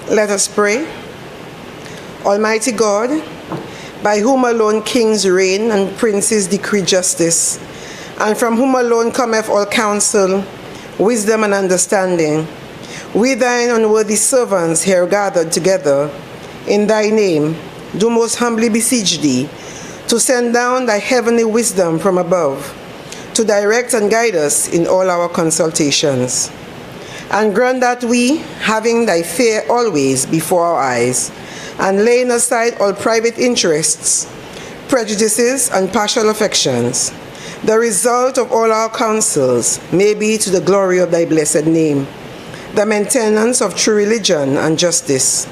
Let us pray. Almighty God, by whom alone kings reign and princes decree justice, and from whom alone cometh all counsel, wisdom and understanding, we thine unworthy servants here gathered together, in thy name, do most humbly beseech thee, to send down thy heavenly wisdom from above, to direct and guide us in all our consultations. And grant that we, having thy fear always before our eyes, and laying aside all private interests, prejudices, and partial affections, the result of all our counsels may be to the glory of thy blessed name, the maintenance of true religion and justice,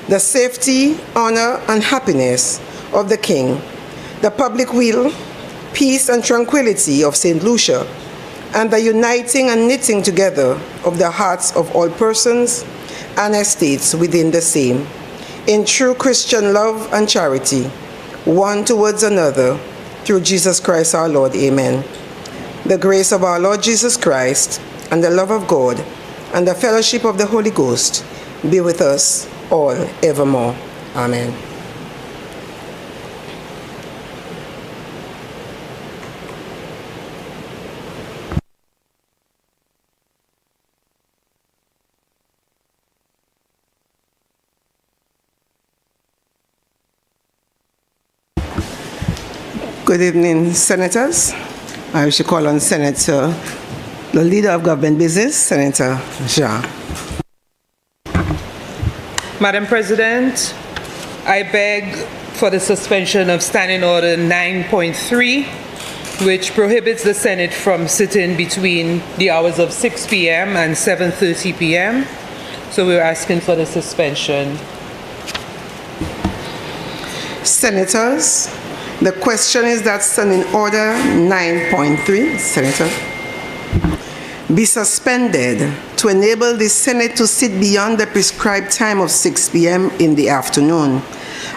the safety, honor, and happiness of the King, the public weal, peace and tranquility of St. Lucia, and the uniting and knitting together of the hearts of all persons and estates within the same, in true Christian love and charity, one towards another, through Jesus Christ our Lord. Amen. The grace of our Lord Jesus Christ, and the love of God, and the fellowship of the Holy Ghost be with us all evermore. Amen. Good evening, Senators. I wish to call on Senator, the Leader of Government Business, Senator Jean. Madam President, I beg for the suspension of Standing Order 9.3, which prohibits the Senate from sitting between the hours of 6 p.m. and 7:30 p.m. So we're asking for the suspension. Senators, the question is that Standing Order 9.3, Senator, be suspended to enable the Senate to sit beyond the prescribed time of 6 p.m. in the afternoon.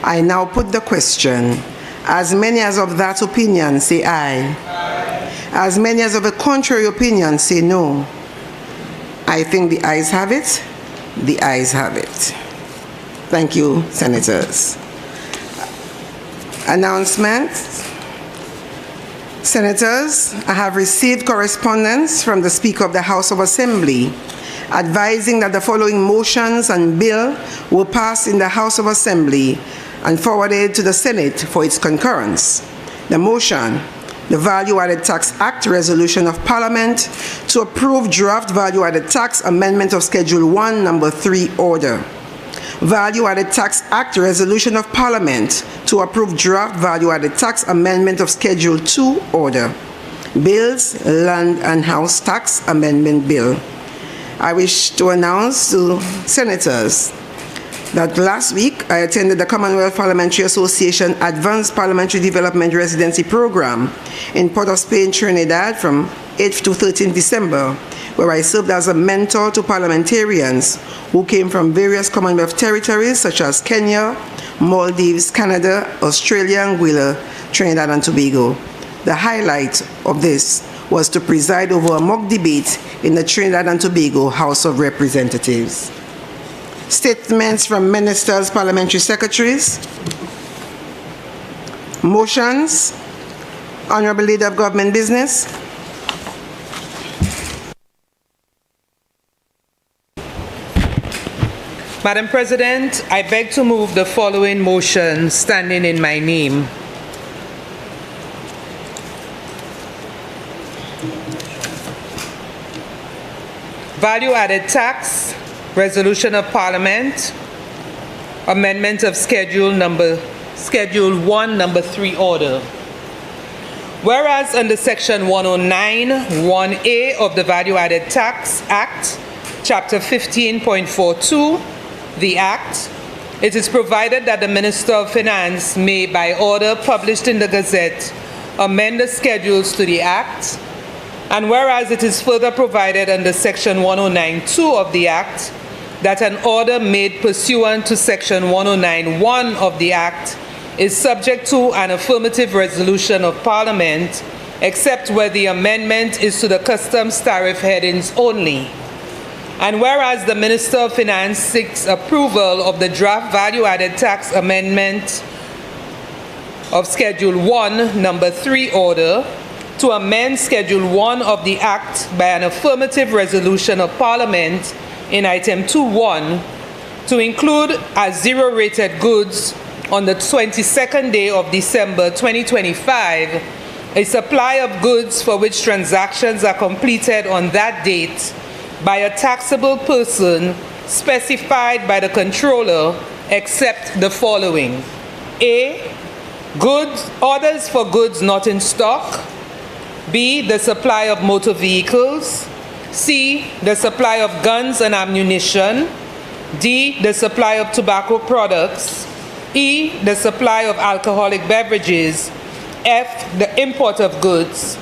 I now put the question. As many as of that opinion say aye. Aye. As many as of a contrary opinion say no. I think the ayes have it. The ayes have it. Thank you, Senators. Announcements. Senators, I have received correspondence from the Speaker of the House of Assembly advising that the following motions and bill were passed in the House of Assembly and forwarded to the Senate for its concurrence. The motion, the Value-Added Tax Act Resolution of Parliament to approve draft Value-Added Tax Amendment of Schedule 1, Number 3 Order. Value-Added Tax Act Resolution of Parliament to approve draft Value-Added Tax Amendment of Schedule 2 Order. Bills, Land and House Tax Amendment Bill. I wish to announce to Senators that last week I attended the Commonwealth Parliamentary Association Advanced Parliamentary Development Residency Program in Port-of-Spain, Trinidad from 8th to 13th December, where I served as a mentor to parliamentarians who came from various Commonwealth territories such as Kenya, Maldives, Canada, Australia, Anguilla, Trinidad and Tobago. The highlight of this was to preside over a mock debate in the Trinidad and Tobago House of Representatives. Statements from ministers, parliamentary secretaries. Motions. Honorable Leader of Government Business. Madam President, I beg to move the following motion standing in my name. Value-Added Tax Resolution of Parliament, Amendment of Schedule 1, Number 3 Order. Whereas under Section 109, 1A of the Value-Added Tax Act, Chapter 15.42, the Act, it is provided that the Minister of Finance may, by order published in the Gazette, amend the schedules to the Act, and whereas it is further provided under Section 109.2 of the Act, that an order made pursuant to Section 109.1 of the Act is subject to an affirmative resolution of Parliament, except where the amendment is to the customs tariff headings only. And whereas the Minister of Finance seeks approval of the draft value-added tax amendment of Schedule 1, Number 3 order to amend Schedule 1 of the Act by an affirmative resolution of Parliament in Item 2.1 to include as zero-rated goods on the 22nd day of December 2025 a supply of goods for which transactions are completed on that date by a taxable person specified by the controller except the following: A, orders for goods not in stock; B, the supply of motor vehicles; C, the supply of guns and ammunition; D, the supply of tobacco products; E, the supply of alcoholic beverages; F, the import of goods.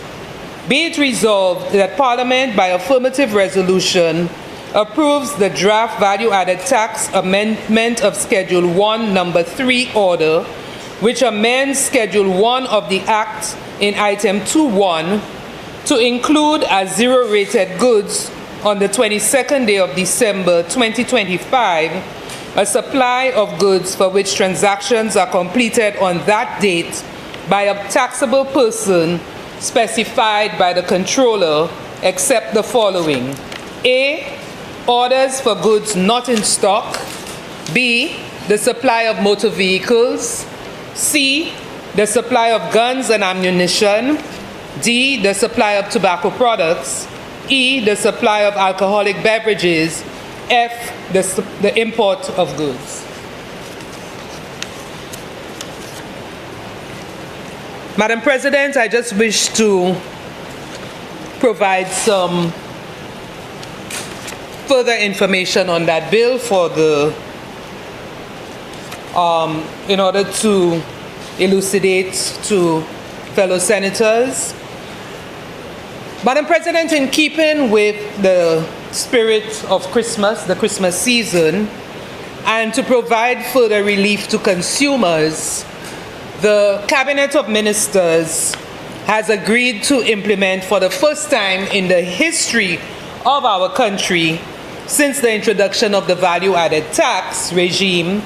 Be it resolved that Parliament, by affirmative resolution, approves the draft value-added tax amendment of Schedule 1, Number 3 order, which amends Schedule 1 of the Act in Item 2.1 to include as zero-rated goods on the 22nd day of December 2025 a supply of goods for which transactions are completed on that date by a taxable person specified by the controller except the following: A, orders for goods not in stock; B, the supply of motor vehicles; C, the supply of guns and ammunition; D, the supply of tobacco products; E, the supply of alcoholic beverages; F, the import of goods. Madam President, I just wish to provide some further information on that bill for the, in order to elucidate to fellow senators. Madam President, in keeping with the spirit of Christmas, the Christmas season, and to provide further relief to consumers, the Cabinet of Ministers has agreed to implement for the first time in the history of our country since the introduction of the value-added tax regime,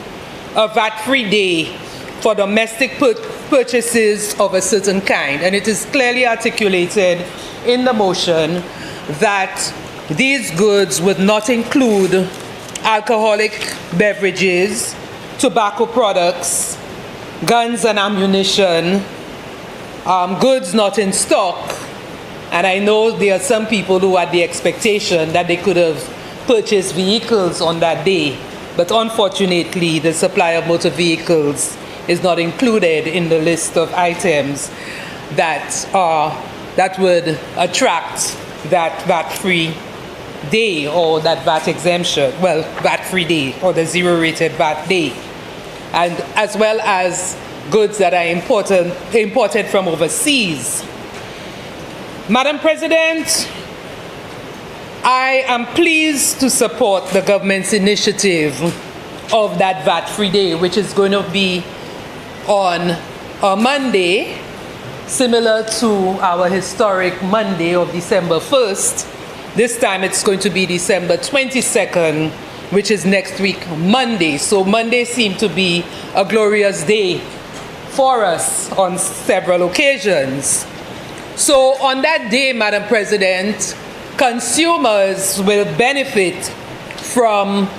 a VAT-free day for domestic purchases of a certain kind. And it is clearly articulated in the motion that these goods would not include alcoholic beverages, tobacco products, guns and ammunition, goods not in stock. And I know there are some people who had the expectation that they could have purchased vehicles on that day, but unfortunately the supply of motor vehicles is not included in the list of items that would attract that VAT-free day or that VAT exemption, well, VAT-free day or the zero-rated VAT day, and as well as goods that are imported from overseas. Madam President, I am pleased to support the government's initiative of that VAT-free day, which is going to be on a Monday, similar to our historic Monday of December 1st. This time it's going to be December 22nd, which is next week, Monday. So Monday seemed to be a glorious day for us on several occasions. So on that day, Madam President, consumers will benefit from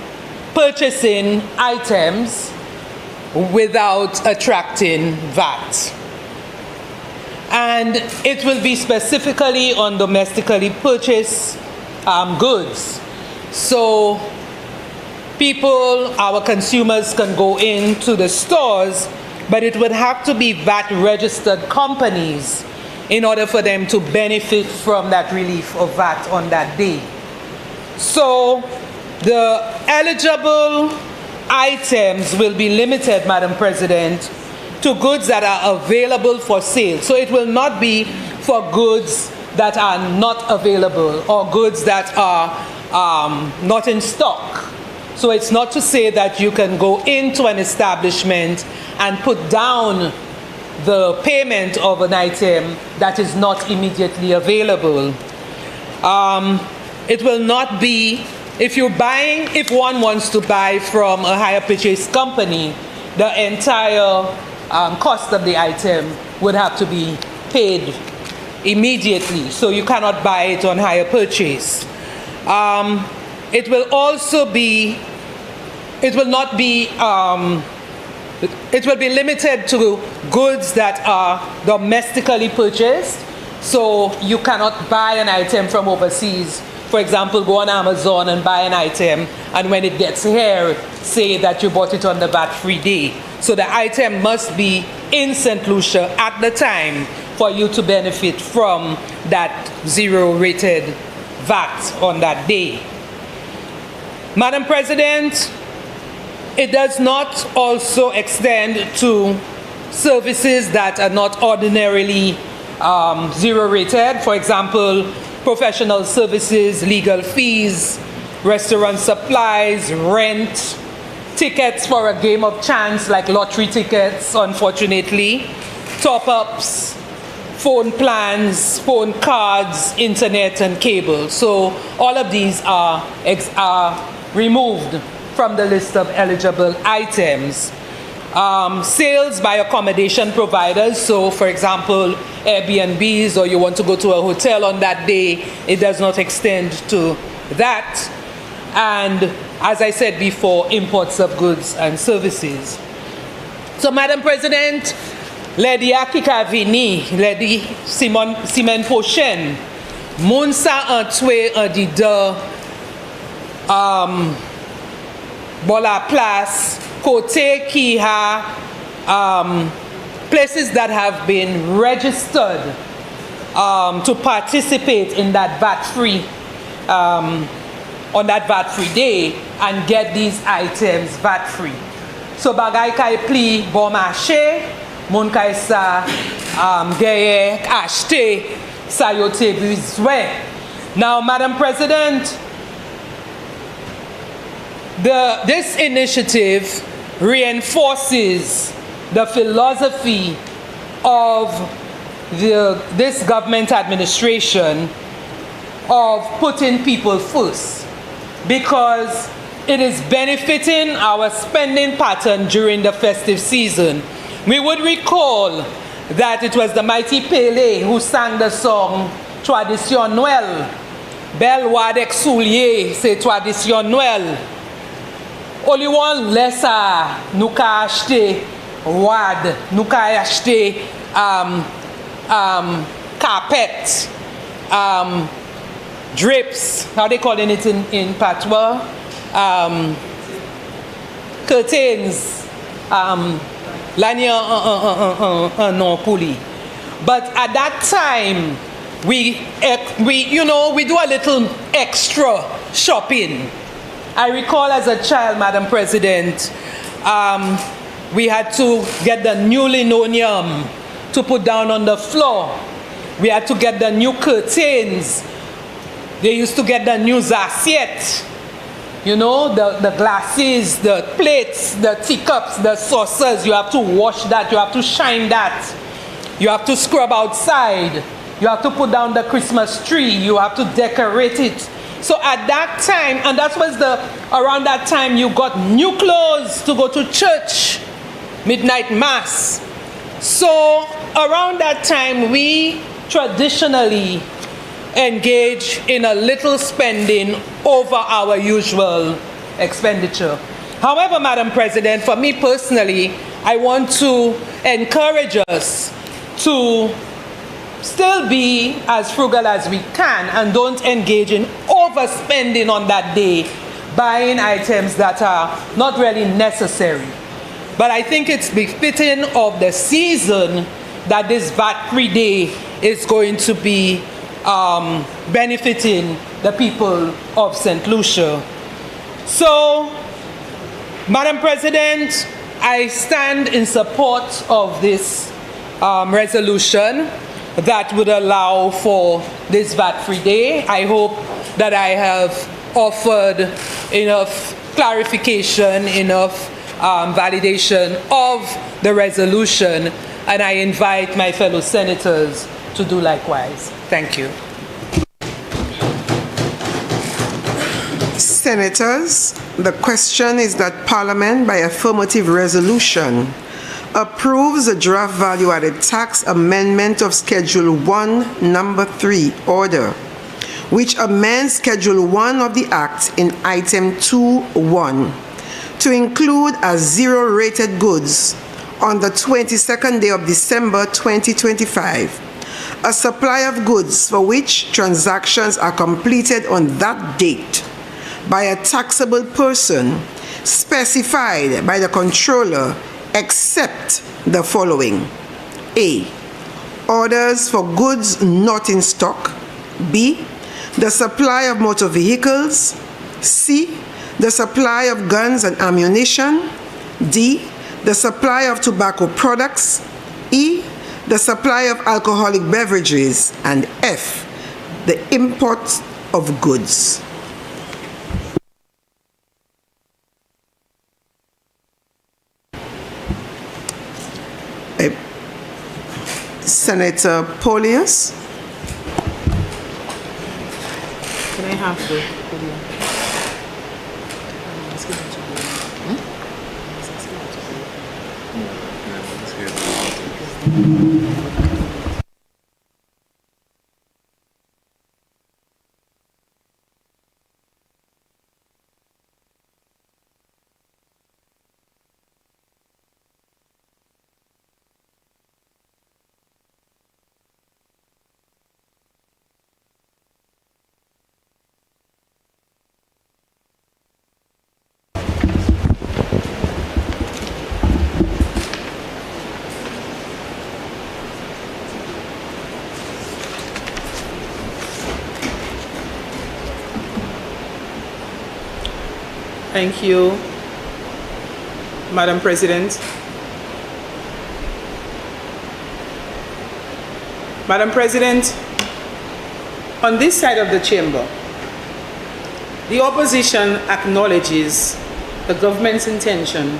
purchasing items without attracting VAT. And it will be specifically on domestically purchased goods. So people, our consumers, can go into the stores, but it would have to be VAT-registered companies in order for them to benefit from that relief of VAT on that day. So the eligible items will be limited, Madam President, to goods that are available for sale. So it will not be for goods that are not available or goods that are not in stock. So it's not to say that you can go into an establishment and put down the payment of an item that is not immediately available. It will not be if one wants to buy from a hire purchase company, the entire cost of the item would have to be paid immediately. So you cannot buy it on hire purchase. It will also be, it will be limited to goods that are domestically purchased. So you cannot buy an item from overseas. For example, go on Amazon and buy an item, and when it gets here, say that you bought it on the VAT-free day. So the item must be in St. Lucia at the time for you to benefit from that zero-rated VAT on that day. Madam President, it does not also extend to services that are not ordinarily zero-rated. For example, professional services, legal fees, restaurant supplies, rent, tickets for a game of chance like lottery tickets, unfortunately, top-ups, phone plans, phone cards, internet and cable. So all of these are removed from the list of eligible items. Sales by accommodation providers, so for example, Airbnbs, or you want to go to a hotel on that day, it does not extend to that. And as I said before, imports of goods and services. So Madam President, Lady Akikavini, Lady Simon Pochen, Munsa Antwe Adida, Bola Place, Kote Kiha, places that have been registered to participate in that VAT-free, on that VAT-free day and get these items VAT-free. So bagay kay pli bon marché, moun kay sa geye acheté sa yo te bezwen. Now, Madam President, this initiative reinforces the philosophy of this government administration of putting people first, because it is benefiting our spending pattern during the festive season. We would recall that it was the mighty Pele who sang the song Tradition Noël. Belle Wadek Soulier, c'est Tradition Noël. Only one lesser nou ka achete wad, nou ka achete carpet, drapes, how they calling it in patois, curtains, lanya non puli. But at that time, we do a little extra shopping. I recall as a child, Madam President, we had to get the new linoleum to put down on the floor. We had to get the new curtains. They used to get the new assiette. You know, the glasses, the plates, the teacups, the saucers. You have to wash that. You have to shine that. You have to scrub outside. You have to put down the Christmas tree. You have to decorate it. So at that time, and that was around that time you got new clothes to go to church, midnight mass. So around that time, we traditionally engage in a little spending over our usual expenditure. However, Madam President, for me personally, I want to encourage us to still be as frugal as we can and don't engage in overspending on that day, buying items that are not really necessary. But I think it's befitting of the season that this VAT-free day is going to be benefiting the people of St. Lucia. So, Madam President, I stand in support of this resolution that would allow for this VAT-free day. I hope that I have offered enough clarification, enough validation of the resolution, and I invite my fellow senators to do likewise. Thank you. Senators, the question is that Parliament, by affirmative resolution, approves the draft value-added tax amendment of Schedule 1, Number 3, Order, which amends Schedule 1 of the Act in Item 2.1 to include as zero-rated goods on the 22nd day of December 2025, a supply of goods for which transactions are completed on that date by a taxable person specified by the controller except the following: A, orders for goods not in stock; B, the supply of motor vehicles; C, the supply of guns and ammunition; D, the supply of tobacco products; E, the supply of alcoholic beverages; and F, the import of goods. Senator Paulius. Can I have the video? Thank you, Madam President. Madam President, on this side of the chamber, the opposition acknowledges the government's intention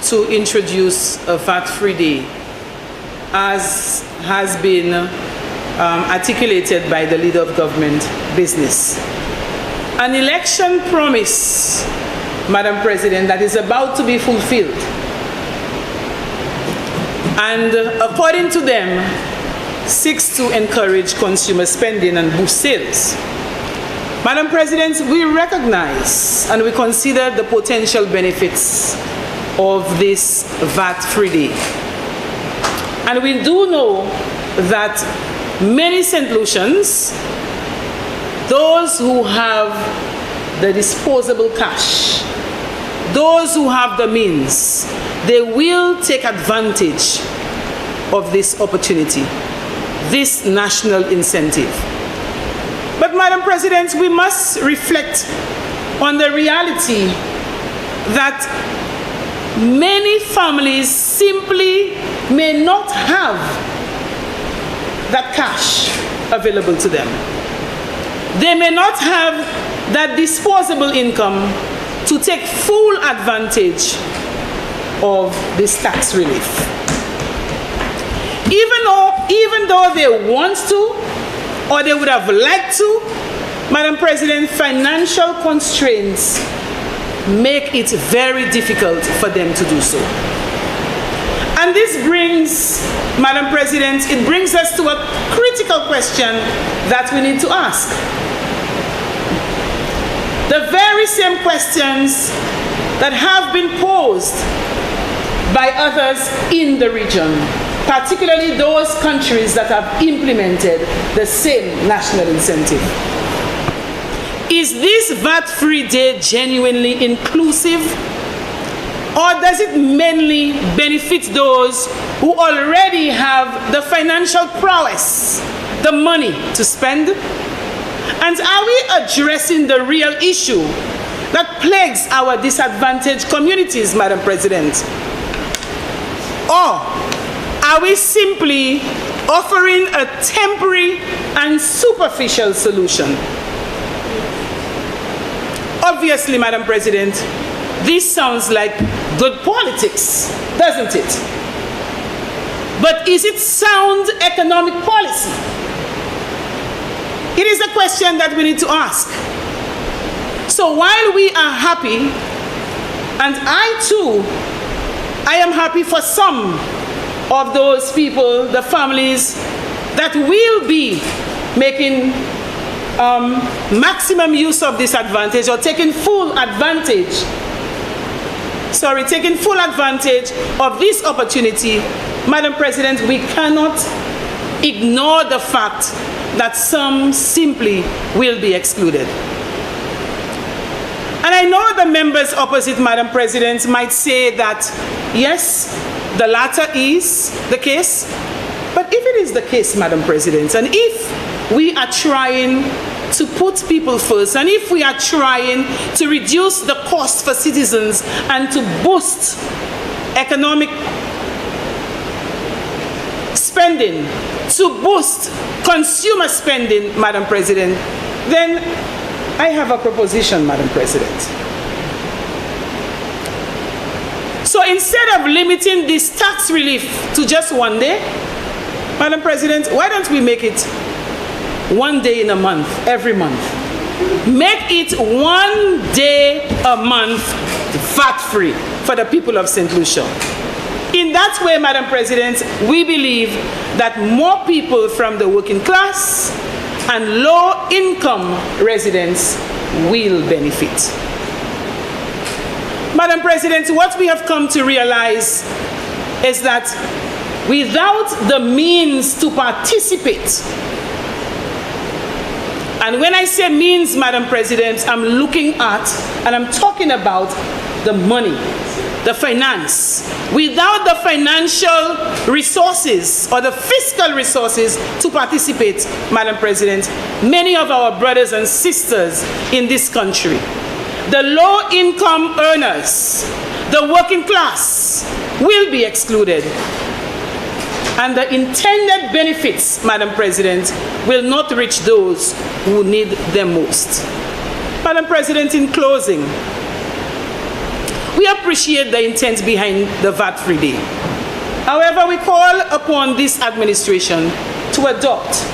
to introduce a VAT-free day, as has been articulated by the leader of government, business. An election promise, Madam President, that is about to be fulfilled. And according to them, seeks to encourage consumer spending and boost sales. Madam President, we recognize and we consider the potential benefits of this VAT-free day. And we do know that many St. Lucians, those who have the disposable cash, those who have the means, they will take advantage of this opportunity, this national incentive. But Madam President, we must reflect on the reality that many families simply may not have that cash available to them. They may not have that disposable income to take full advantage of this tax relief. Even though they want to, or they would have liked to, Madam President, financial constraints make it very difficult for them to do so. And this brings, Madam President, it brings us to a critical question that we need to ask. The very same questions that have been posed by others in the region, particularly those countries that have implemented the same national incentive. Is this VAT-free day genuinely inclusive? Or does it mainly benefit those who already have the financial prowess, the money to spend? And are we addressing the real issue that plagues our disadvantaged communities, Madam President? Or are we simply offering a temporary and superficial solution? Obviously, Madam President, this sounds like good politics, doesn't it? But is it sound economic policy? It is a question that we need to ask. So while we are happy, and I too, I am happy for some of those people, the families that will be making maximum use of this advantage or taking full advantage of this opportunity. Madam President, we cannot ignore the fact that some simply will be excluded. And I know the members opposite, Madam President, might say that, yes, the latter is the case, but if it is the case, Madam President, and if we are trying to put people first, and if we are trying to reduce the cost for citizens and to boost economic spending, to boost consumer spending, Madam President, then I have a proposition, Madam President. So instead of limiting this tax relief to just one day, Madam President, why don't we make it one day in a month, every month? Make it 1 day a month VAT-free for the people of St. Lucia. In that way, Madam President, we believe that more people from the working class and low-income residents will benefit. Madam President, what we have come to realize is that without the means to participate, and when I say means, Madam President, I'm looking at and I'm talking about the money, the finance. Without the financial resources or the fiscal resources to participate, Madam President, many of our brothers and sisters in this country, the low-income earners, the working class, will be excluded. And the intended benefits, Madam President, will not reach those who need them most. Madam President, in closing, we appreciate the intent behind the VAT-free day. However, we call upon this administration to adopt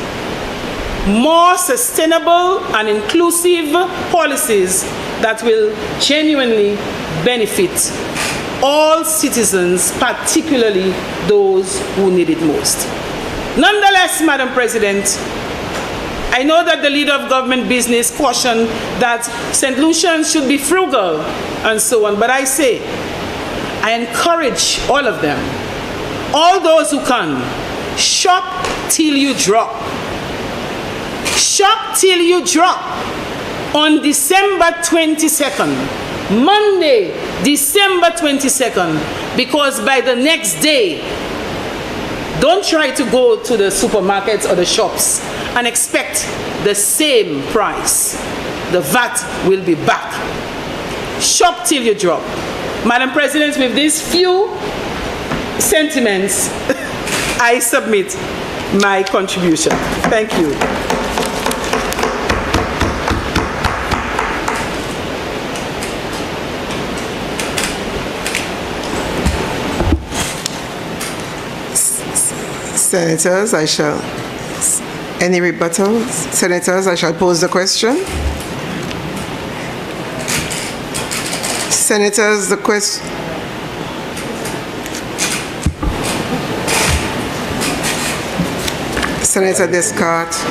more sustainable and inclusive policies that will genuinely benefit all citizens, particularly those who need it most. Nonetheless, Madam President, I know that the leader of government business cautioned that St. Lucians should be frugal and so on, but I say, I encourage all of them, all those who can, shop till you drop. Shop till you drop on December 22nd. Monday, December 22nd, because by the next day, don't try to go to the supermarkets or the shops and expect the same price. The VAT will be back. Shop till you drop. Madam President, with these few sentiments, I submit my contribution. Thank you. Senators, any rebuttals? Senators, I shall pose the question. Senators, the question. Senator Descartes.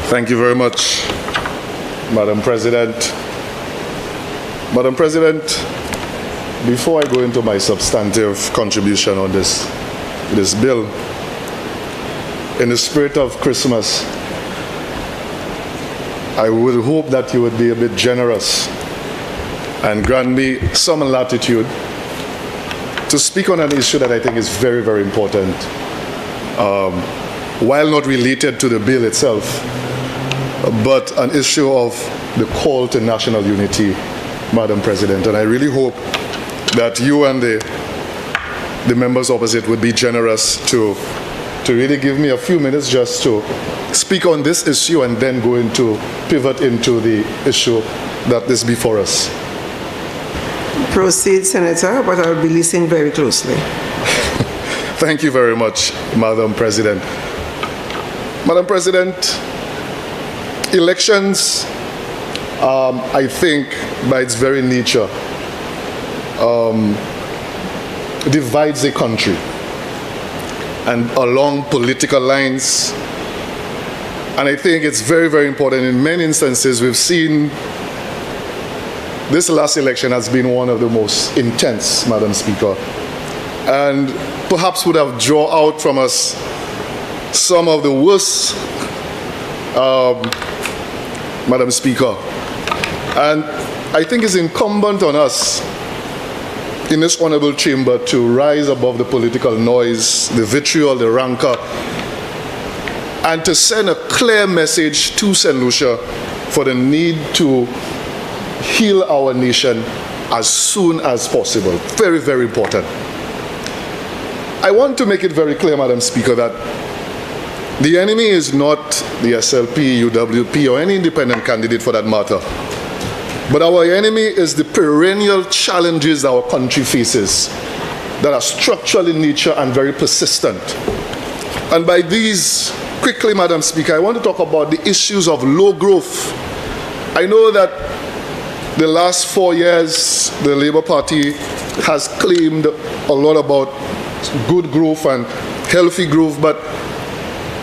Thank you very much, Madam President. Madam President, before I go into my substantive contribution on this bill, in the spirit of Christmas, I would hope that you would be a bit generous and grant me some latitude to speak on an issue that I think is very, very important. While not related to the bill itself, but an issue of the call to national unity, Madam President. And I really hope that you and the members opposite would be generous to really give me a few minutes just to speak on this issue and then pivot into the issue that is before us. Proceed, Senator, but I'll be listening very closely. Thank you very much, Madam President. Madam President, elections, I think, by its very nature, divides a country and along political lines. And I think it's very, very important. In many instances, we've seen this last election has been one of the most intense, Madam Speaker, and perhaps would have drawn out from us some of the worst, Madam Speaker. And I think it's incumbent on us in this honorable chamber to rise above the political noise, the vitriol, the rancor, and to send a clear message to St. Lucia for the need to heal our nation as soon as possible. Very, very important. I want to make it very clear, Madam Speaker, that the enemy is not the SLP, UWP, or any independent candidate for that matter. But our enemy is the perennial challenges our country faces that are structural in nature and very persistent. And by these, quickly, Madam Speaker, I want to talk about the issues of low growth. I know that the last 4 years, the Labour Party has claimed a lot about good growth and healthy growth, but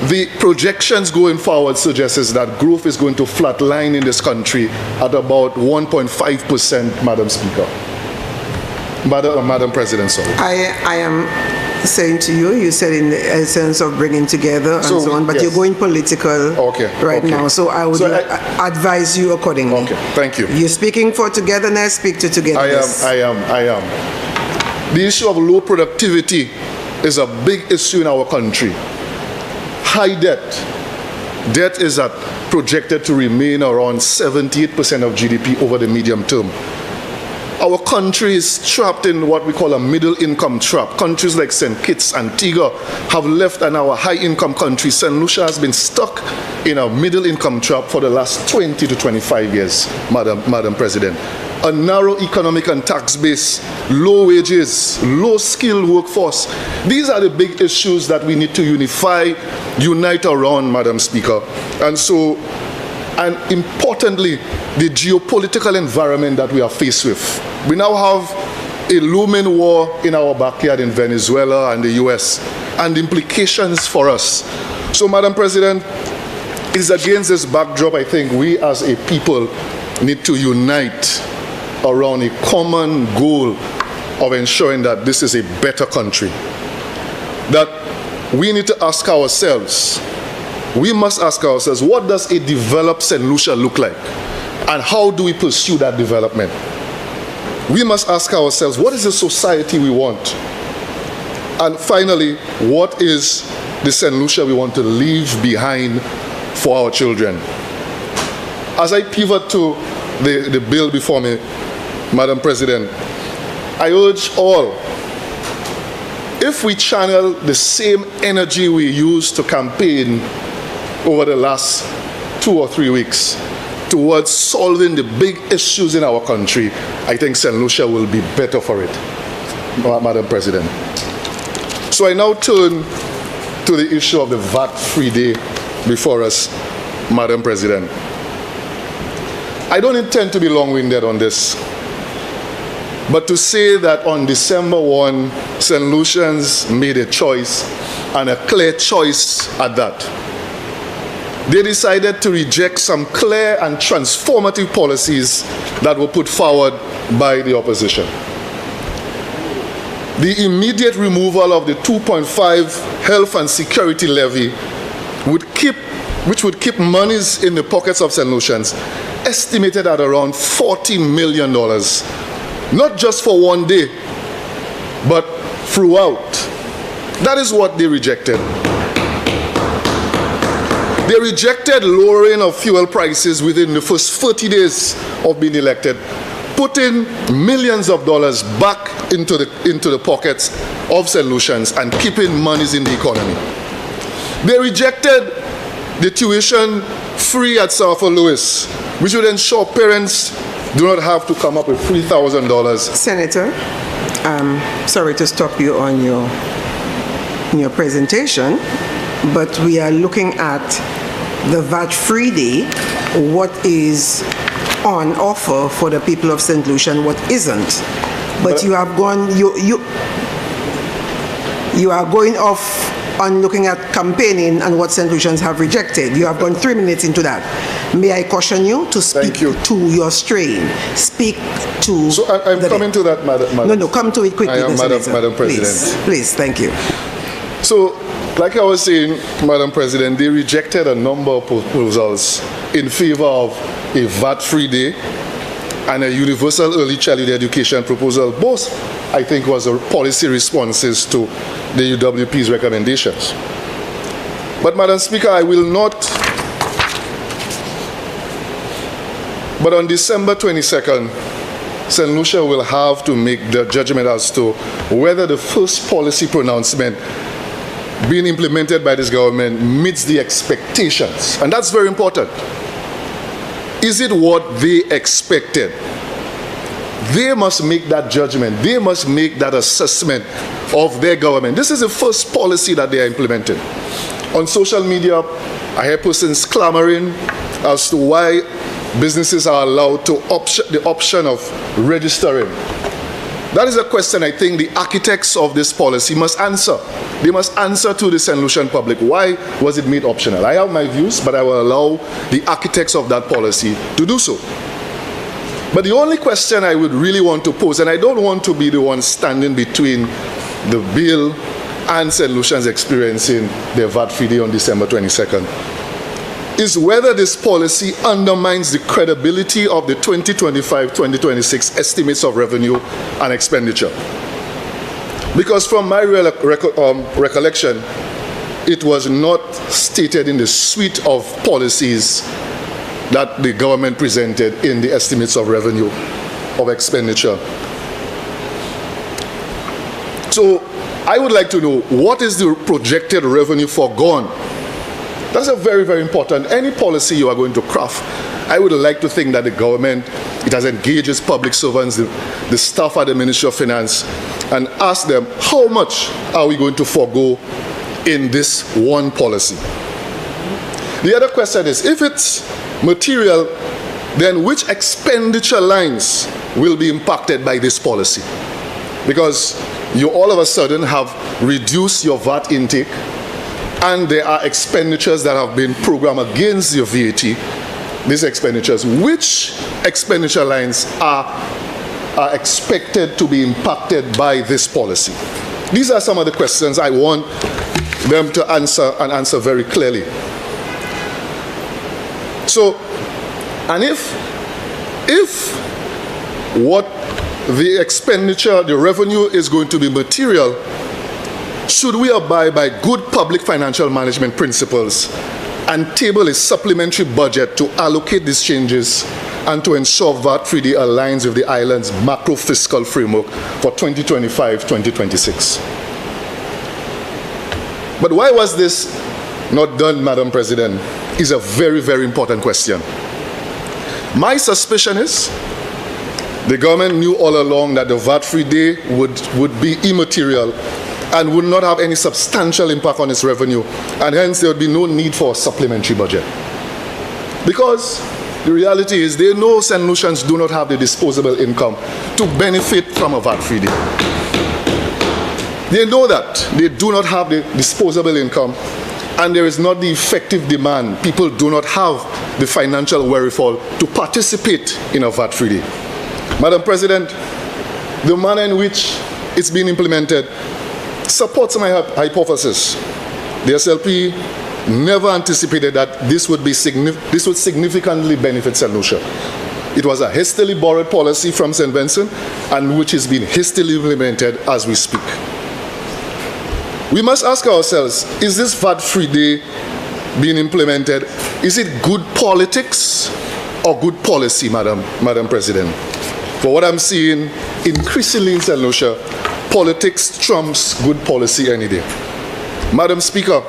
the projections going forward suggests that growth is going to flatline in this country at about 1.5%, Madam Speaker. Madam President, sorry. I am saying to you, you said in the essence of bringing together and so on, but yes. You're going political right now, so I would advise you accordingly. Okay, thank you. You're speaking for togetherness, speak to togetherness. I am. The issue of low productivity is a big issue in our country. High debt. Debt is projected to remain around 78% of GDP over the medium term. Our country is trapped in what we call a middle income trap. Countries like St. Kitts and Antigua have left, and our high income country, St. Lucia, has been stuck in a middle income trap for the last 20 to 25 years, Madam President. A narrow economic and tax base, low wages, low skilled workforce. These are the big issues that we need to unite around, Madam Speaker. And importantly, the geopolitical environment that we are faced with. We now have a looming war in our backyard in Venezuela and the US, and the implications for us. So, Madam President, it's against this backdrop, I think we as a people need to unite around a common goal of ensuring that this is a better country. That we need to ask ourselves, we must ask ourselves, what does a developed St. Lucia look like? And how do we pursue that development? We must ask ourselves, what is the society we want? And finally, what is the St. Lucia we want to leave behind for our children? As I pivot to the bill before me, Madam President, I urge all, if we channel the same energy we used to campaign over the last 2 or 3 weeks towards solving the big issues in our country, I think St. Lucia will be better for it, Madam President. So I now turn to the issue of the VAT-free day before us, Madam President. I don't intend to be long-winded on this, but to say that on December 1, St. Lucians made a choice, and a clear choice at that. They decided to reject some clear and transformative policies that were put forward by the opposition. The immediate removal of the 2.5 health and security levy which would keep monies in the pockets of St. Lucians, estimated at around $40 million. Not just for one day, but throughout. That is what they rejected. They rejected lowering of fuel prices within the first 30 days of being elected, putting millions of dollars back into the pockets of St. Lucians and keeping monies in the economy. They rejected the tuition free at South Louis, which would ensure parents do not have to come up with $3,000. Senator, sorry to stop you on your presentation, but we are looking at the VAT-free day, what is on offer for the people of St. Lucia and what isn't. But you have gone, you are going off on looking at campaigning and what St. Lucians have rejected. You have gone 3 minutes into that. May I caution you to speak to your strain? Speak to. So I'm coming to that, Madam. No, come to it quickly. I am, Madam President. Please, thank you. So, like I was saying, Madam President, they rejected a number of proposals in favor of a VAT-free day and a universal early childhood education proposal. Both, I think, was a policy responses to the UWP's recommendations. But, Madam Speaker, I will not. But on December 22nd, St. Lucia will have to make the judgment as to whether the first policy pronouncement being implemented by this government meets the expectations. And that's very important. Is it what they expected? They must make that judgment. They must make that assessment of their government. This is the first policy that they are implementing. On social media, I hear persons clamoring as to why businesses are allowed to the option of registering. That is a question I think the architects of this policy must answer. They must answer to the St. Lucian public. Why was it made optional? I have my views, but I will allow the architects of that policy to do so. But the only question I would really want to pose, and I don't want to be the one standing between the bill and St. Lucians experiencing their VAT-free day on December 22nd, is whether this policy undermines the credibility of the 2025-2026 estimates of revenue and expenditure. Because from my recollection, it was not stated in the suite of policies that the government presented in the estimates of revenue, of expenditure. So I would like to know, what is the projected revenue foregone? That's a very, very important. Any policy you are going to craft, I would like to think that the government, it has engaged its public servants, the staff at the Ministry of Finance, and ask them, how much are we going to forego in this one policy? The other question is, if it's material, then which expenditure lines will be impacted by this policy? Because you all of a sudden have reduced your VAT intake, and there are expenditures that have been programmed against your VAT, these expenditures. Which expenditure lines are expected to be impacted by this policy? These are some of the questions I want them to answer, and answer very clearly. So, and if what the expenditure, the revenue is going to be material, should we abide by good public financial management principles and table a supplementary budget to allocate these changes and to ensure VAT-free day aligns with the island's macro fiscal framework for 2025-2026? But why was this not done, Madam President, is a very, very important question. My suspicion is the government knew all along that the VAT-free day would be immaterial and would not have any substantial impact on its revenue, and hence there would be no need for a supplementary budget. Because the reality is they know St. Lucians do not have the disposable income to benefit from a VAT-free day. They know that they do not have the disposable income, and there is not the effective demand. People do not have the financial wherewithal to participate in a VAT-free day. Madam President, the manner in which it's been implemented supports my hypothesis. The SLP never anticipated that this would significantly benefit St. Lucia. It was a hastily borrowed policy from St. Vincent, and which is being hastily implemented as we speak. We must ask ourselves, is this VAT-free day being implemented, is it good politics or good policy, Madam President? For what I'm seeing increasingly in St. Lucia, politics trumps good policy any day. Madam Speaker,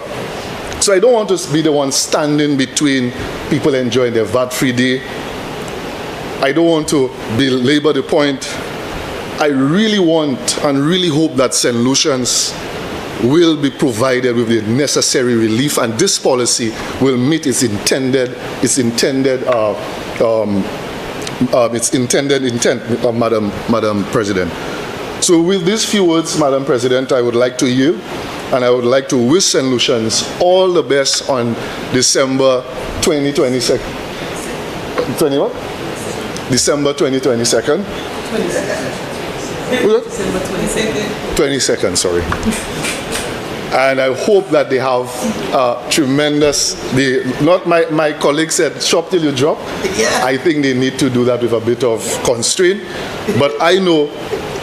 so I don't want to be the one standing between people enjoying their VAT-free day. I don't want to belabor the point. I really want and really hope that St. Lucians will be provided with the necessary relief, and this policy will meet its intended intent, Madam President. So with these few words, Madam President, I would like to yield, and I would like to wish St. Lucians all the best on December 2022. 20 what? December 2022. 22nd, sorry. And I hope that they have tremendous, not my colleague said, shop till you drop. Yeah. I think they need to do that with a bit of constraint. But I know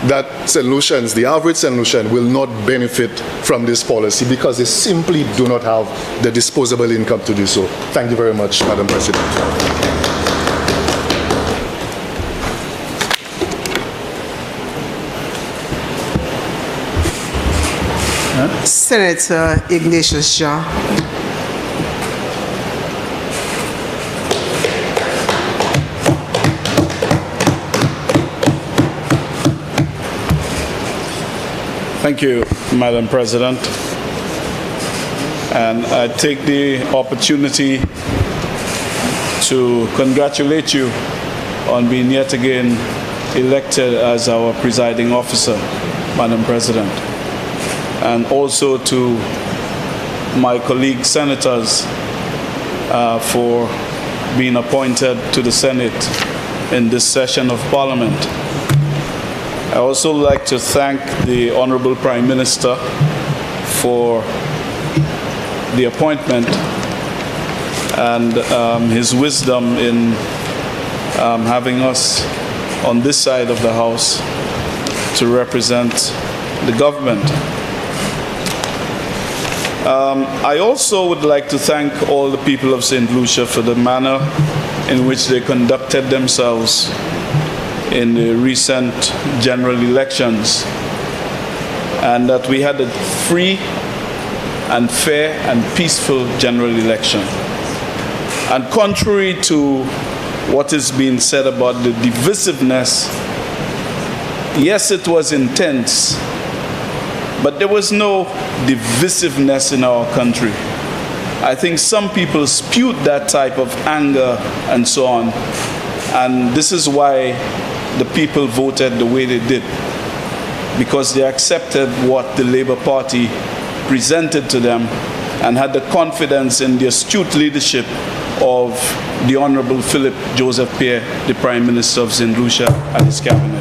that St. Lucians, the average St. Lucian, will not benefit from this policy because they simply do not have the disposable income to do so. Thank you very much, Madam President. Senator Ignatius John. Thank you, Madam President. And I take the opportunity to congratulate you on being yet again elected as our presiding officer, Madam President. And also to my colleague senators for being appointed to the Senate in this session of Parliament. I also like to thank the Honorable Prime Minister for the appointment and his wisdom in having us on this side of the House to represent the government. I also would like to thank all the people of St. Lucia for the manner in which they conducted themselves in the recent general elections, and that we had a free and fair and peaceful general election. And contrary to what is being said about the divisiveness, yes, it was intense, but there was no divisiveness in our country. I think some people spewed that type of anger and so on, and this is why the people voted the way they did, because they accepted what the Labour Party presented to them and had the confidence in the astute leadership of the Honourable Philip Joseph Pierre, the Prime Minister of St. Lucia, and his cabinet.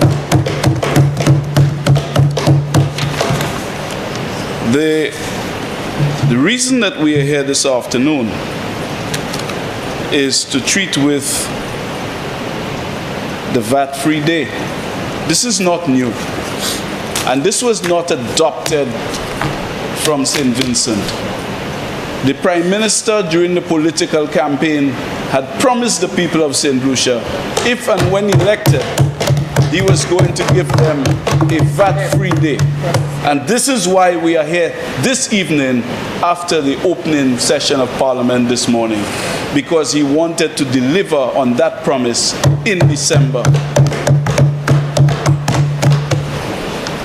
The reason that we are here this afternoon is to treat with the VAT-free day. This is not new, and this was not adopted from St. Vincent. The Prime Minister during the political campaign had promised the people of St. Lucia, if and when elected, he was going to give them a VAT-free day. And this is why we are here this evening after the opening session of Parliament this morning, because he wanted to deliver on that promise in December.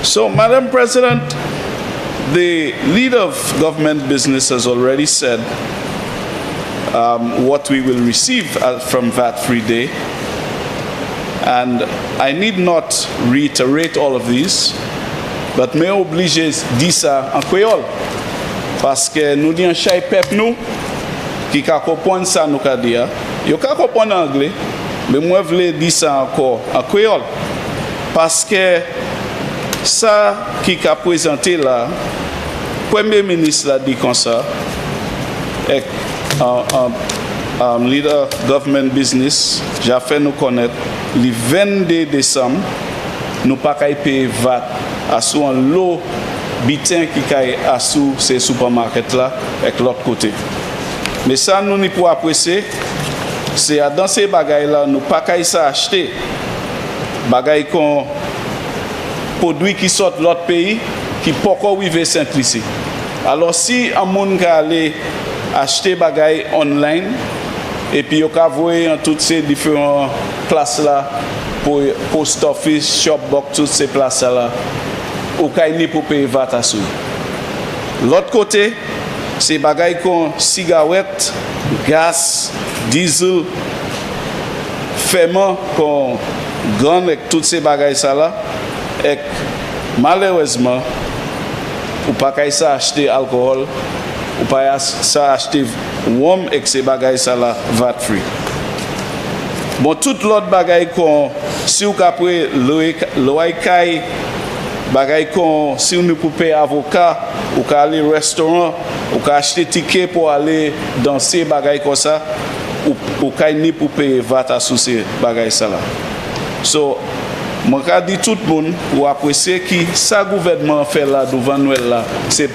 So, Madam President, the leader of government business has already said what we will receive from VAT-free day. And I need not reiterate all of these, but me oblige di ça en créole, parce que nous di un chay pep nous qui ka comprendre ça nous ka dire. Yo ka comprendre anglais, mais moi vle di ça encore en créole, parce que ça qui ka présenté là, Premier ministre l'a dit comme ça, et leader government business, j'ai fait nous connaître le 22 décembre, nous pas payer VAT à sous un lot bitin qui caille à sous ces supermarkets là avec l'autre côté. Mais ça, nous n'y pouvons apprécier. C'est dans ces bagailles-là, nous pas qu'à ça acheter. Bagailles qu'on produit qui sortent de l'autre pays, qui pas encore vivre simple ici. Alors si un monde qui aller acheter bagailles online, et puis il a voir en toutes ces différentes places-là, pour post office, shopbox, toutes ces places-là, ou qu'il pour payer VAT à sous. L'autre côté, c'est bagailles comme cigarettes, gaz, diesel, ferment comme grand avec toutes ces bagailles là, et malheureusement, ou pas qu'à ça acheter alcool, ou pas ça acheter rhum avec ces bagailles là VAT free. Bon, toute l'autre bagaille qu'on, si vous après l'oïkaï, bagaille qu'on, si vous pouvez payer avocat, ou qu'à aller au restaurant, ou qu'à acheter ticket pour aller danser bagaille comme ça, ou qu'à ni pour payer VAT à sous ces bagailles ça là. So, moi je dis tout le monde pour apprécier qui ça gouvernement fait là devant Noël là, c'est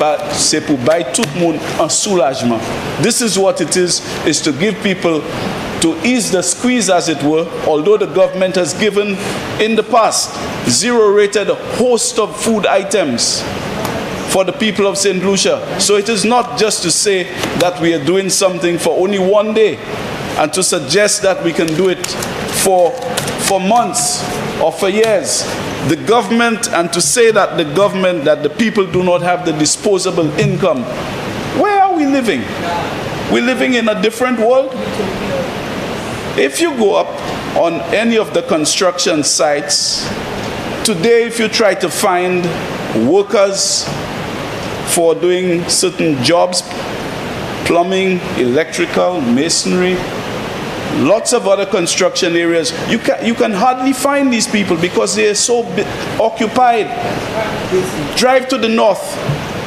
pour bailler tout le monde en soulagement. This is what it is to give people to ease the squeeze, as it were, although the government has given in the past zero-rated a host of food items for the people of St. Lucia. So it is not just to say that we are doing something for only one day and to suggest that we can do it for months or for years. The government, and to say that the government, that the people do not have the disposable income. Where are we living? We're living in a different world. If you go up on any of the construction sites, today if you try to find workers for doing certain jobs, plumbing, electrical, masonry, lots of other construction areas, you can hardly find these people because they are so occupied. Drive to the north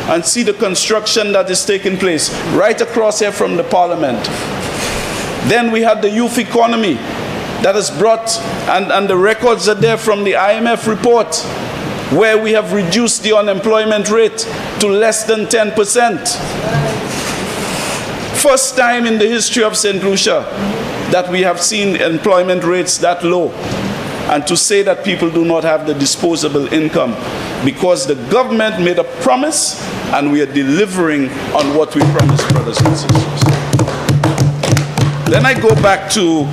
and see the construction that is taking place right across here from the parliament. Then we have the youth economy that has brought, and the records are there from the IMF report, where we have reduced the unemployment rate to less than 10%. First time in the history of St. Lucia that we have seen employment rates that low. And to say that people do not have the disposable income, because the government made a promise and we are delivering on what we promised, brothers and sisters. Then I go back to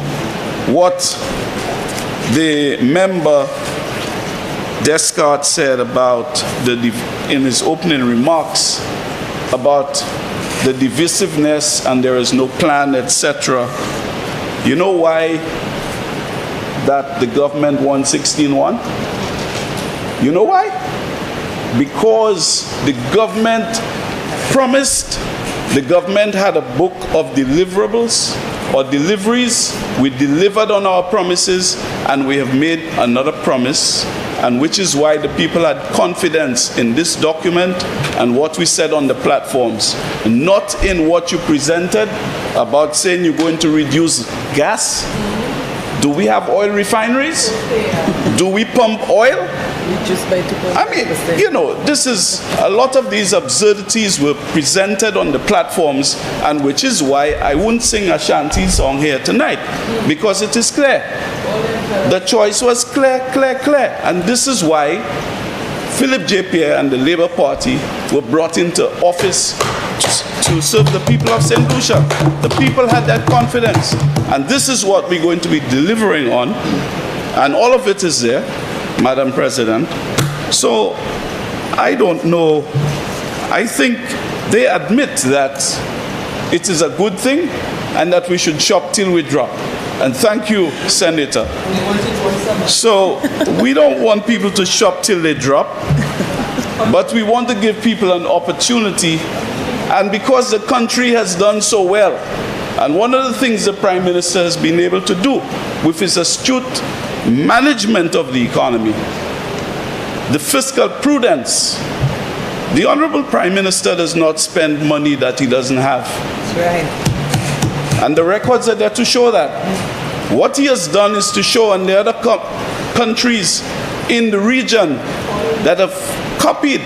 what the member Descartes said about in his opening remarks about the divisiveness and there is no plan, etc. You know why that the government won 16-1? You know why? Because the government promised, the government had a book of deliverables or deliveries. We delivered on our promises and we have made another promise, and which is why the people had confidence in this document and what we said on the platforms, not in what you presented about saying you're going to reduce gas. Do we have oil refineries? Do we pump oil? I mean, you know, this is, a lot of these absurdities were presented on the platforms, and which is why I wouldn't sing a shanty song here tonight, because it is clear. The choice was clear, clear, clear. And this is why Philip J. Pierre and the Labour Party were brought into office to serve the people of St. Lucia. The people had that confidence. And this is what we're going to be delivering on. And all of it is there, Madam President. So I don't know. I think they admit that it is a good thing and that we should shop till we drop. And thank you, Senator. So we don't want people to shop till they drop, but we want to give people an opportunity. And because the country has done so well, and one of the things the Prime Minister has been able to do with his astute management of the economy, the fiscal prudence, the Honorable Prime Minister does not spend money that he doesn't have. That's right. And the records are there to show that. What he has done is to show, and the other countries in the region that have copied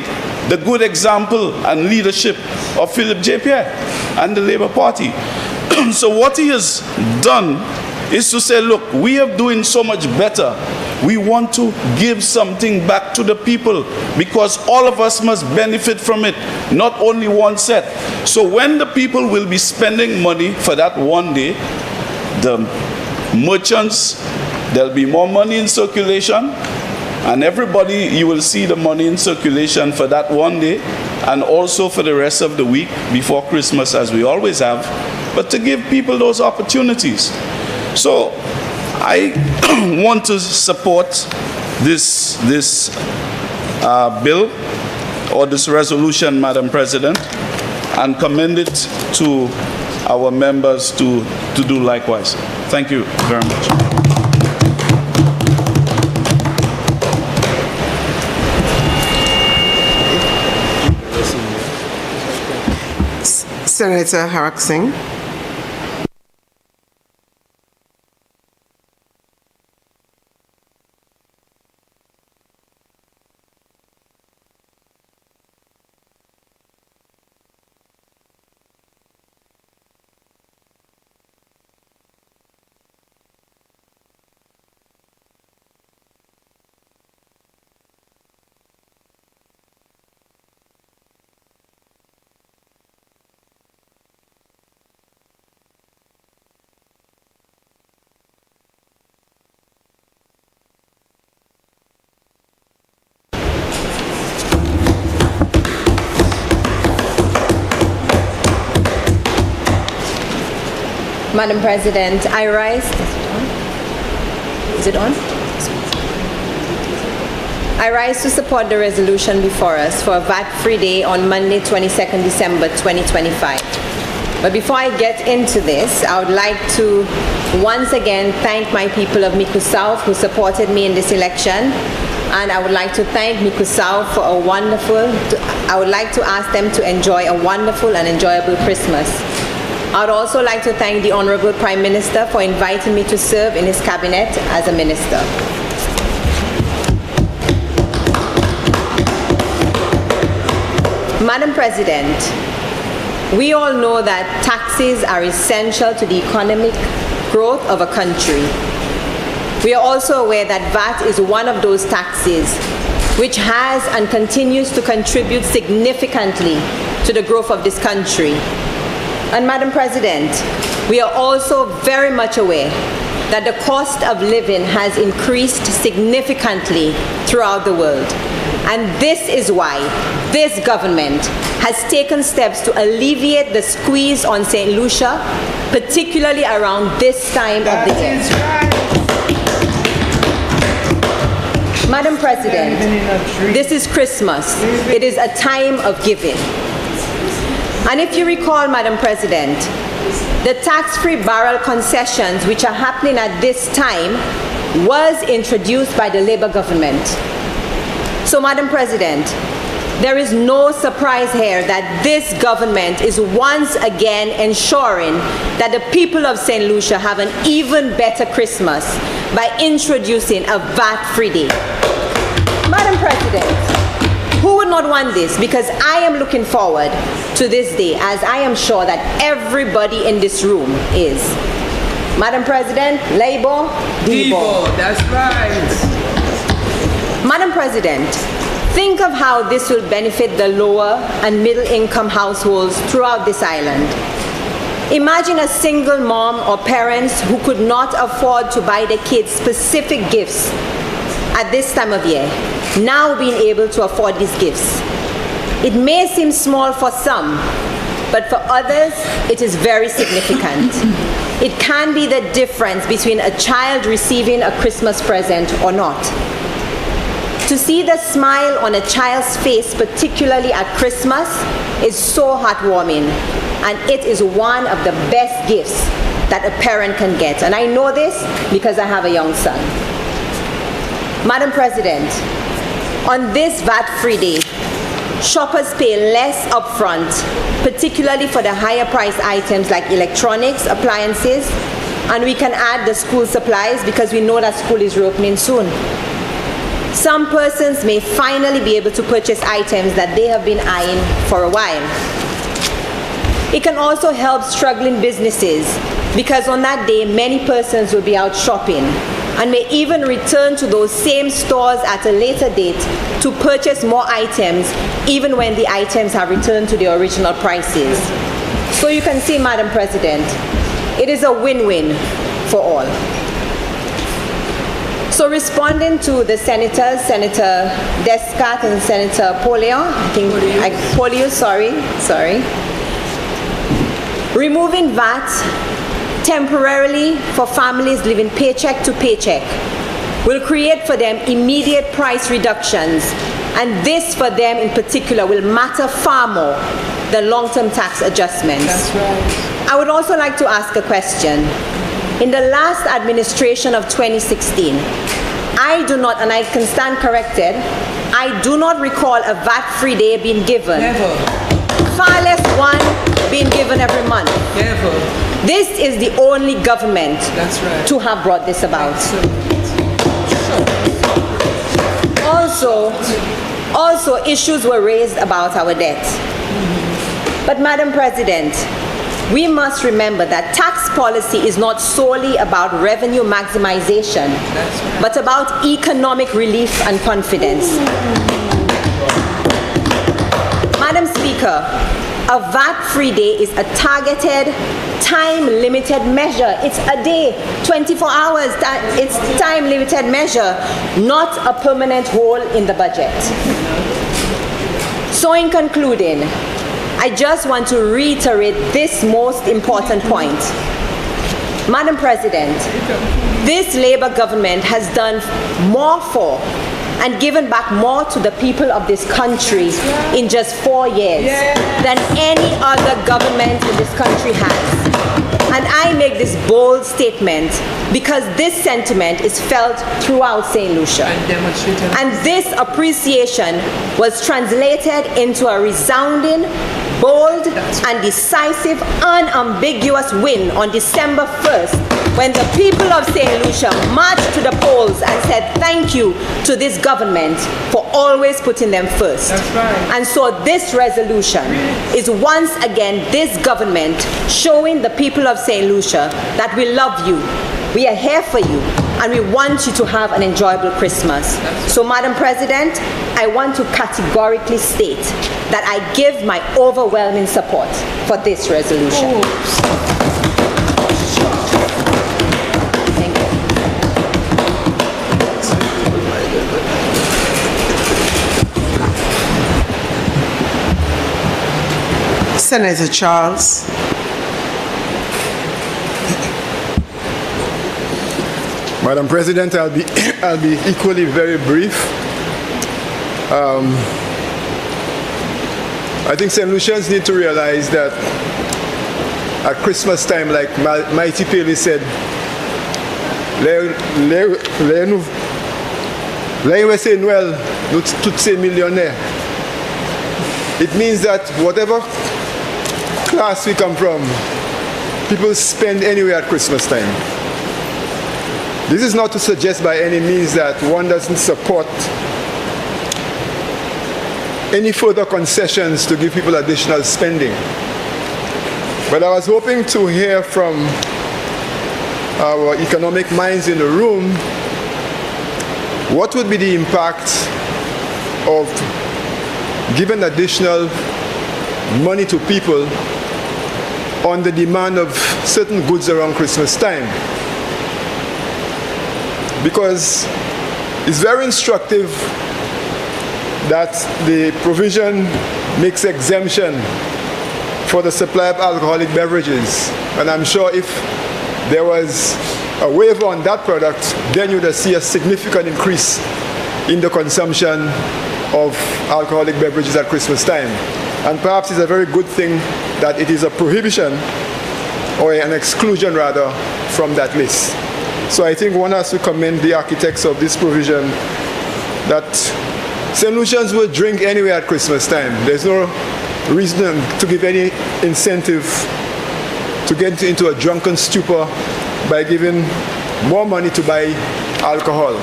the good example and leadership of Philip J. Pierre and the Labour Party. So what he has done is to say, look, we are doing so much better. We want to give something back to the people because all of us must benefit from it, not only one set. So when the people will be spending money for that one day, the merchants, there'll be more money in circulation, and everybody, you will see the money in circulation for that one day and also for the rest of the week before Christmas, as we always have, but to give people those opportunities. So I want to support this bill or this resolution, Madam President, and commend it to our members to do likewise. Thank you very much. Senator Harak Singh. Madam President, I rise. Is it on? I rise to support the resolution before us for a VAT-free day on Monday, 22nd December 2025. But before I get into this, I would like to once again thank my people of Miku South who supported me in this election. And I would like to thank Miku South for a wonderful, I would like to ask them to enjoy a wonderful and enjoyable Christmas. I would also like to thank the Honorable Prime Minister for inviting me to serve in his cabinet as a minister. Madam President, we all know that taxes are essential to the economic growth of a country. We are also aware that VAT is one of those taxes which has and continues to contribute significantly to the growth of this country. And Madam President, we are also very much aware that the cost of living has increased significantly throughout the world. And this is why this government has taken steps to alleviate the squeeze on St. Lucia, particularly around this time of the year. Madam President, this is Christmas. It is a time of giving. And if you recall, Madam President, the tax-free barrel concessions which are happening at this time was introduced by the Labour government. So, Madam President, there is no surprise here that this government is once again ensuring that the people of St. Lucia have an even better Christmas by introducing a VAT-free day. Madam President, who would not want this? Because I am looking forward to this day, as I am sure that everybody in this room is. Madam President, Labour, Debo. That's right. Madam President, think of how this will benefit the lower and middle income households throughout this island. Imagine a single mom or parents who could not afford to buy their kids specific gifts at this time of year, now being able to afford these gifts. It may seem small for some, but for others, it is very significant. It can be the difference between a child receiving a Christmas present or not. To see the smile on a child's face, particularly at Christmas, is so heartwarming, and it is one of the best gifts that a parent can get. And I know this because I have a young son. Madam President, on this VAT-free day, shoppers pay less upfront, particularly for the higher price items like electronics, appliances, and we can add the school supplies because we know that school is reopening soon. Some persons may finally be able to purchase items that they have been eyeing for a while. It can also help struggling businesses because on that day, many persons will be out shopping and may even return to those same stores at a later date to purchase more items, even when the items have returned to the original prices. So you can see, Madam President, it is a win-win for all. So responding to the senators, Senator Descat and Senator Polius, sorry. Removing VAT temporarily for families living paycheck to paycheck will create for them immediate price reductions, and this for them in particular will matter far more than long-term tax adjustments. That's right. I would also like to ask a question. In the last administration of 2016, I do not, and I can stand corrected, I do not recall a VAT-free day being given. Never. Far less one being given every month. Never. This is the only government That's right. to have brought this about. Also, issues were raised about our debt. But Madam President, we must remember that tax policy is not solely about revenue maximization, but about economic relief and confidence. Madam Speaker, a VAT-free day is a targeted, time-limited measure. It's a day, 24 hours. It's time-limited measure, not a permanent hole in the budget. So in concluding, I just want to reiterate this most important point. Madam President, this Labour government has done more for and given back more to the people of this country in just 4 years than any other government in this country has. And I make this bold statement because this sentiment is felt throughout St. Lucia. And this appreciation was translated into a resounding, bold, and decisive, unambiguous win on December 1st, when the people of St. Lucia marched to the polls and said thank you to this government for always putting them first. That's right. And so this resolution is once again this government showing the people of St. Lucia that we love you, we are here for you, and we want you to have an enjoyable Christmas. So, Madam President, I want to categorically state that I give my overwhelming support for this resolution. Thank you. Senator Charles. Madam President, I'll be equally very brief. I think St. Lucians need to realize that at Christmas time, like Mighty Paley said, Noël, toutes ces millionnaires. It means that whatever class we come from, people spend anywhere at Christmas time. This is not to suggest by any means that one doesn't support any further concessions to give people additional spending. But I was hoping to hear from our economic minds in the room what would be the impact of giving additional money to people on the demand of certain goods around Christmas time. Because it's very instructive that the provision makes exemption for the supply of alcoholic beverages. And I'm sure if there was a waiver on that product, then you would see a significant increase in the consumption of alcoholic beverages at Christmas time. And perhaps it's a very good thing that it is a prohibition, or an exclusion rather, from that list. So I think one has to commend the architects of this provision that St. Lucians will drink anywhere at Christmas time. There's no reason to give any incentive to get into a drunken stupor by giving more money to buy alcohol.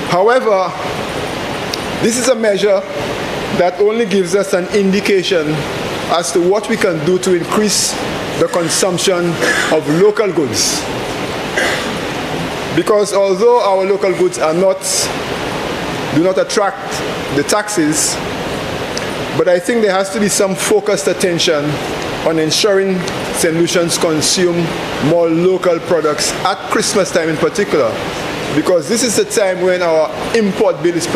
However, this is a measure that only gives us an indication as to what we can do to increase the consumption of local goods. Because although our local goods do not attract the taxes, but I think there has to be some focused attention on ensuring St. Lucians consume more local products at Christmas time in particular, because this is the time when our import bill is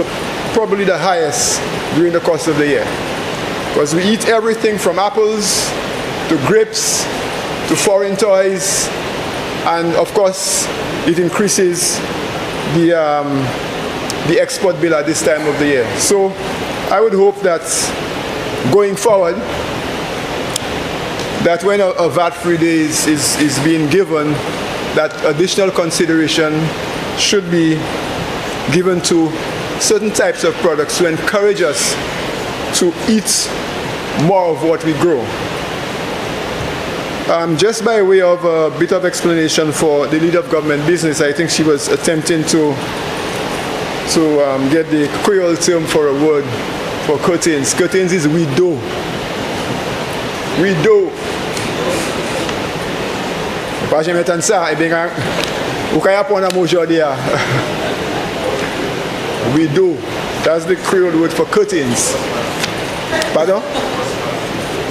probably the highest during the course of the year. Because we eat everything from apples to grapes to foreign toys, and of course it increases the export bill at this time of the year. So I would hope that going forward, that when a VAT-free day is being given, that additional consideration should be given to certain types of products to encourage us to eat more of what we grow. Just by way of a bit of explanation for the leader of government business, I think she was attempting to get the Creole term for a word for curtains. Curtains is widow. Widow. Pas jamais tant ça, et bien, ou quand y a pour un mot aujourd'hui, widow. That's the Creole word for curtains. Pardon?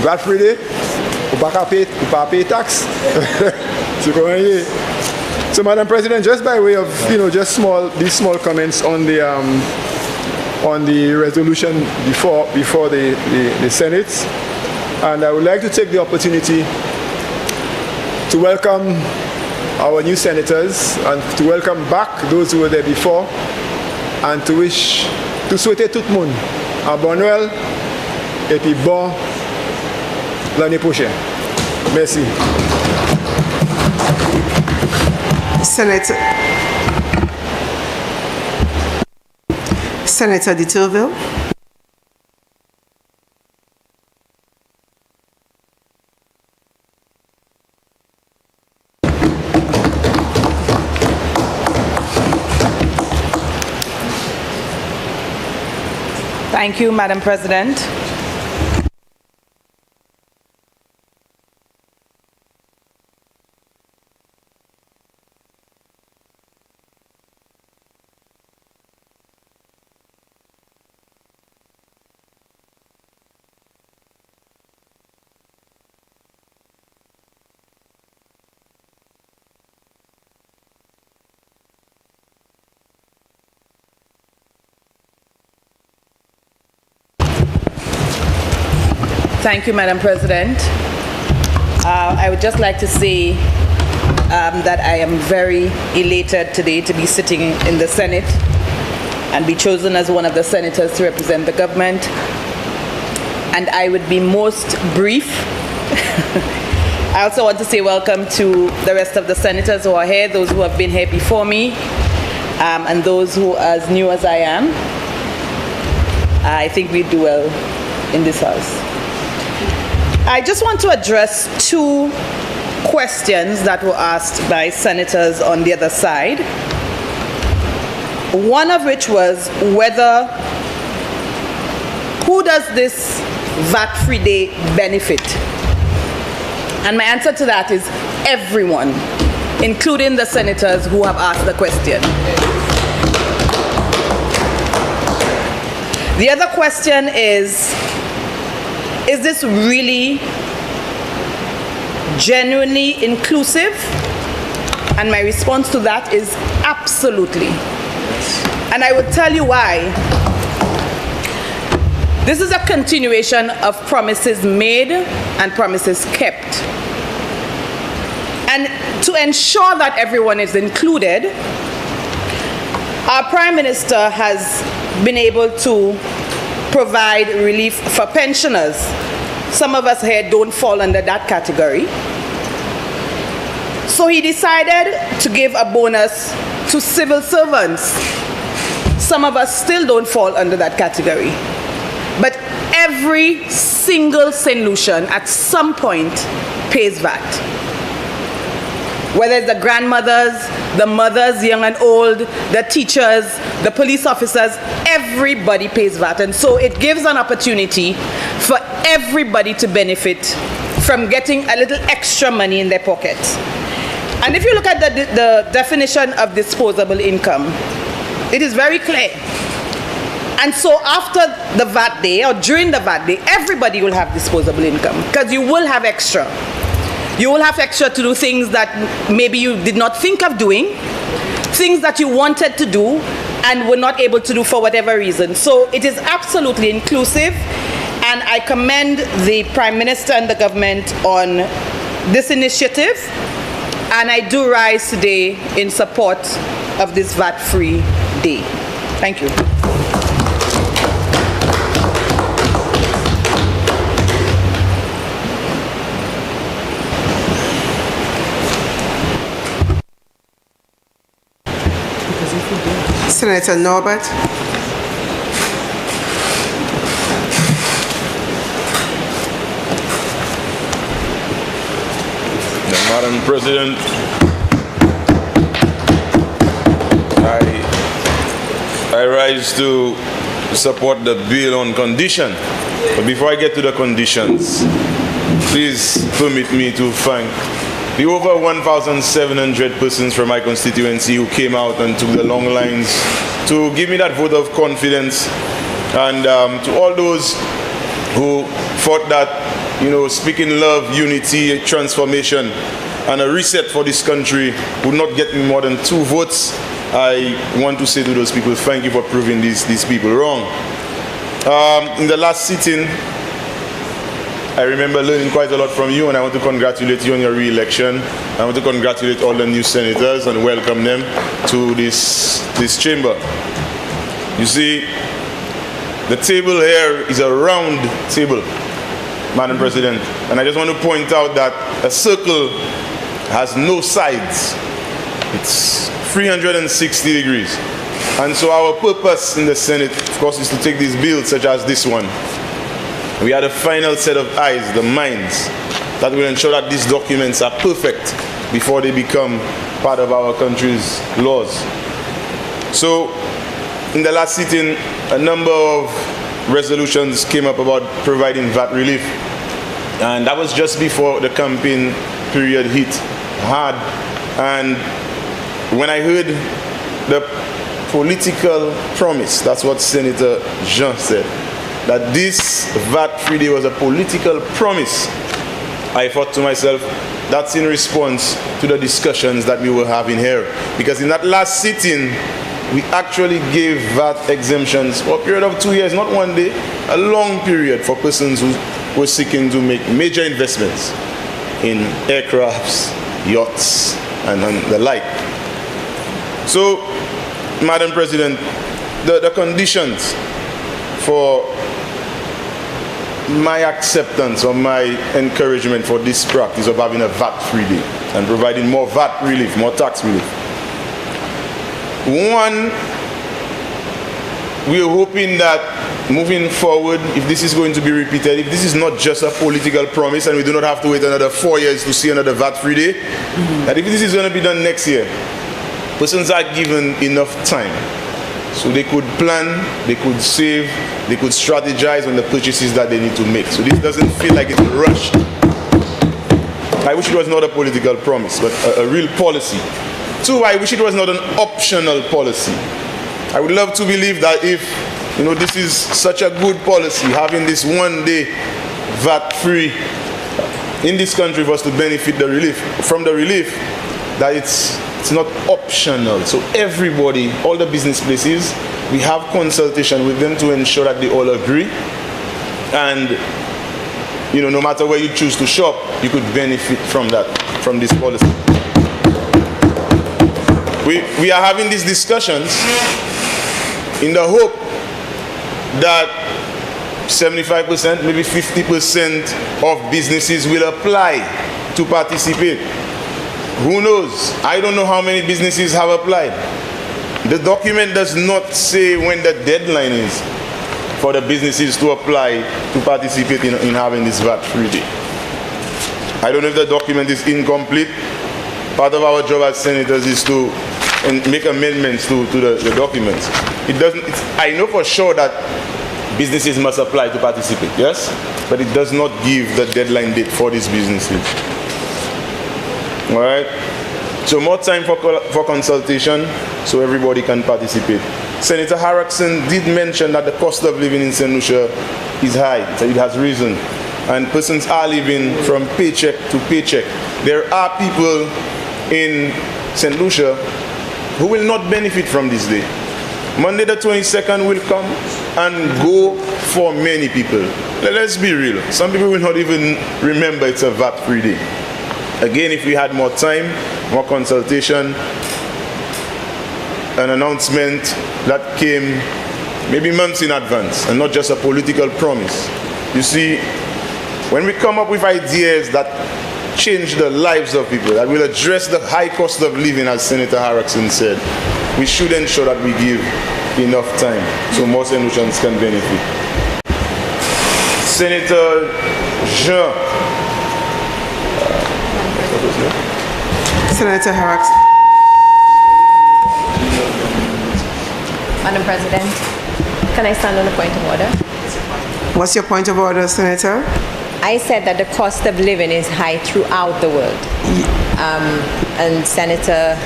VAT-free day? Ou pas pay tax? So, Madam President, just by way of, just these small comments on the resolution before the Senate, and I would like to take the opportunity to welcome our new senators and to welcome back those who were there before, and to souhaiter tout le monde un bon Noël et puis bon l'année prochaine. Merci. Senator de Turville. Thank you, Madam President. Thank you, Madam President. I would just like to say that I am very elated today to be sitting in the Senate and be chosen as one of the senators to represent the government. And I would be most brief. I also want to say welcome to the rest of the senators who are here, those who have been here before me, and those who are as new as I am. I think we do well in this House. I just want to address two questions that were asked by senators on the other side. One of which was who does this VAT-free day benefit? And my answer to that is everyone, including the senators who have asked the question. The other question is this really genuinely inclusive? And my response to that is absolutely. And I would tell you why. This is a continuation of promises made and promises kept. And to ensure that everyone is included, our Prime Minister has been able to provide relief for pensioners. Some of us here don't fall under that category. So he decided to give a bonus to civil servants. Some of us still don't fall under that category. But every single St. Lucian at some point pays VAT. Whether it's the grandmothers, the mothers, young and old, the teachers, the police officers, everybody pays VAT. And so it gives an opportunity for everybody to benefit from getting a little extra money in their pockets. And if you look at the definition of disposable income, it is very clear. And so after the VAT day or during the VAT day, everybody will have disposable income because you will have extra. You will have extra to do things that maybe you did not think of doing, things that you wanted to do and were not able to do for whatever reason. So it is absolutely inclusive, and I commend the Prime Minister and the government on this initiative, and I do rise today in support of this VAT-free day. Thank you. Senator Norbert. Madam President, I rise to support the bill on condition. But before I get to the conditions, please permit me to thank the over 1,700 persons from my constituency who came out and took the long lines to give me that vote of confidence, and to all those who thought that, speaking love, unity, transformation, and a reset for this country would not get me more than 2 votes. I want to say to those people, thank you for proving these people wrong. In the last sitting, I remember learning quite a lot from you, and I want to congratulate you on your re-election. I want to congratulate all the new senators and welcome them to this chamber. You see, the table here is a round table, Madam President, and I just want to point out that a circle has no sides. It's 360 degrees. And so our purpose in the Senate, of course, is to take these bills such as this one. We are the final set of eyes, the minds, that will ensure that these documents are perfect before they become part of our country's laws. So, in the last sitting, a number of resolutions came up about providing VAT relief. And that was just before the campaign period hit hard. And when I heard the political promise, that's what Senator Jean said, that this VAT-free day was a political promise, I thought to myself, that's in response to the discussions that we were having here. Because in that last sitting, we actually gave VAT exemptions for a period of 2 years, not 1 day, a long period for persons who were seeking to make major investments in aircrafts, yachts, and the like. So, Madam President, the conditions for my acceptance or my encouragement for this practice of having a VAT-free day and providing more VAT relief, more tax relief. One, we are hoping that moving forward, if this is going to be repeated, if this is not just a political promise and we do not have to wait another 4 years to see another VAT-free day, that if this is going to be done next year, persons are given enough time. So they could plan, they could save, they could strategize on the purchases that they need to make. So this doesn't feel like it's rushed. I wish it was not a political promise, but a real policy. 2, I wish it was not an optional policy. I would love to believe that if, this is such a good policy, having this 1 day VAT-free in this country for us to benefit from the relief, that it's not optional. So everybody, all the business places, we have consultation with them to ensure that they all agree. And, no matter where you choose to shop, you could benefit from this policy. We are having these discussions in the hope that 75%, maybe 50% of businesses will apply to participate. Who knows? I don't know how many businesses have applied. The document does not say when the deadline is for the businesses to apply to participate in having this VAT-free day. I don't know if the document is incomplete, part of our job as senators is to make amendments to the documents. It doesn't. I know for sure that businesses must apply to participate, yes, but it does not give the deadline date for these businesses. All right. So more time for consultation, so everybody can participate. Senator Harrison did mention that the cost of living in St. Lucia is high, so it has risen, and persons are living from paycheck to paycheck. There are people in St. Lucia who will not benefit from this day. Monday the 22nd will come and go for many people. Let's be real. Some people will not even remember it's a VAT-free day. Again, if we had more time, more consultation, an announcement that came maybe months in advance and not just a political promise. You see, when we come up with ideas that change the lives of people, that will address the high cost of living, as Senator Harrison said, we should ensure that we give enough time so more St. Lucians can benefit. Senator Jean. Senator Harrison. Madam President, can I stand on a point of order? What's your point of order, Senator? I said that the cost of living is high throughout the world. And Senator,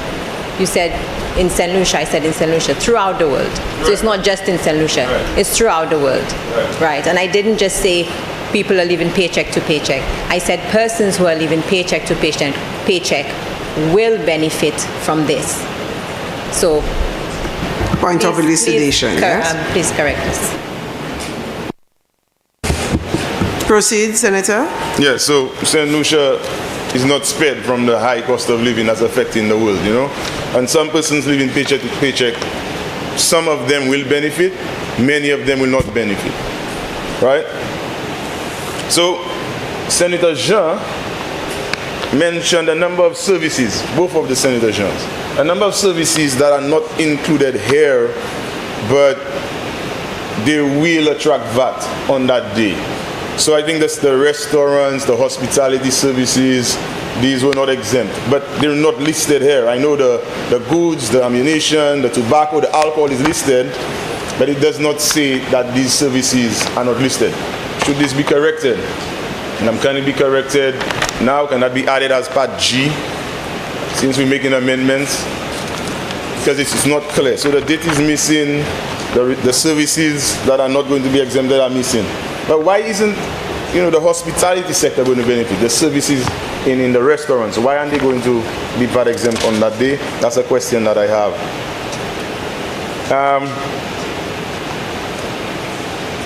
you said in St. Lucia, I said in St. Lucia, throughout the world. So it's not just in St. Lucia, it's throughout the world. Right. And I didn't just say people are living paycheck to paycheck. I said persons who are living paycheck to paycheck will benefit from this. So, point of elucidation, yes? Please correct us. Proceed, Senator. Yeah, so St. Lucia is not spared from the high cost of living that's affecting the world, you know. And some persons living paycheck to paycheck, some of them will benefit, many of them will not benefit, right? So Senator Jean mentioned a number of services, both of the Senator Jeans, a number of services that are not included here, but they will attract VAT on that day. So I think that's the restaurants, the hospitality services, these were not exempt, but they're not listed here. I know the goods, the ammunition, the tobacco, the alcohol is listed, but it does not say that these services are not listed. Should this be corrected? And can it be corrected now? Can that be added as part G, since we're making amendments? Because it's not clear. So the date is missing, the services that are not going to be exempted are missing. But why isn't, the hospitality sector going to benefit? The services in the restaurants, why aren't they going to be VAT exempt on that day? That's a question that I have.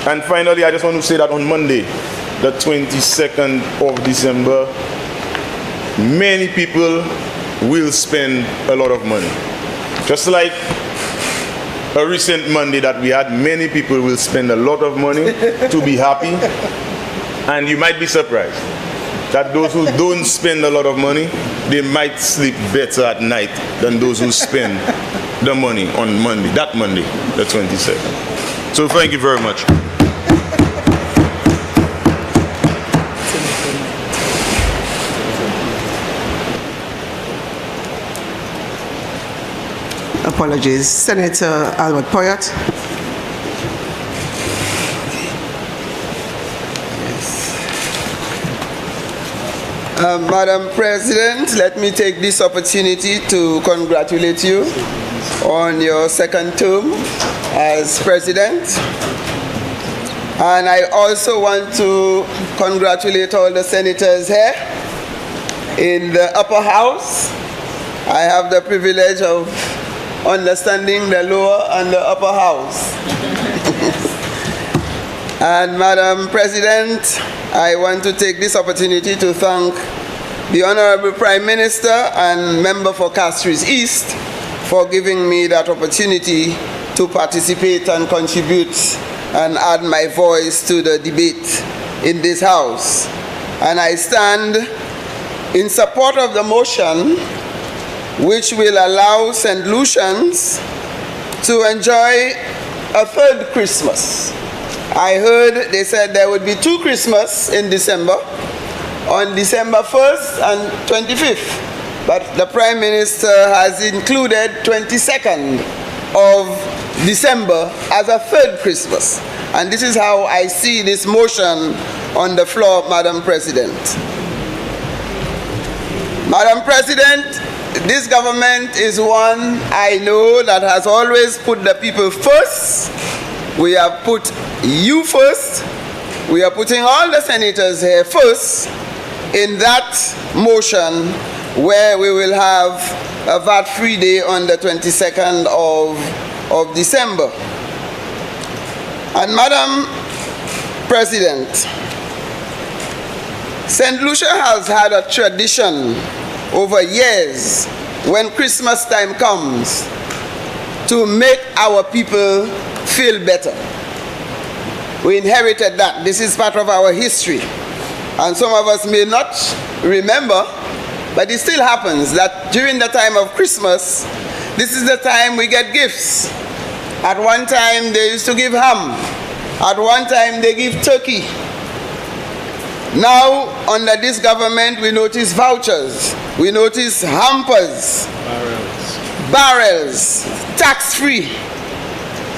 And finally, I just want to say that on Monday, the 22nd of December, many people will spend a lot of money. Just like a recent Monday that we had, many people will spend a lot of money to be happy. And you might be surprised that those who don't spend a lot of money, they might sleep better at night than those who spend the money on Monday, that Monday, the 22nd. So thank you very much. Apologies. Senator Albert Poyat. Madam President, let me take this opportunity to congratulate you on your second term as President. And I also want to congratulate all the senators here in the upper house. I have the privilege of understanding the lower and the upper house. And Madam President, I want to take this opportunity to thank the Honorable Prime Minister and member for Castries East for giving me that opportunity to participate and contribute and add my voice to the debate in this House. And I stand in support of the motion which will allow St. Lucians to enjoy a third Christmas. I heard they said there would be 2 Christmas in December, on December 1st and 25th. but the Prime Minister has included 22nd of December as a third Christmas. And this is how I see this motion on the floor, Madam President. Madam President, this government is one I know that has always put the people first. We have put you first. We are putting all the senators here first in that motion where we will have a VAT-free day on the 22nd of December. And Madam President, St. Lucia has had a tradition over years when Christmas time comes to make our people feel better. We inherited that. This is part of our history. And some of us may not remember, but it still happens that during the time of Christmas, this is the time we get gifts. At one time, they used to give ham. At one time, they give turkey. Now, under this government, we notice vouchers. We notice hampers. Barrels. Tax-free.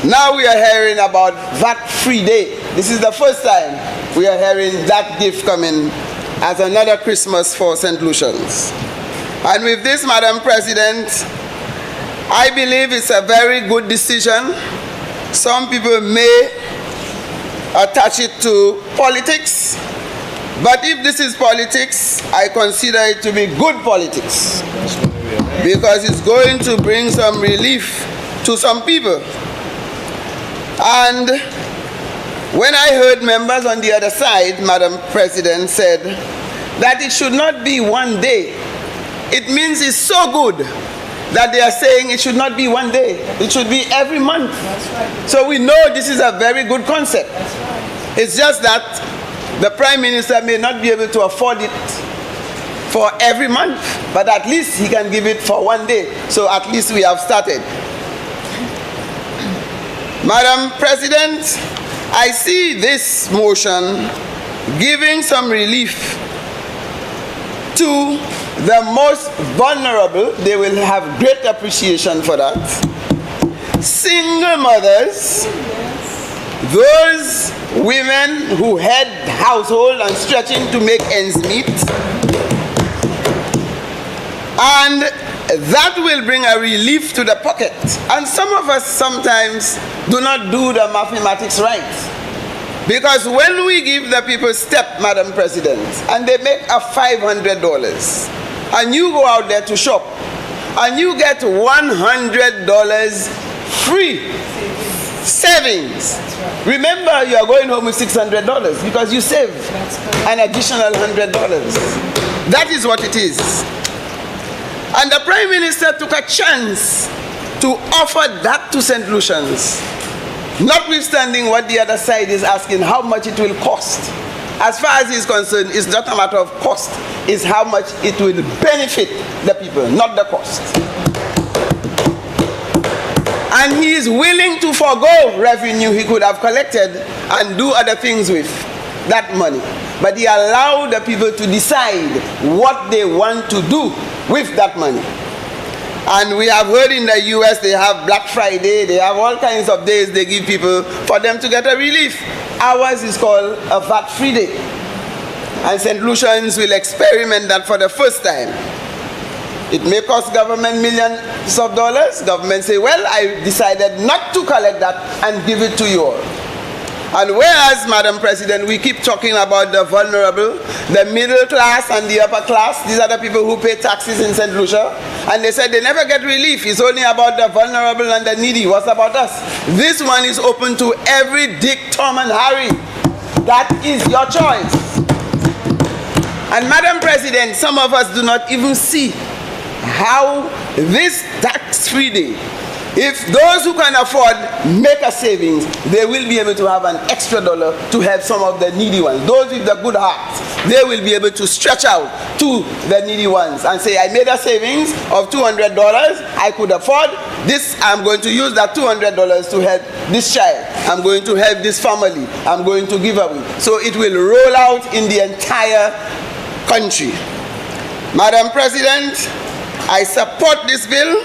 Now we are hearing about VAT-free day. This is the first time we are hearing that gift coming as another Christmas for St. Lucians. And with this, Madam President, I believe it's a very good decision. Some people may attach it to politics, but if this is politics, I consider it to be good politics because it's going to bring some relief to some people. And when I heard members on the other side, Madam President, said that it should not be one day, it means it's so good that they are saying it should not be one day. It should be every month. That's right. So we know this is a very good concept. That's right. It's just that the Prime Minister may not be able to afford it for every month, but at least he can give it for one day. So at least we have started. Madam President, I see this motion giving some relief to the most vulnerable. They will have great appreciation for that. Single mothers, those women who head household and stretching to make ends meet, and that will bring a relief to the pocket. And some of us sometimes do not do the mathematics right. Because when we give the people step, Madam President, and they make a $500, and you go out there to shop, and you get $100 free savings. Right. Remember, you are going home with $600 because you save an additional $100. That is what it is. And the Prime Minister took a chance to offer that to St. Lucians, notwithstanding what the other side is asking, how much it will cost. As far as he's concerned, it's not a matter of cost, it's how much it will benefit the people, not the cost. And he is willing to forego revenue he could have collected and do other things with that money. But he allowed the people to decide what they want to do with that money. And we have heard in the US they have Black Friday, they have all kinds of days they give people for them to get a relief. Ours is called a VAT-free day. And St. Lucians will experiment that for the first time. It may cost government millions of dollars. Government say, well, I decided not to collect that and give it to you all. And whereas, Madam President, we keep talking about the vulnerable, the middle class and the upper class, these are the people who pay taxes in St. Lucia, and they said they never get relief. It's only about the vulnerable and the needy. What's about us? This one is open to every Dick, Tom, and Harry. That is your choice. And Madam President, some of us do not even see how this tax-free day, if those who can afford make a savings, they will be able to have an extra dollar to help some of the needy ones. Those with the good hearts, they will be able to stretch out to the needy ones and say, I made a savings of $200, I could afford this, I'm going to use that $200 to help this child, I'm going to help this family, I'm going to give away. So it will roll out in the entire country. Madam President, I support this bill.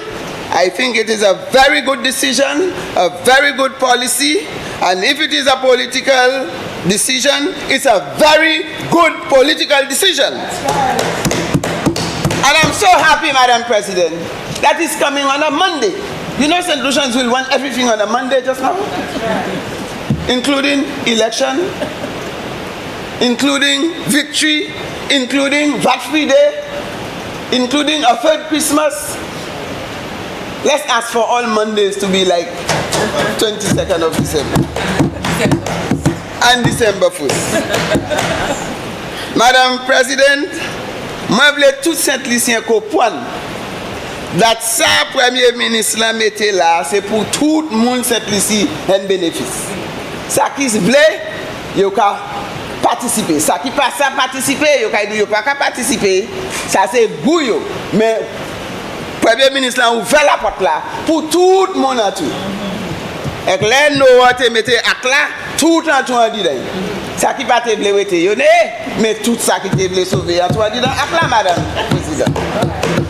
I think it is a very good decision, a very good policy, and if it is a political decision, it's a very good political decision. And I'm so happy, Madam President, that is coming on a Monday. You know St. Lucians will want everything on a Monday just now? Including election, including victory, including VAT-free day, including a third Christmas. Let's ask for all Mondays to be like 22nd of December. And December 1st. Madam President, moi vle tout Saint-Lucien ko point. Dat sa Premier Ministre la mette là, c'est pour tout le monde Saint-Lucie un bénéfice. Ça qui se vle, yo ka participer. Ça qui pas ça participer, yo ka dit yo pas ka participer. Ça c'est bouillot. Mais Premier Ministre a ouvert la porte là pour tout le monde à tout. Et que les noirs te mettaient à là, tout en tout en dit. Ça qui pas te vle wete yo ne, mais tout ça qui te vle sauver en tout en dit à là, Madame Président.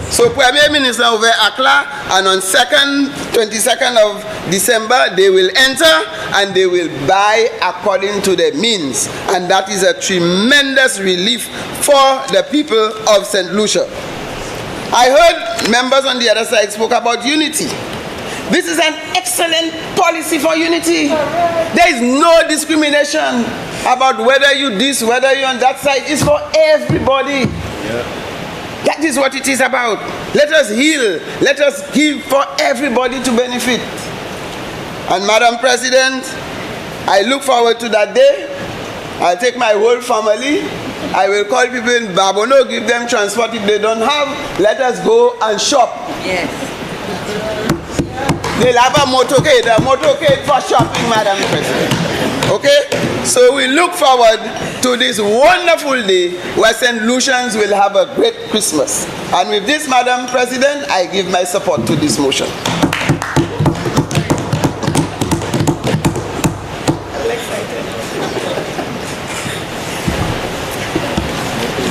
So Premier Minister over Akla, and on 22nd of December, they will enter and they will buy according to their means. And that is a tremendous relief for the people of St. Lucia. I heard members on the other side spoke about unity. This is an excellent policy for unity. There is no discrimination about whether you this, whether you're on that side. It's for everybody. Yeah. That is what it is about. Let us heal. Let us give for everybody to benefit. And Madam President, I look forward to that day. I'll take my whole family. I will call people in Babono, give them transport if they don't have. Let us go and shop. Yes. They'll have a motorcade for shopping, Madam President. Okay? So we look forward to this wonderful day where St. Lucians will have a great Christmas. And with this, Madam President, I give my support to this motion.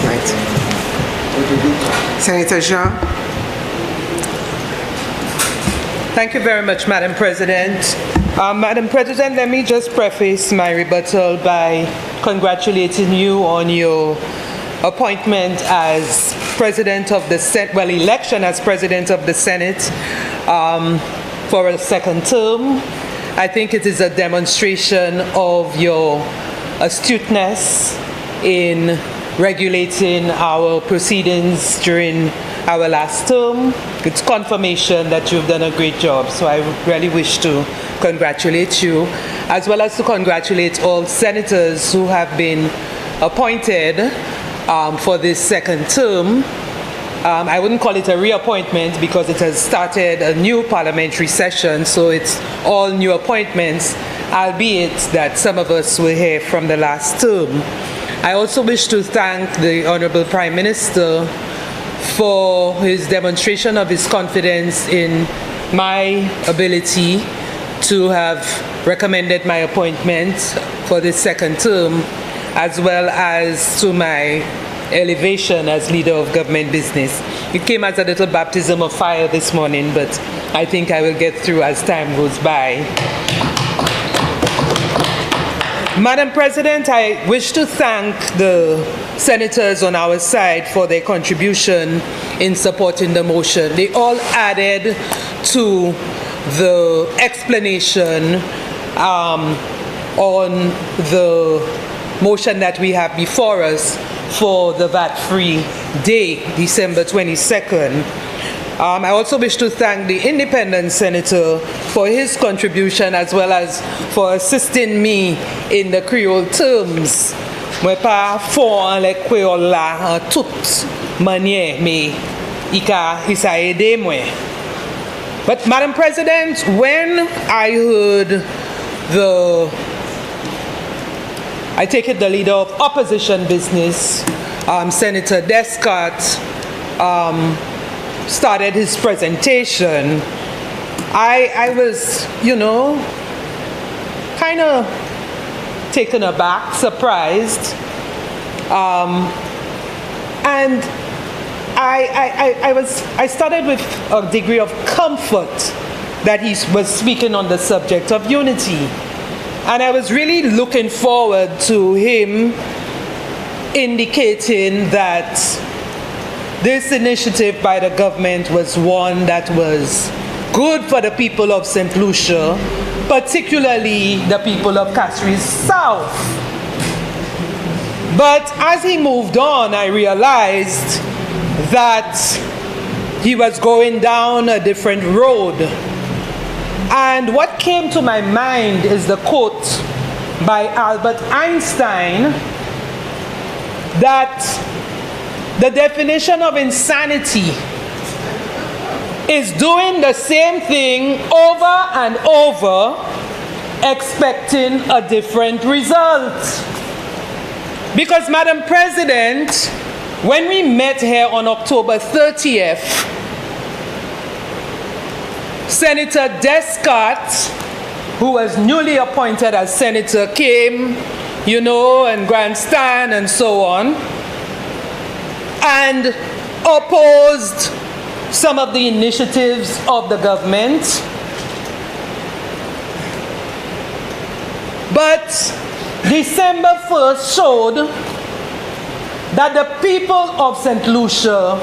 Right. Senator Jean. Thank you very much, Madam President. Madam President, let me just preface my rebuttal by congratulating you on your appointment as President of the Senate, well, election as President of the Senate for a second term. I think it is a demonstration of your astuteness in regulating our proceedings during our last term. It's confirmation that you've done a great job, so I really wish to congratulate you, as well as to congratulate all senators who have been appointed for this second term. I wouldn't call it a reappointment because it has started a new parliamentary session, so it's all new appointments, albeit that some of us were here from the last term. I also wish to thank the Honorable Prime Minister for his demonstration of his confidence in my ability to have recommended my appointment for this second term, as well as to my elevation as leader of government business. It came as a little baptism of fire this morning, but I think I will get through as time goes by. Madam President, I wish to thank the senators on our side for their contribution in supporting the motion. They all added to the explanation on the motion that we have before us for the VAT-free day, December 22nd. I also wish to thank the independent senator for his contribution, as well as for assisting me in the Creole terms. Moi pas fort les Creole là en toute manière, mais il a aidé moi. But Madam President, when I heard I take it the leader of opposition business, Senator Descott, started his presentation, I was, kind of taken aback, surprised, and I started with a degree of comfort that he was speaking on the subject of unity. And I was really looking forward to him indicating that this initiative by the government was one that was good for the people of St. Lucia, particularly the people of Castries South. But as he moved on, I realized that he was going down a different road. And what came to my mind is the quote by Albert Einstein that the definition of insanity is doing the same thing over and over, expecting a different result. Because, Madam President, when we met here on October 30th, Senator Descartes, who was newly appointed as senator, came, you know, and grandstand and so on, and opposed some of the initiatives of the government. But December 1st showed that the people of St. Lucia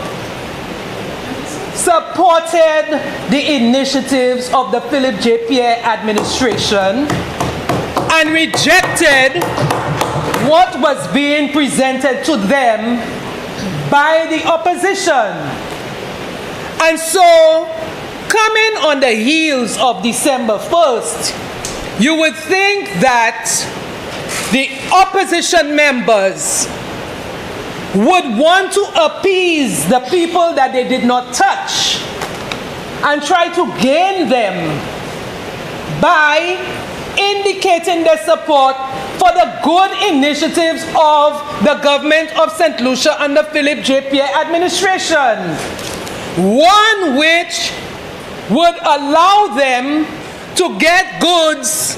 supported the initiatives of the Philip J. Pierre administration and rejected what was being presented to them by the opposition. And so, coming on the heels of December 1st, you would think that the opposition members would want to appease the people that they did not touch and try to gain them by indicating their support for the good initiatives of the government of St. Lucia under Philip J. Pierre administration. One which would allow them to get goods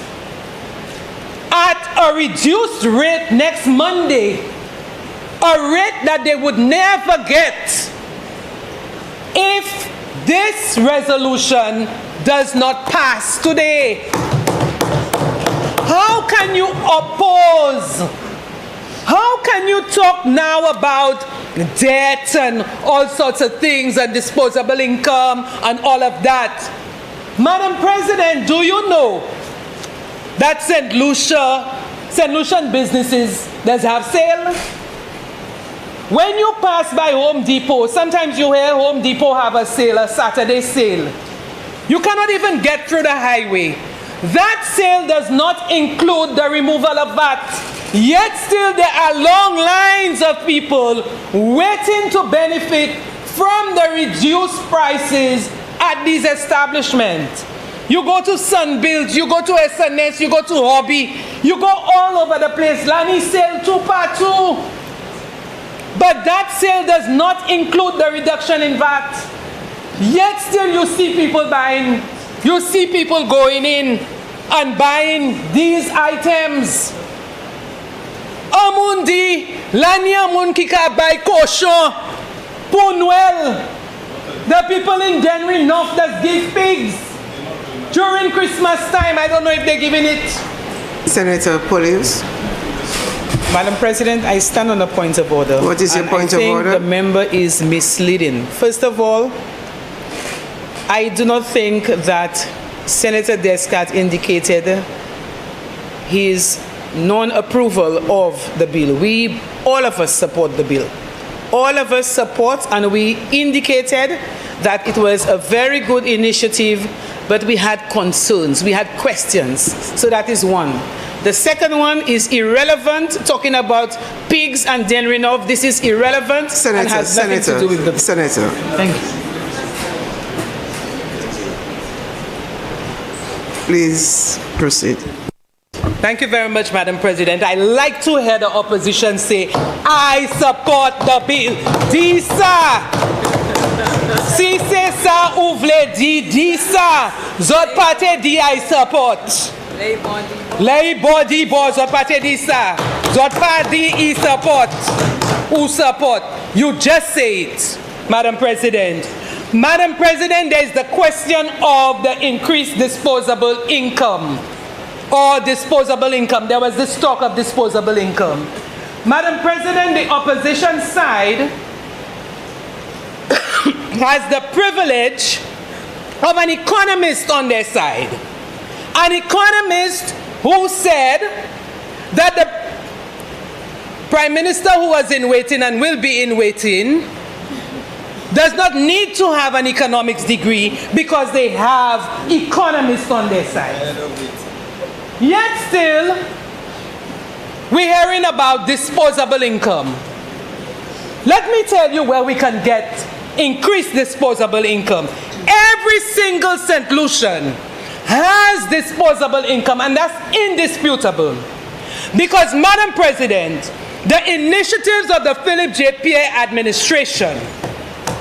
at a reduced rate next Monday, a rate that they would never get if this resolution does not pass today. How can you oppose? How can you talk now about debt and all sorts of things and disposable income and all of that? Madam President, do you know that St. Lucian businesses does have sale? When you pass by Home Depot, sometimes you hear Home Depot have a sale, a Saturday sale. You cannot even get through the highway. That sale does not include the removal of VAT. Yet still there are long lines of people waiting to benefit from the reduced prices at these establishments. You go to Sunbuild, you go to SNS, you go to Hobby, you go all over the place. Lani sale 2x2. But that sale does not include the reduction in VAT. Yet still you see people buying, you see people going in and buying these items. Amundi, Lani Amun Kika buy cochon, pour Noël. The people in Denry North that give pigs. During Christmas time, I don't know if they're giving it. Senator Polius. Madam President, I stand on a point of order. What is your point of order? I think the member is misleading. First of all, I do not think that Senator Descartes indicated his non-approval of the bill. All of us support the bill. All of us support, and we indicated that it was a very good initiative, but we had concerns, we had questions. So that is one. The second one is irrelevant, talking about pigs and Denrinov. This is irrelevant and has nothing to do with the... Senator. Thank you. Please proceed. Thank you very much, Madam President. I like to hear the opposition say, I support the bill. Dis ça. Si c'est ça ou vle di ça. Zot pate di I support. Lay body boss, zot pate di ça. Zot pa di I support. Ou support. You just say it. Madam President. Madam President, there is the question of the increased disposable income or disposable income. There was this talk of disposable income. Madam President, the opposition side has the privilege of an economist on their side. An economist who said that the Prime Minister who was in waiting and will be in waiting does not need to have an economics degree because they have economists on their side. Yet still, we're hearing about disposable income. Let me tell you where we can get increased disposable income. Every single St. Lucian has disposable income, and that's indisputable. Because, Madam President, the initiatives of the Philip J. Pierre administration,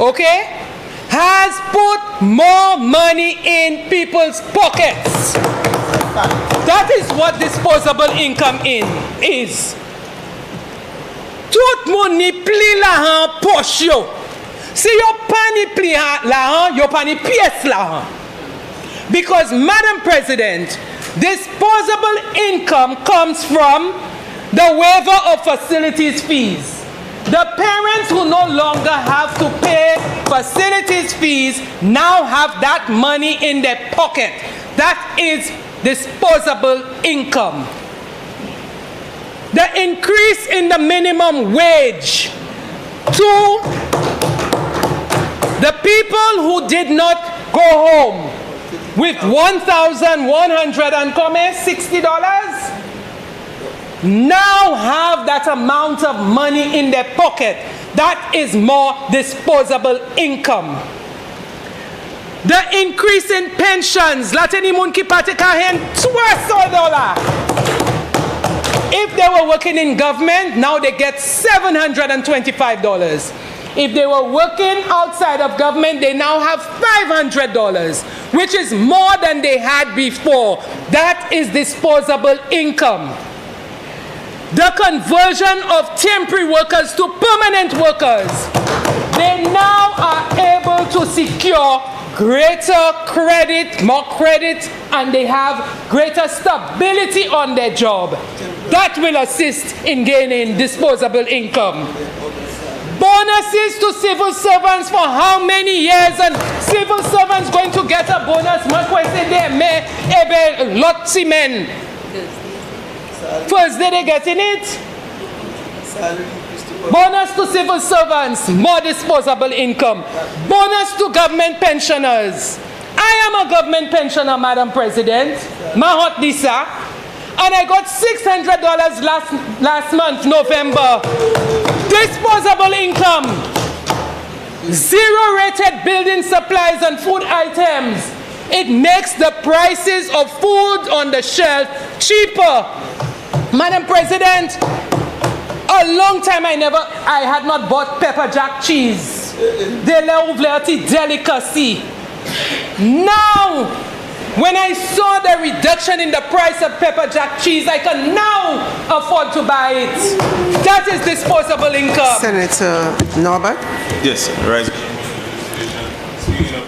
okay, has put more money in people's pockets. That is what disposable income is. Tout moun ni pli la han poche yo. Si yo pa ni pli la han, yo pa ni pièce la han. Because, Madam President, disposable income comes from the waiver of facilities fees. The parents who no longer have to pay facilities fees now have that money in their pocket. That is disposable income. The increase in the minimum wage to the people who did not go home with $1,160 now have that amount of money in their pocket. That is more disposable income. The increase in pensions, lateni moun ki pate ka hen $200. If they were working in government, now they get $725. If they were working outside of government, they now have $500, which is more than they had before. That is disposable income. The conversion of temporary workers to permanent workers. They now are able to secure greater credit, more credit, and they have greater stability on their job. That will assist in gaining disposable income. Bonuses to civil servants for how many years? And civil servants going to get a bonus? First day they getting it. Bonus to civil servants, more disposable income. Bonus to government pensioners. I am a government pensioner, Madam President. Mahot Disa. And I got $600 last month, November. Disposable income. Zero-rated building supplies and food items. It makes the prices of food on the shelf cheaper. Madam President, a long time I had not bought pepper jack cheese. Delicacy. Now, when I saw the reduction in the price of pepper jack cheese, I can now afford to buy it. That is disposable income. Senator Norbert? Yes, right.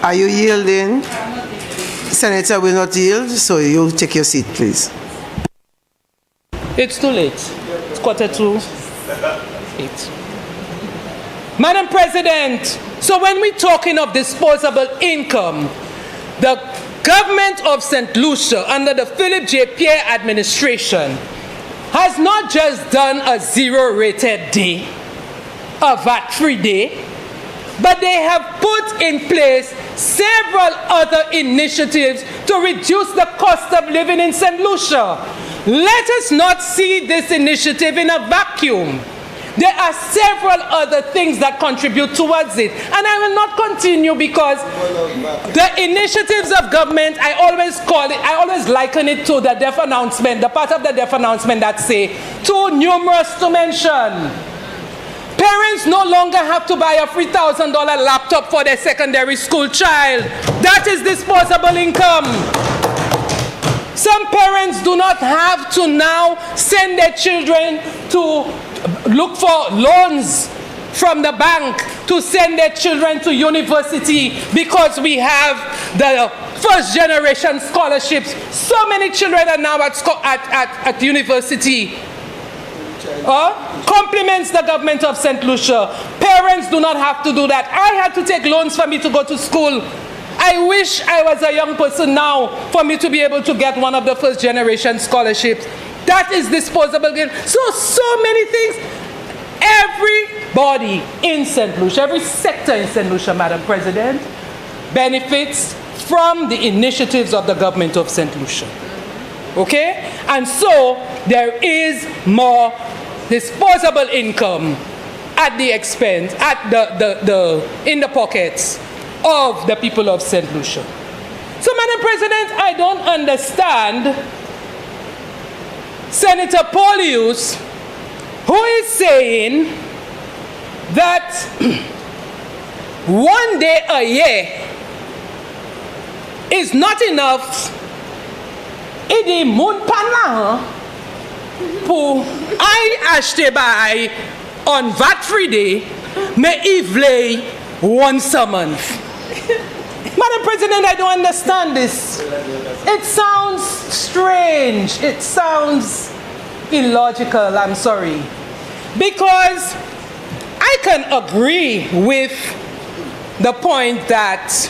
Are you yielding? Senator will not yield, so you take your seat, please. It's too late. It's 7:45. Madam President, so when we're talking of disposable income, the government of St. Lucia under the Philip J. Pierre administration has not just done a zero-rated day, a VAT-free day, but they have put in place several other initiatives to reduce the cost of living in St. Lucia. Let us not see this initiative in a vacuum. There are several other things that contribute towards it. And I will not continue because the initiatives of government, I always liken it to the deaf announcement, the part of the deaf announcement that say, too numerous to mention. Parents no longer have to buy a $3,000 laptop for their secondary school child. That is disposable income. Some parents do not have to now send their children to look for loans from the bank to send their children to university because we have the first generation scholarships. So many children are now at university. Compliments the government of St. Lucia. Parents do not have to do that. I had to take loans for me to go to school. I wish I was a young person now for me to be able to get one of the first generation scholarships. That is disposable gain. So many things. Everybody in St. Lucia, every sector in St. Lucia, Madam President, benefits from the initiatives of the government of St. Lucia. Okay? And so there is more disposable income at the expense, in the pockets of the people of St. Lucia. So, Madam President, I don't understand Senator Paulius, who is saying that 1 day a year is not enough. Idi moun pan pour I acheter by on VAT-free day, mais ivle once a month. Madam President, I don't understand this. It sounds strange. It sounds illogical, I'm sorry. Because I can agree with the point that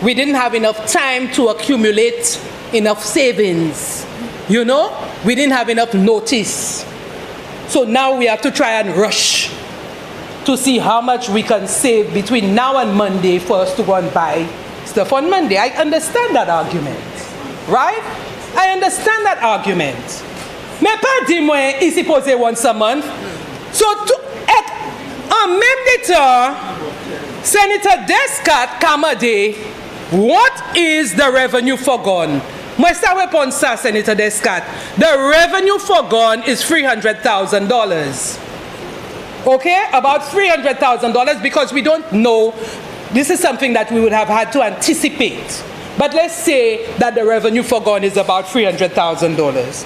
we didn't have enough time to accumulate enough savings. You know, we didn't have enough notice. So now we have to try and rush to see how much we can save between now and Monday for us to go and buy stuff on Monday. I understand that argument, right? I understand that argument. Mais pas dis-moi, ici posé once a month. So, en même temps, Senator Descat Kamade, what is the revenue forgone? Moi, ça répond ça, Senator Descat. The revenue forgone is $300,000. Okay, about $300,000 because we don't know. This is something that we would have had to anticipate. But let's say that the revenue forgone is about $300,000.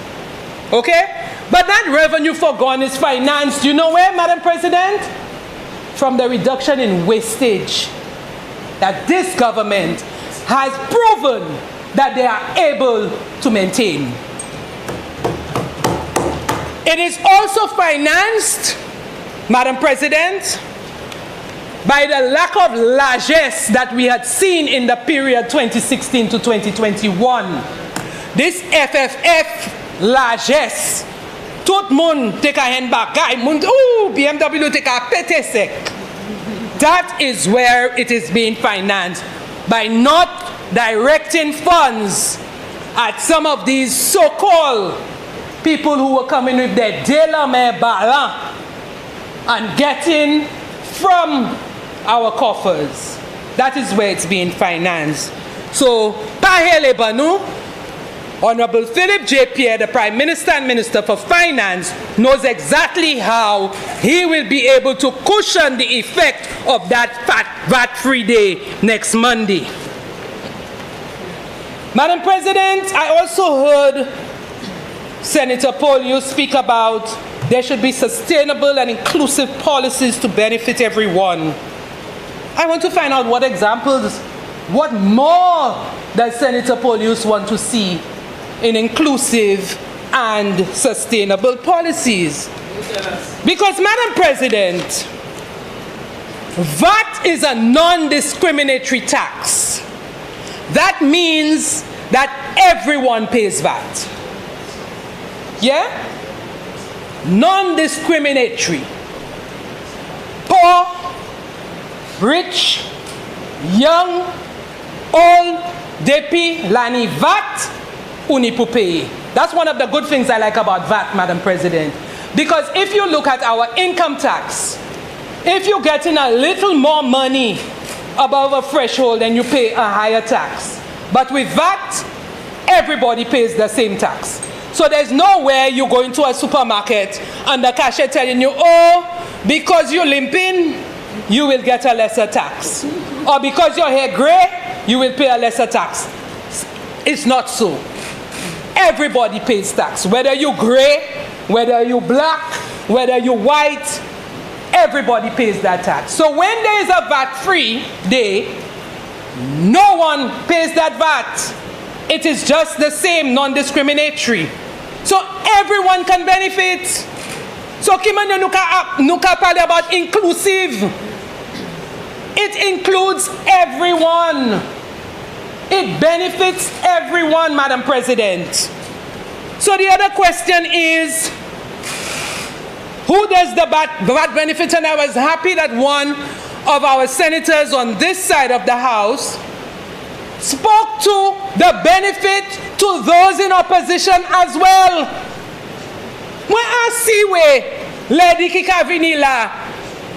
Okay? But that revenue forgone is financed, you know where, Madam President? From the reduction in wastage that this government has proven that they are able to maintain. It is also financed, Madam President, by the lack of largesse that we had seen in the period 2016 to 2021. This FFF largesse, tout moun take a hand back, guy, BMW take a pete sec. That is where it is being financed, by not directing funds at some of these so-called people who were coming with their délamé balan and getting from our coffers. That is where it's being financed. So, Pahele Banu, Honorable Philip J. Pierre, the Prime Minister and Minister for Finance, knows exactly how he will be able to cushion the effect of that VAT-free day next Monday. Madam President, I also heard Senator Paulius speak about there should be sustainable and inclusive policies to benefit everyone. I want to find out what examples, what more does Senator Paulius want to see in inclusive and sustainable policies? Because, Madam President, VAT is a non-discriminatory tax. That means that everyone pays VAT. Yeah? Non-discriminatory. Poor, rich, young, old, depi, lani VAT, uni pou paye. That's one of the good things I like about VAT, Madam President. Because if you look at our income tax, if you're getting a little more money above a threshold, then you pay a higher tax. But with VAT, everybody pays the same tax. So there's nowhere you go into a supermarket and the cashier telling you, oh, because you're limping, you will get a lesser tax. Or because your hair gray, you will pay a lesser tax. It's not so. Everybody pays tax. Whether you're gray, whether you're black, whether you're white, everybody pays that tax. So when there is a VAT-free day, no one pays that VAT. It is just the same, non-discriminatory. So everyone can benefit. So Kimano Nuka parle about inclusive. It includes everyone. It benefits everyone, Madam President. So the other question is, who does the VAT benefit? And I was happy that one of our senators on this side of the House spoke to the benefit to those in opposition as well. When I see where Lady Kikavinila,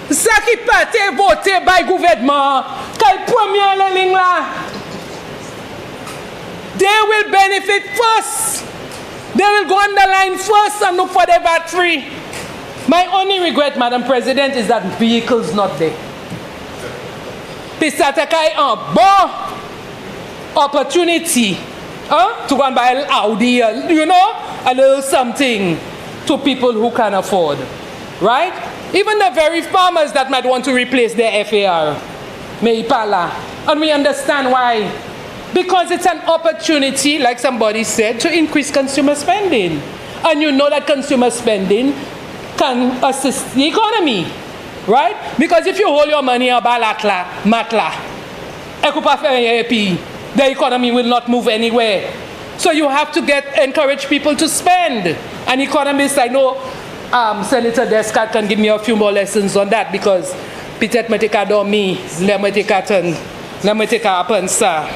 ça qui parte voté by gouvernement, quel premier ligne là, they will benefit first. They will go on the line first and look for the VAT free. My only regret, Madam President, is that vehicles not there. Pisatakai a bon opportunity to go and buy an Audi, you know, a little something to people who can afford, right? Even the very farmers that might want to replace their FAR, Meipala, and we understand why. Because it's an opportunity, like somebody said, to increase consumer spending. And you know that consumer spending can assist the economy, right? Because if you hold your money about matla, the economy will not move anywhere. So you have to encourage people to spend. And economists, I know Senator Descartes can give me a few more lessons on that, because peut-être me teka dormi, le me teka apensa.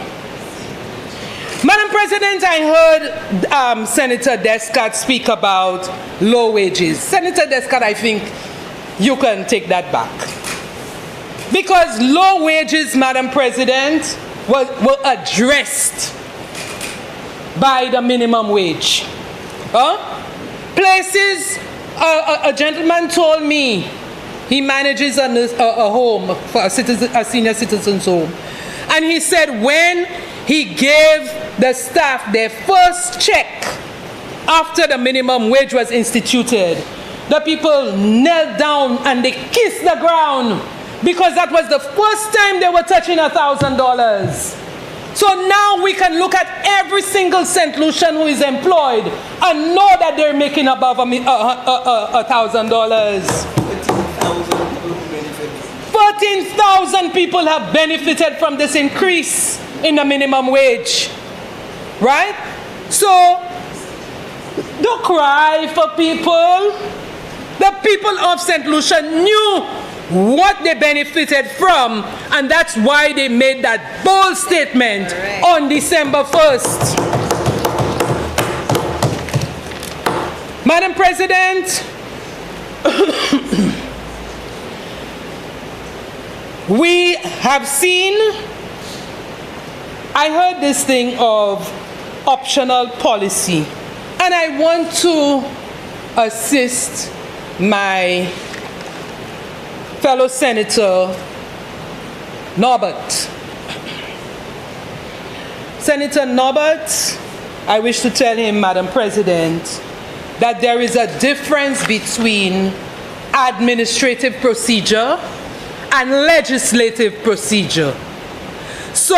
Madam President, I heard Senator Descartes speak about low wages. Senator Descartes, I think you can take that back. Because low wages, Madam President, were addressed by the minimum wage. Places, a gentleman told me he manages a home, for a senior citizen's home. And he said when he gave the staff their first check after the minimum wage was instituted, the people knelt down and they kissed the ground, because that was the first time they were touching $1,000. So now we can look at every single St. Lucian who is employed and know that they're making above $1,000. 14,000 people have benefited from this increase in the minimum wage, right? So don't cry for people. The people of St. Lucia knew what they benefited from, and that's why they made that bold statement on December 1st. Madam President, we have seen, I heard this thing of optional policy, and I want to assist my fellow Senator Norbert. Senator Norbert, I wish to tell him, Madam President, that there is a difference between administrative procedure and legislative procedure. So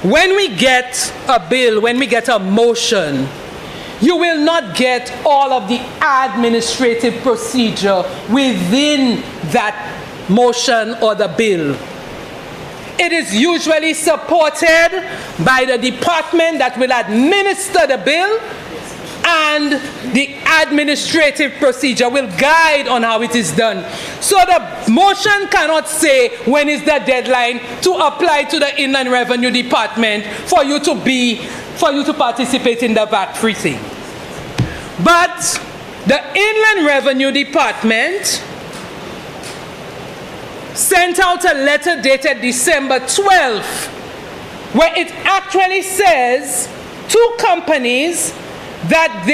when we get a bill, when we get a motion, you will not get all of the administrative procedure within that motion or the bill. It is usually supported by the department that will administer the bill, and the administrative procedure will guide on how it is done. So the motion cannot say when is the deadline to apply to the Inland Revenue Department for you to participate in the VAT free thing. But the Inland Revenue Department sent out a letter dated December 12th, where it actually says to companies that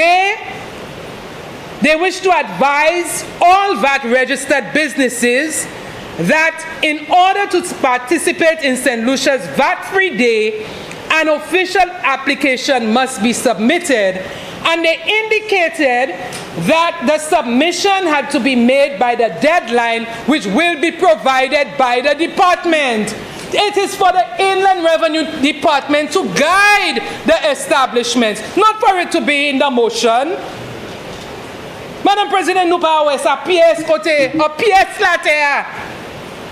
they wish to advise all VAT registered businesses that in order to participate in St. Lucia's VAT free day, an official application must be submitted, And they indicated that the submission had to be made by the deadline, which will be provided by the department. It is for the Inland Revenue Department to guide the establishments, not for it to be in the motion. Madam President, nous pas a pièce côté, a pièce là terre.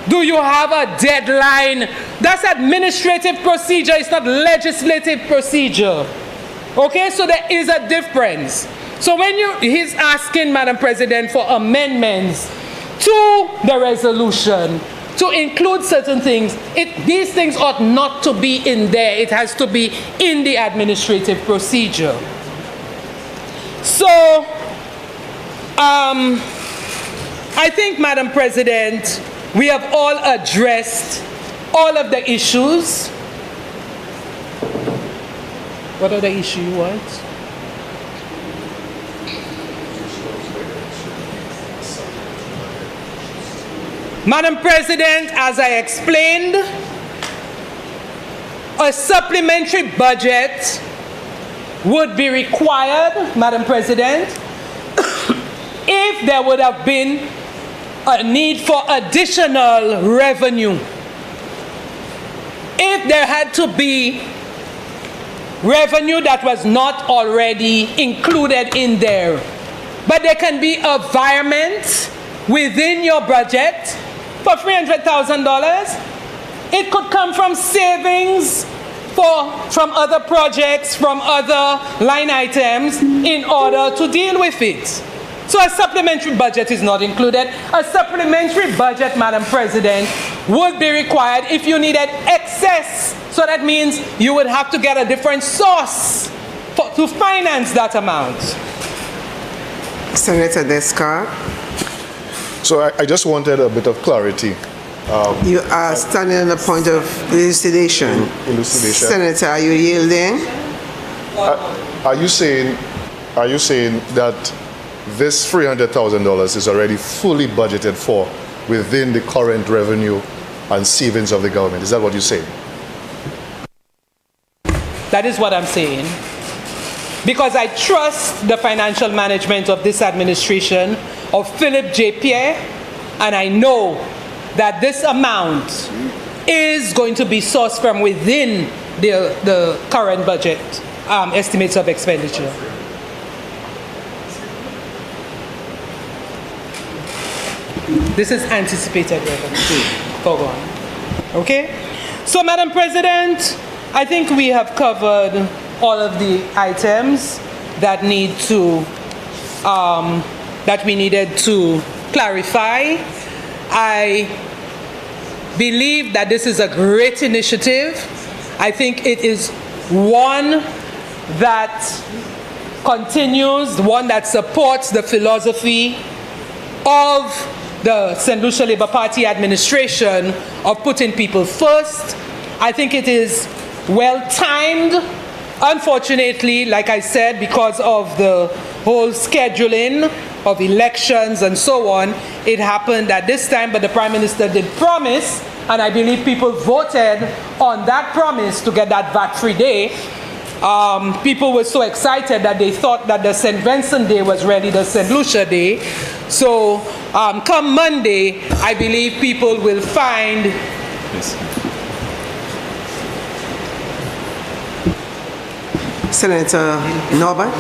Do you have a deadline? That's administrative procedure, it's not legislative procedure. Okay, so there is a difference. So when he's asking, Madam President, for amendments to the resolution to include certain things, these things ought not to be in there. It has to be in the administrative procedure. So, I think, Madam President, we have all addressed all of the issues. What other issue you want? Madam President, as I explained, a supplementary budget would be required, Madam President, if there would have been a need for additional revenue. If there had to be revenue that was not already included in there. But there can be environment within your budget for $300,000. It could come from savings from other projects, from other line items in order to deal with it. So a supplementary budget is not included. A supplementary budget, Madam President, would be required if you needed excess. So that means you would have to get a different source to finance that amount. Senator Descar. So I just wanted a bit of clarity. You are standing on the point of elucidation. Elucidation. Senator, are you yielding? Are you saying that this $300,000 is already fully budgeted for within the current revenue and savings of the government? Is that what you're saying? That is what I'm saying. Because I trust the financial management of this administration, of Philip J. Pierre, and I know that this amount is going to be sourced from within the current budget estimates of expenditure. This is anticipated revenue. Forgone. Okay? So, Madam President, I think we have covered all of the items that need to, that we needed to clarify. I believe that this is a great initiative. I think it is one that continues, one that supports the philosophy of the St. Lucia Labour Party administration of putting people first. I think it is well timed. Unfortunately, like I said, because of the whole scheduling of elections and so on, it happened at this time, but the Prime Minister did promise, and I believe people voted on that promise to get that VAT-free day. People were so excited that they thought that the St. Vincent Day was really the St. Lucia Day. So come Monday, I believe people will find Senator Norbert.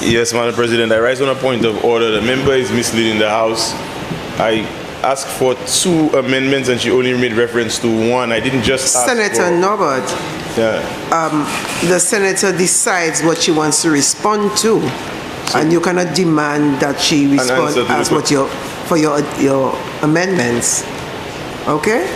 Yes, Madam President, I rise on a point of order. The member is misleading the House. I asked for 2 amendments and she only made reference to 1. I didn't just ask Senator Norbert. Yeah. The senator decides what she wants to respond to, and you cannot demand that she respond as what for your amendments. Okay?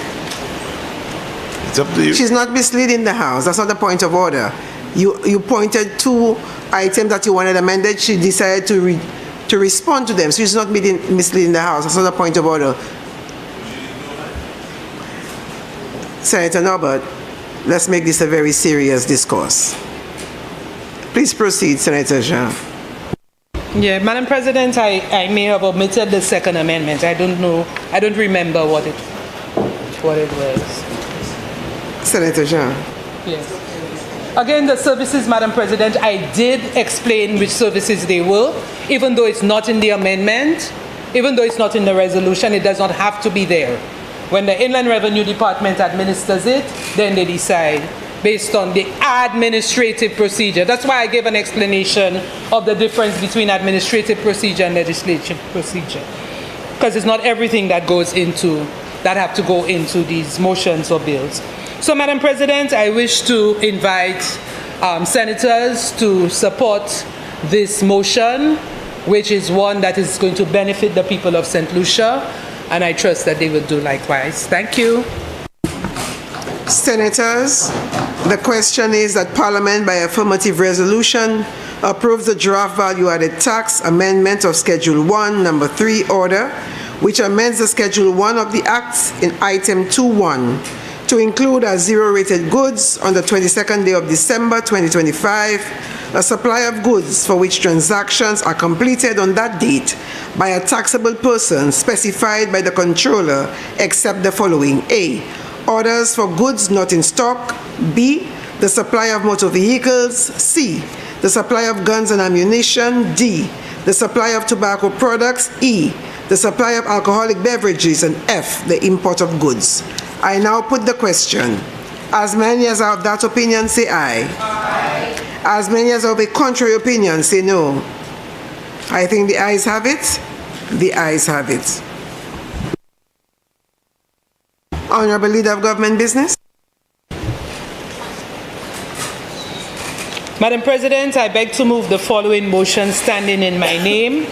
It's up to you. She's not misleading the House. That's not the point of order. You pointed 2 items that you wanted amended. She decided to respond to them. So she's not misleading the House. That's not the point of order. Senator Norbert, let's make this a very serious discourse. Please proceed, Senator Jean. Yeah, Madam President, I may have omitted the 2nd amendment. I don't know. I don't remember what it was. Senator Jean. Yes. Again, the services, Madam President, I did explain which services they were, even though it's not in the amendment, even though it's not in the resolution, it does not have to be there. When the Inland Revenue Department administers it, then they decide based on the administrative procedure. That's why I gave an explanation of the difference between administrative procedure and legislative procedure. Because it's not everything that goes into, that have to go into these motions or bills. So, Madam President, I wish to invite senators to support this motion, which is one that is going to benefit the people of St. Lucia, and I trust that they will do likewise. Thank you. Senators, the question is that Parliament, by affirmative resolution, approves the draft value-added tax amendment of Schedule 1, Number 3 order, which amends the Schedule 1 of the Act in Item 2.1 to include as zero-rated goods on the 22nd day of December 2025, a supply of goods for which transactions are completed on that date by a taxable person specified by the controller, except the following: A, orders for goods not in stock; B, the supply of motor vehicles; C, the supply of guns and ammunition; D, the supply of tobacco products; E, the supply of alcoholic beverages; and F, the import of goods. I now put the question. As many as are of that opinion, say aye. Aye. As many as are of a contrary opinion, say no. I think the ayes have it. The ayes have it. Honorable Leader of Government Business. Madam President, I beg to move the following motion standing in my name.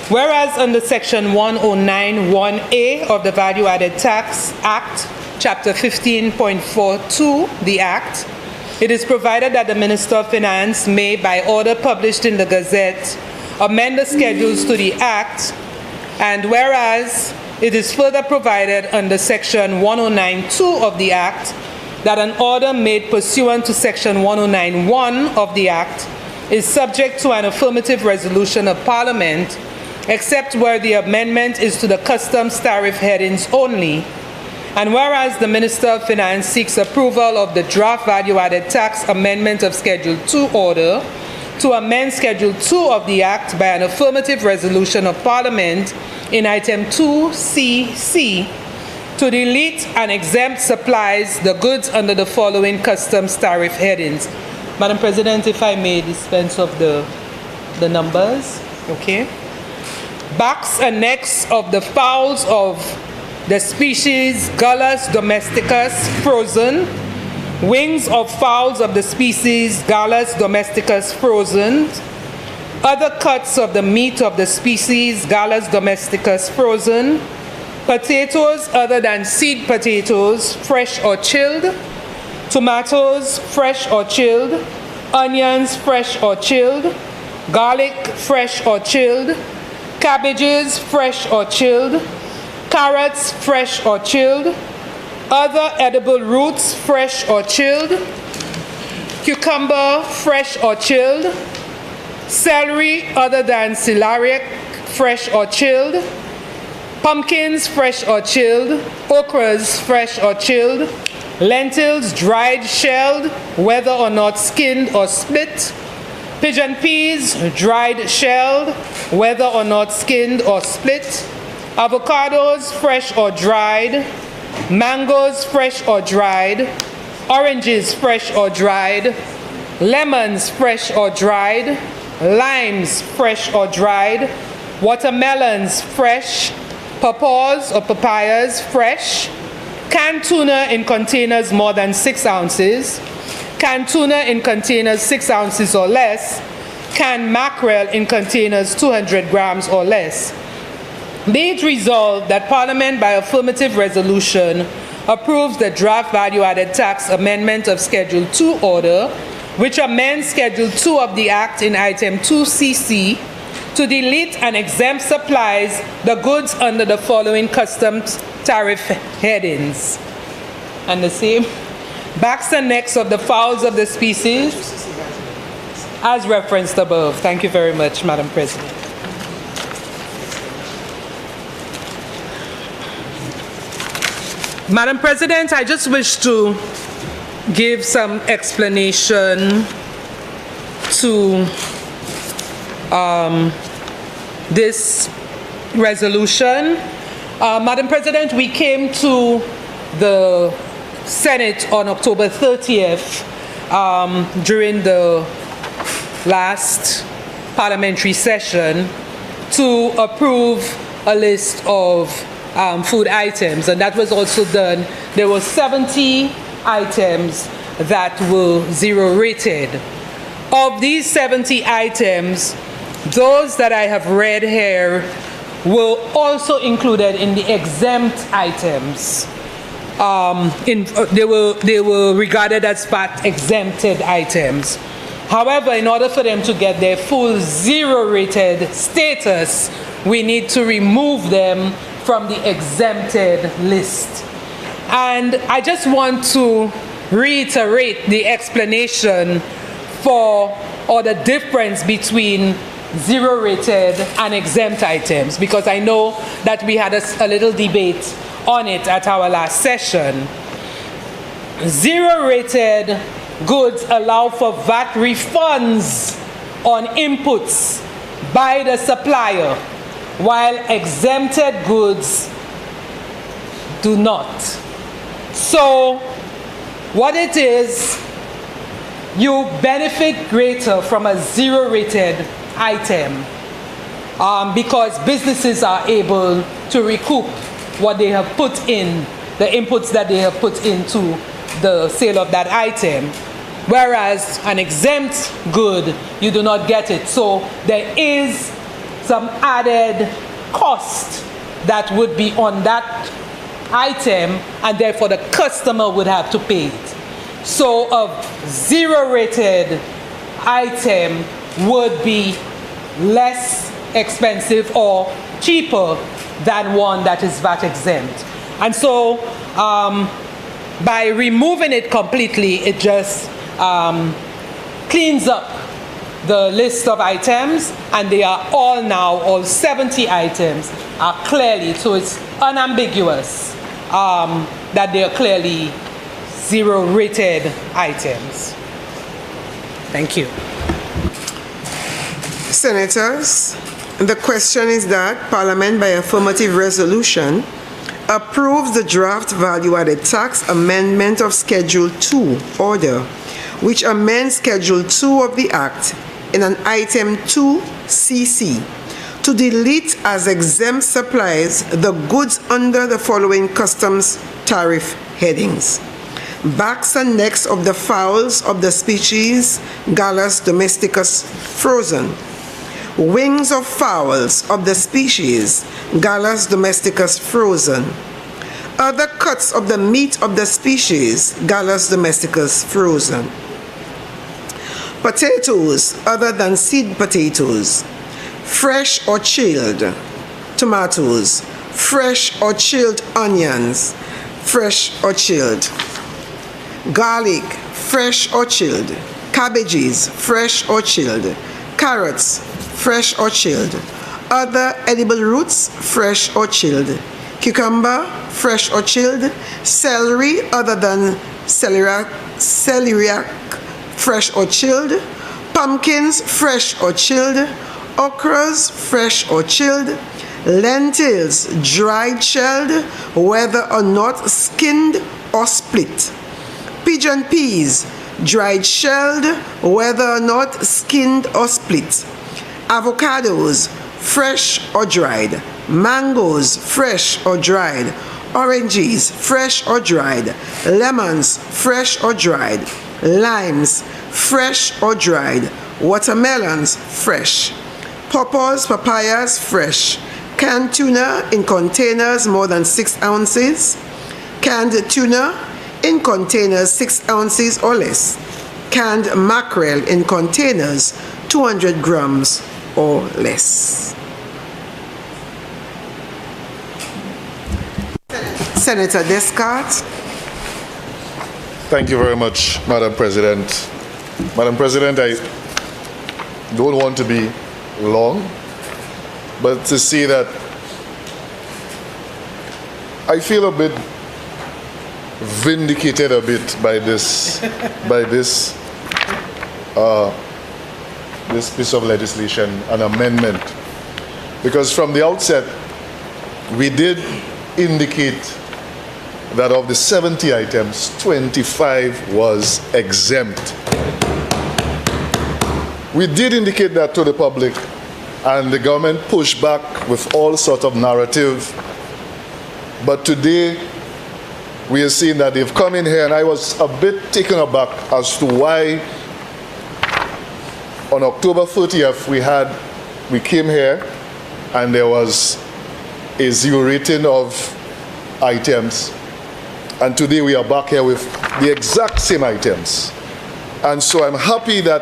Whereas under Section 109(1)A of the Value Added Tax Act, Chapter 15.42, the Act, it is provided that the Minister of Finance may, by order published in the Gazette, amend the schedules to the Act, and whereas it is further provided under Section 109(2) of the Act that an order made pursuant to Section 109(1) of the Act is subject to an affirmative resolution of Parliament, except where the amendment is to the customs tariff headings only, and whereas the Minister of Finance seeks approval of the draft value-added tax amendment of Schedule 2 order to amend Schedule 2 of the Act by an affirmative resolution of Parliament in Item 2CC to delete and exempt supplies the goods under the following customs tariff headings. Madam President, if I may dispense of the numbers, okay? Backs and necks of the fowls of the species Gallus domesticus frozen, wings of fowls of the species Gallus domesticus frozen, other cuts of the meat of the species Gallus domesticus frozen, potatoes other than seed potatoes, fresh or chilled, tomatoes, fresh or chilled, onions, fresh or chilled, garlic, fresh or chilled, cabbages, fresh or chilled, carrots, fresh or chilled, other edible roots, fresh or chilled, cucumber, fresh or chilled, celery other than celeriac, fresh or chilled, pumpkins, fresh or chilled, okras, fresh or chilled, lentils, dried, shelled, whether or not skinned or split, pigeon peas, dried, shelled, whether or not skinned or split, avocados, fresh or dried, mangoes, fresh or dried, oranges, fresh or dried, lemons, fresh or dried, limes, fresh or dried, watermelons, fresh, pawpaws or papayas, fresh, canned tuna in containers more than 6 ounces, canned tuna in containers 6 ounces or less, canned mackerel in containers 200 grams or less. Be it resolved that Parliament, by affirmative resolution, approves the draft value-added tax amendment of Schedule 2 order, which amends Schedule 2 of the Act in Item 2CC to delete and exempt supplies the goods under the following customs tariff headings. And the same, backs and necks of the fowls of the species, as referenced above. Thank you very much, Madam President. Madam President, I just wish to give some explanation to this resolution. Madam President, we came to the Senate on October 30th during the last parliamentary session to approve a list of food items, and that was also done. There were 70 items that were zero rated. Of these 70 items, those that I have read here were also included in the exempt items. They were regarded as VAT exempted items. However, in order for them to get their full zero rated status, we need to remove them from the exempted list. And I just want to reiterate the explanation for, or the difference between zero rated and exempt items, because I know that we had a little debate on it at our last session. Zero rated goods allow for VAT refunds on inputs by the supplier, while exempted goods do not. So what it is, you benefit greater from a zero rated item because businesses are able to recoup what they have put in, the inputs that they have put into the sale of that item. Whereas an exempt good, you do not get it. So there is some added cost that would be on that item, and therefore the customer would have to pay it. So a zero rated item would be less expensive or cheaper than one that is VAT exempt. And so by removing it completely, it just cleans up the list of items, and they are all now, all 70 items are clearly, so it's unambiguous that they are clearly zero rated items. Thank you. Senators, the question is that Parliament, by affirmative resolution, approves the draft value-added tax amendment of Schedule 2 order, which amends Schedule 2 of the Act in an Item 2CC to delete as exempt supplies the goods under the following customs tariff headings: backs and necks of the fowls of the species Gallus domesticus frozen, wings of fowls of the species Gallus domesticus frozen, other cuts of the meat of the species Gallus domesticus frozen, potatoes other than seed potatoes, fresh or chilled tomatoes, fresh or chilled onions, fresh or chilled garlic, fresh or chilled, cabbages, fresh or chilled, carrots, fresh or chilled, other edible roots, fresh or chilled, cucumber, fresh or chilled, celery other than celeriac, fresh or chilled, pumpkins, fresh or chilled, okras, fresh or chilled, lentils, dried shelled, whether or not skinned or split, pigeon peas, dried shelled, whether or not skinned or split, avocados, fresh or dried, mangoes, fresh or dried, oranges, fresh or dried, lemons, fresh or dried, limes, fresh or dried, watermelons, fresh, pawpaws, papayas, fresh, canned tuna in containers more than 6 ounces, canned tuna in containers 6 ounces or less, canned mackerel in containers 200 grams or less. Senator Descartes. Thank you very much, Madam President. Madam President, I don't want to be long, but to see that I feel a bit vindicated a bit by this this piece of legislation, an amendment, because from the outset we did indicate that of the 70 items, 25 was exempt. We did indicate that to the public, and the government pushed back with all sorts of narrative. But today, we are seeing that they've come in here, and I was a bit taken aback as to why on October 30th we came here and there was a zero rating of items, and today we are back here with the exact same items. And so I'm happy that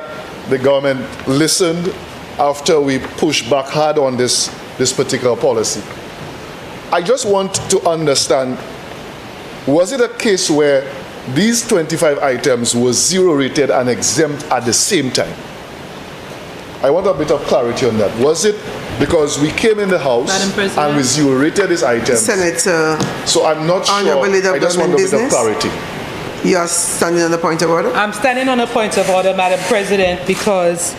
the government listened after we pushed back hard on this particular policy. I just want to understand, was it a case where these 25 items were zero rated and exempt at the same time? I want a bit of clarity on that. Was it because we came in the House and we zero rated these items? Senator, so I'm not sure. I just want a bit of clarity. You are standing on the point of order? I'm standing on a point of order, Madam President, because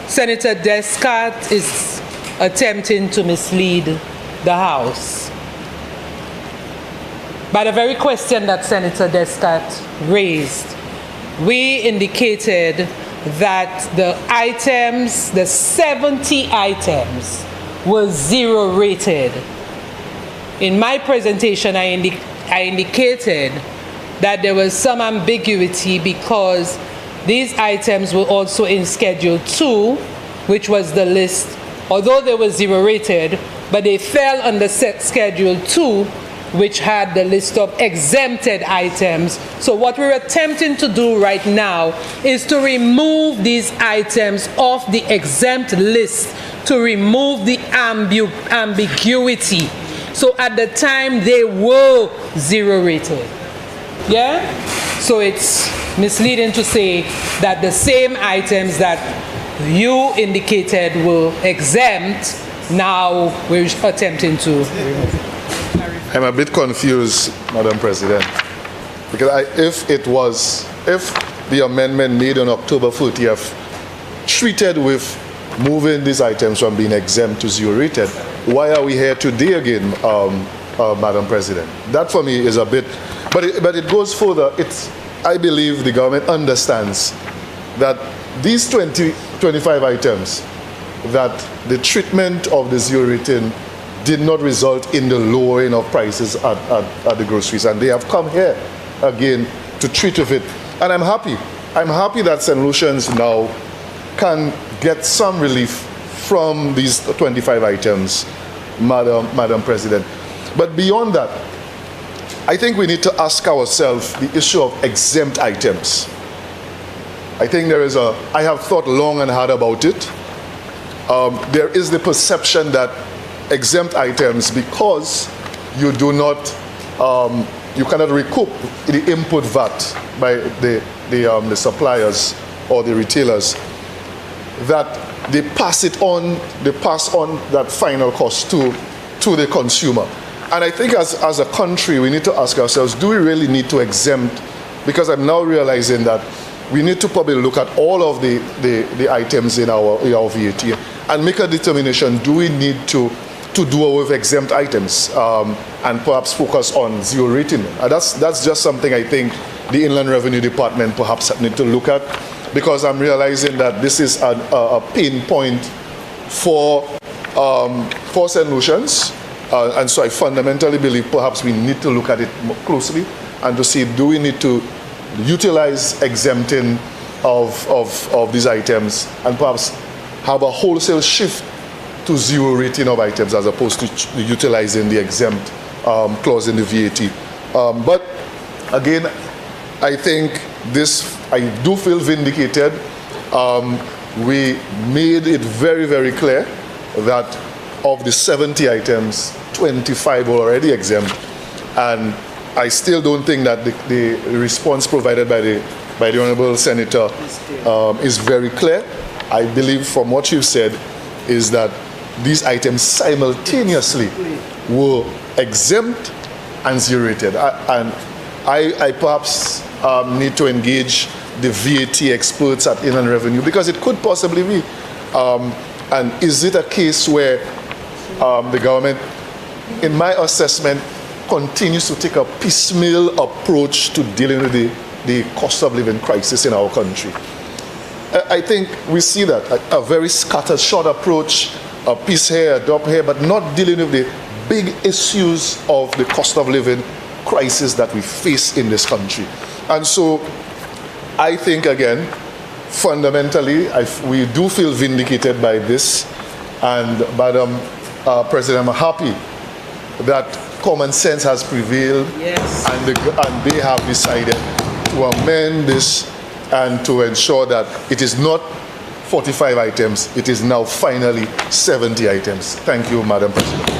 Senator Descartes is attempting to mislead the House by the very question that Senator Descartes raised. We indicated that the items, the 70 items, were zero rated. In my presentation, I indicated that there was some ambiguity because these items were also in Schedule 2, which was the list, although they were zero rated, but they fell under Schedule 2, which had the list of exempted items. So what we're attempting to do right now is to remove these items off the exempt list, to remove the ambiguity. So at the time they were zero rated. Yeah? So it's misleading to say that the same items that you indicated were exempt, now we're attempting to remove. I'm a bit confused, Madam President, because if the amendment made on October 30th treated with moving these items from being exempt to zero rated, why are we here today again, Madam President? That for me is a bit, but it goes further. I believe the government understands that these 25 items, that the treatment of the zero rating did not result in the lowering of prices at the groceries, and they have come here again to treat with it. And I'm happy. I'm happy that St. Lucians now can get some relief from these 25 items, Madam President. But beyond that, I think we need to ask ourselves the issue of exempt items. I think I have thought long and hard about it. There is the perception that exempt items, because you do not, you cannot recoup the input VAT by the suppliers or the retailers, that they pass on that final cost to the consumer. And I think as a country, we need to ask ourselves, do we really need to exempt? Because I'm now realizing that we need to probably look at all of the items in our VAT and make a determination, do we need to do away with exempt items and perhaps focus on zero rating. That's just something I think the Inland Revenue Department perhaps need to look at, because I'm realizing that this is a pain point for St. Lucians, and so I fundamentally believe perhaps we need to look at it more closely and to see, do we need to utilize exempting of these items and perhaps have a wholesale shift to zero rating of items as opposed to utilizing the exempt clause in the VAT. But again, I think I do feel vindicated. We made it very, very clear that of the 70 items, 25 were already exempt. And I still don't think that the response provided by the Honourable Senator is very clear. I believe from what you've said is that these items simultaneously were exempt and zero rated. And I perhaps need to engage the VAT experts at Inland Revenue, because it could possibly be. And is it a case where the government, in my assessment, continues to take a piecemeal approach to dealing with the cost of living crisis in our country? I think we see that, a very scattered short approach, a piece here, a drop here, but not dealing with the big issues of the cost of living crisis that we face in this country. And so I think, again, fundamentally, we do feel vindicated by this. And Madam President, I'm happy that common sense has prevailed. Yes. And they have decided to amend this and to ensure that it is not 45 items, it is now finally 70 items. Thank you, Madam President.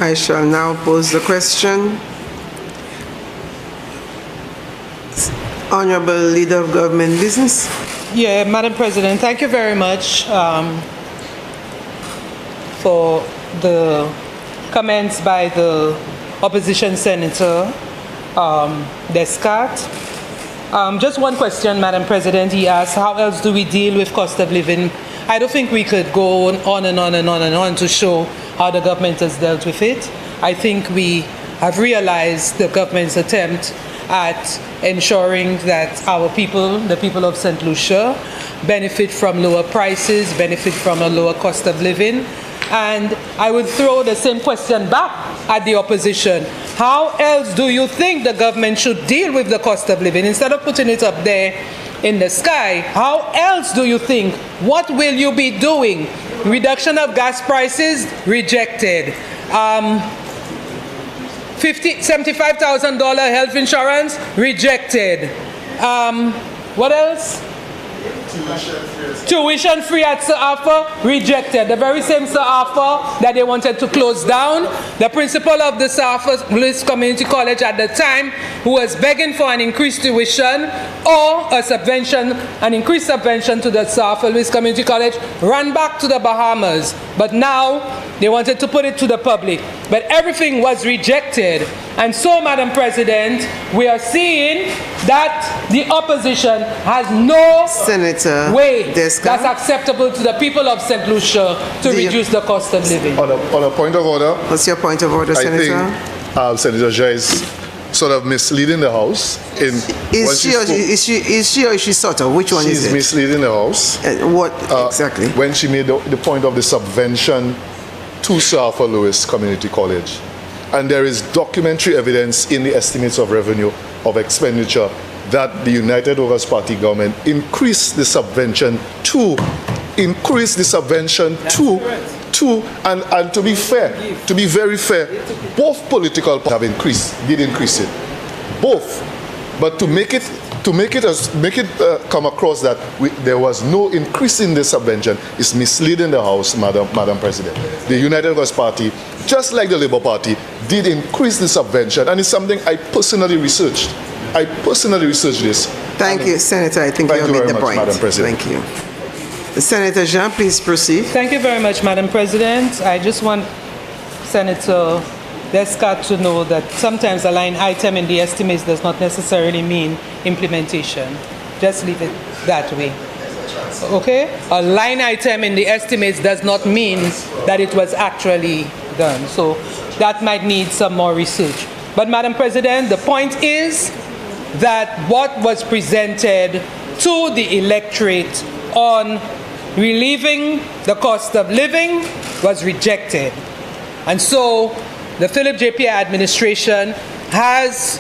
I shall now pose the question. Honorable Leader of Government Business. Yeah, Madam President, thank you very much for the comments by the opposition senator, Descartes. Just one question, Madam President. He asked, how else do we deal with cost of living? I don't think we could go on and on and on and on to show how the government has dealt with it. I think we have realized the government's attempt at ensuring that our people, the people of St. Lucia, benefit from lower prices, benefit from a lower cost of living. And I would throw the same question back at the opposition. How else do you think the government should deal with the cost of living? Instead of putting it up there in the sky, how else do you think? What will you be doing? Reduction of gas prices? Rejected. $75,000 health insurance? Rejected. What else? Tuition free at Sir Arthur? Rejected. The very same Sir Arthur that they wanted to close down. The principal of the Sir Arthur Lewis Community College at the time, who was begging for an increased tuition or a subvention, an increased subvention to the Sir Arthur Lewis Community College, ran back to the Bahamas. But now they wanted to put it to the public. But everything was rejected. And so, Madam President, we are seeing that the opposition has no way that's acceptable to the people of St. Lucia to reduce the cost of living. On a point of order. What's your point of order, Senator? I think Senator Jai is sort of misleading the House. Is she or is she sort of? Which one is it? She's misleading the House. What exactly? When she made the point of the subvention to Sir Arthur Lewis Community College. And there is documentary evidence in the estimates of revenue of expenditure that the United Workers' Party government increased the subvention to, and to be fair, to be very fair, both political parties have did increase it, both. But to make it come across that there was no increase in the subvention is misleading the House, Madam President. The United Workers' Party, just like the Labour Party, did increase the subvention, and it's something I personally researched. I personally researched this. Thank you, Senator. I think you have made the point. Madam President. Thank you. Senator Jean, please proceed. Thank you very much, Madam President. I just want Senator Descartes to know that sometimes a line item in the estimates does not necessarily mean implementation. Just leave it that way. Okay? A line item in the estimates does not mean that it was actually done. So that might need some more research. But Madam President, the point is that what was presented to the electorate on relieving the cost of living was rejected. And so the Philip JP administration has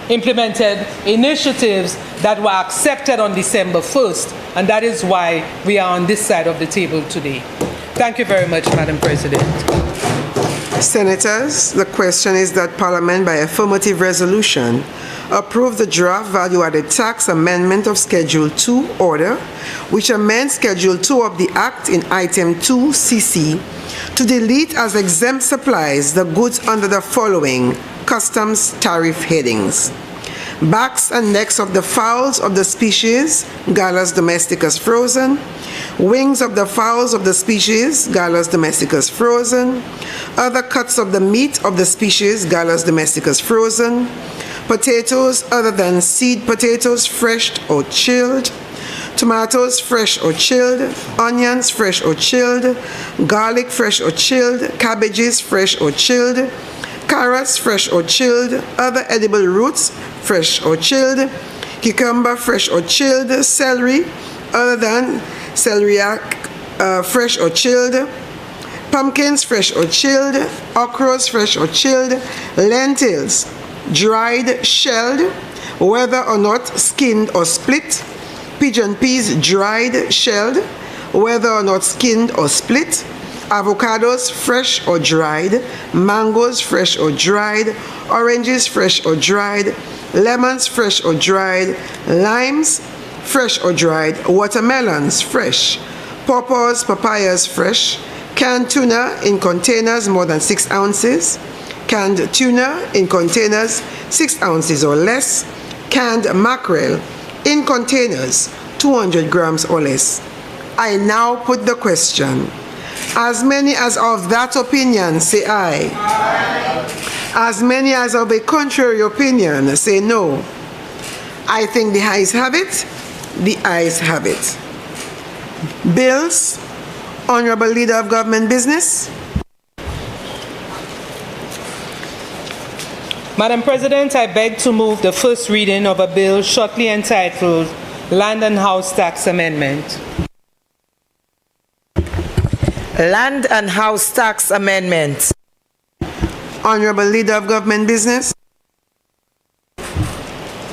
implemented initiatives that were accepted on December 1st, and that is why we are on this side of the table today. Thank you very much, Madam President. Senators, the question is that Parliament, by affirmative resolution, approve the draft value-added tax amendment of Schedule 2 order, which amends Schedule 2 of the Act in Item 2CC to delete as exempt supplies the goods under the following customs tariff headings: backs and necks of the fowls of the species Gallus domesticus frozen, wings of the fowls of the species, Gallus domesticus frozen, other cuts of the meat of the species, Gallus domesticus frozen, potatoes other than seed potatoes, fresh or chilled, tomatoes, fresh or chilled, onions, fresh or chilled, garlic, fresh or chilled, cabbages, fresh or chilled, carrots, fresh or chilled, other edible roots, fresh or chilled, cucumber, fresh or chilled, celery, other than celeriac, fresh or chilled, pumpkins, fresh or chilled, okras, fresh or chilled, lentils, dried, shelled, whether or not skinned or split, pigeon peas, dried, shelled, whether or not skinned or split, avocados, fresh or dried, mangoes, fresh or dried, oranges, fresh or dried, lemons, fresh or dried, limes, fresh or dried, watermelons, fresh, pawpaws, papayas, fresh, canned tuna in containers more than 6 ounces, canned tuna in containers 6 ounces or less, canned mackerel in containers 200 grams or less. I now put the question. As many as of that opinion say aye. As many as of a contrary opinion say no. I think the ayes have it. The ayes have it. Bills. Honorable Leader of Government Business. Madam President, I beg to move the first reading of a bill shortly entitled Land and House Tax Amendment. Land and House Tax Amendment. Honorable Leader of Government Business.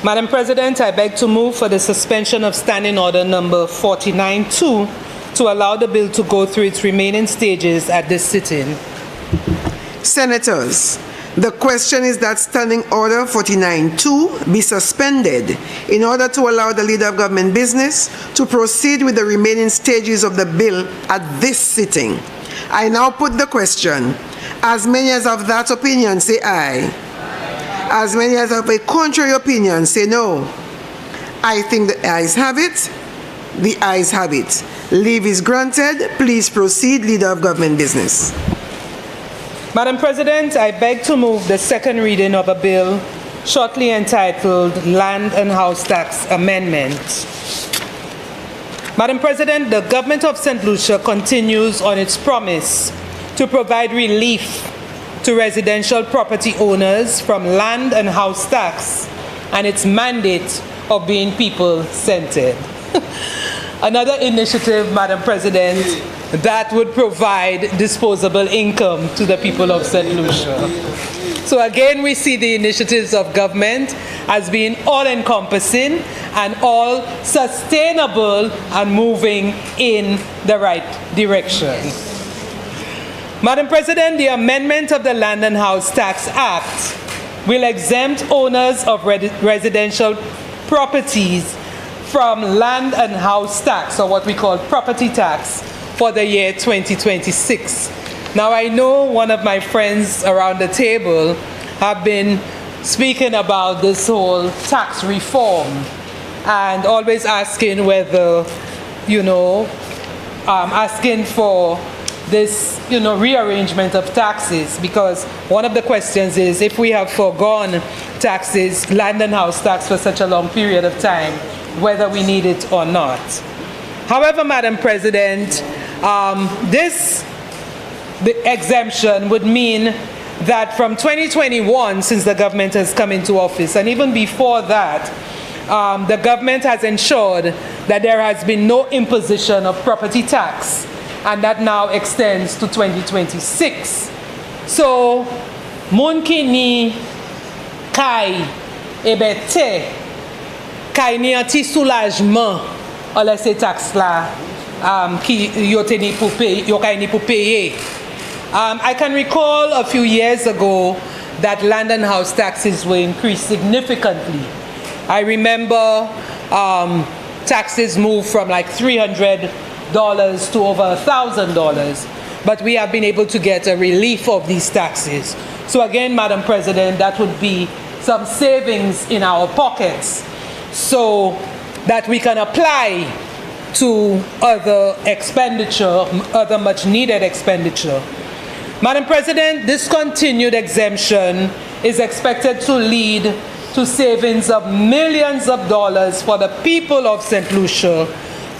Madam President, I beg to move for the suspension of Standing Order number 49-2 to allow the bill to go through its remaining stages at this sitting. Senators, the question is that Standing Order 49-2 be suspended in order to allow the Leader of Government Business to proceed with the remaining stages of the bill at this sitting. I now put the question. As many as of that opinion say aye. As many as of a contrary opinion say no. I think the ayes have it. The ayes have it. Leave is granted. Please proceed, Leader of Government Business. Madam President, I beg to move the second reading of a bill shortly entitled Land and House Tax Amendment. Madam President, the government of St. Lucia continues on its promise to provide relief to residential property owners from land and house tax and its mandate of being people-centered. Another initiative, Madam President, that would provide disposable income to the people of St. Lucia. So again, we see the initiatives of government as being all-encompassing and all sustainable and moving in the right direction. Madam President, the amendment of the Land and House Tax Act will exempt owners of residential properties from land and house tax, or what we call property tax, for the year 2026. Now, I know one of my friends around the table have been speaking about this whole tax reform and always asking whether, asking for this, rearrangement of taxes, because one of the questions is if we have foregone taxes, land and house tax for such a long period of time, whether we need it or not. However, Madam President, the exemption would mean that from 2021, since the government has come into office, and even before that, the government has ensured that there has been no imposition of property tax, and that now extends to 2026. So, Munki ni kai ebete kai ni anti soulagement on laisser taxe là qui yo teni pour payer, yo kai ni pour payer. I can recall a few years ago that land and house taxes were increased significantly. I remember taxes moved from like $300 to over $1,000, but we have been able to get a relief of these taxes. So again, Madam President, that would be some savings in our pockets so that we can apply to other expenditure, other much needed expenditure. Madam President, this continued exemption is expected to lead to savings of millions of dollars for the people of St. Lucia,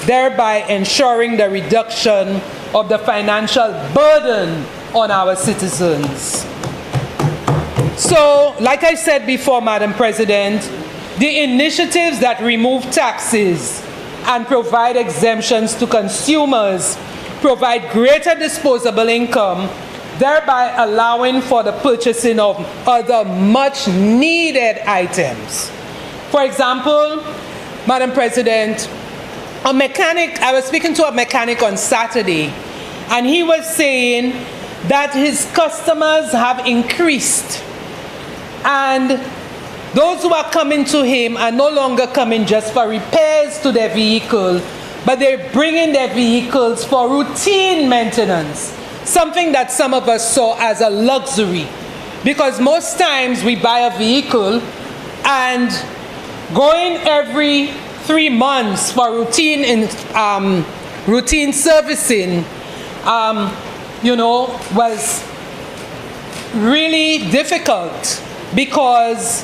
thereby ensuring the reduction of the financial burden on our citizens. So, like I said before, Madam President, the initiatives that remove taxes and provide exemptions to consumers provide greater disposable income, thereby allowing for the purchasing of other much needed items. For example, Madam President, a mechanic, I was speaking to a mechanic on Saturday, and he was saying that his customers have increased, and those who are coming to him are no longer coming just for repairs to their vehicle, but they're bringing their vehicles for routine maintenance, something that some of us saw as a luxury. Because most times we buy a vehicle and going every 3 months for routine servicing, was really difficult because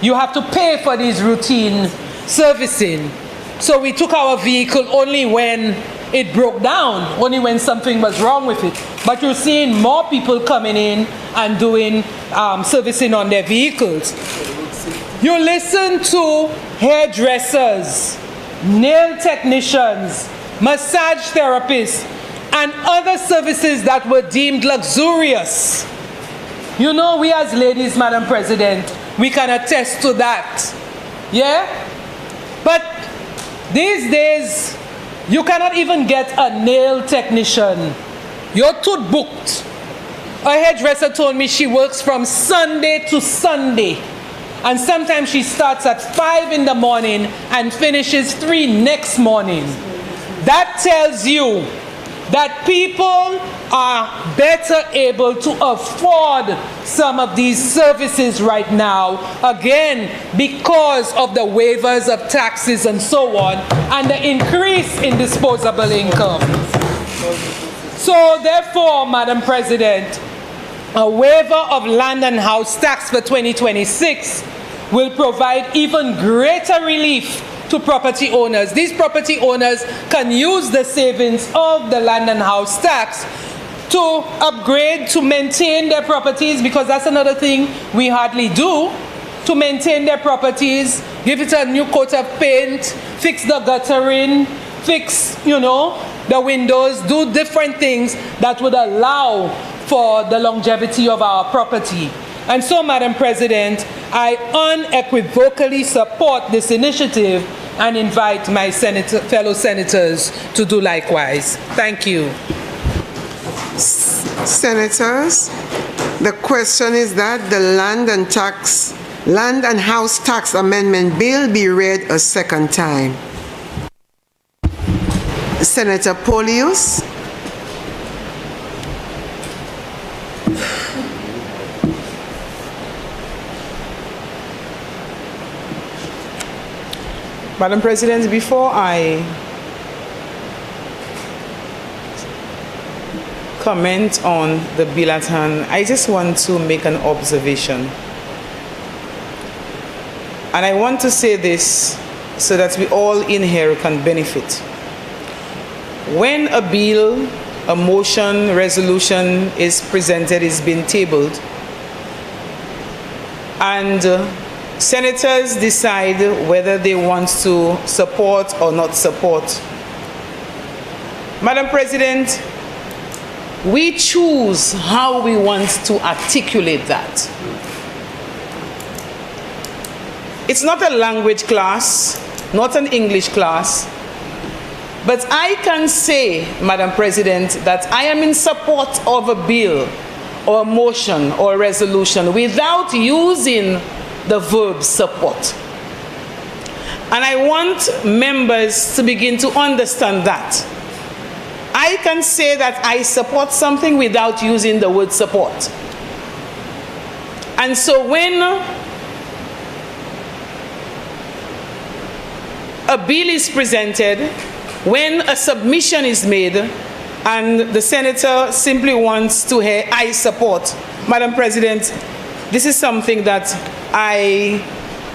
you have to pay for these routine servicing. So we took our vehicle only when it broke down, only when something was wrong with it. But you're seeing more people coming in and doing servicing on their vehicles. You listen to hairdressers, nail technicians, massage therapists, and other services that were deemed luxurious. You know, we as ladies, Madam President, we can attest to that. Yeah? But these days, you cannot even get a nail technician. You're too booked. A hairdresser told me she works from Sunday to Sunday. And sometimes she starts at 5 in the morning and finishes 3 next morning. That tells you that people are better able to afford some of these services right now, again, because of the waivers of taxes and so on, and the increase in disposable income. So therefore, Madam President, a waiver of land and house tax for 2026 will provide even greater relief to property owners. These property owners can use the savings of the land and house tax to upgrade, to maintain their properties, because that's another thing we hardly do, to maintain their properties, give it a new coat of paint, fix the guttering, fix, the windows, do different things that would allow for the longevity of our property. And so, Madam President, I unequivocally support this initiative and invite my fellow senators to do likewise. Thank you. Senators, the question is that the Land and House Tax Amendment Bill be read a second time. Senator Polius. Madam President, before I comment on the bill at hand, I just want to make an observation. And I want to say this so that we all in here can benefit. When a bill, a motion, resolution is presented, is being tabled, and senators decide whether they want to support or not support. Madam President, we choose how we want to articulate that. It's not a language class, not an English class, but I can say, Madam President, that I am in support of a bill or a motion or a resolution without using the verb support. And I want members to begin to understand that. I can say that I support something without using the word support. And so when a bill is presented, when a submission is made, and the senator simply wants to hear, I support. Madam President, this is something that I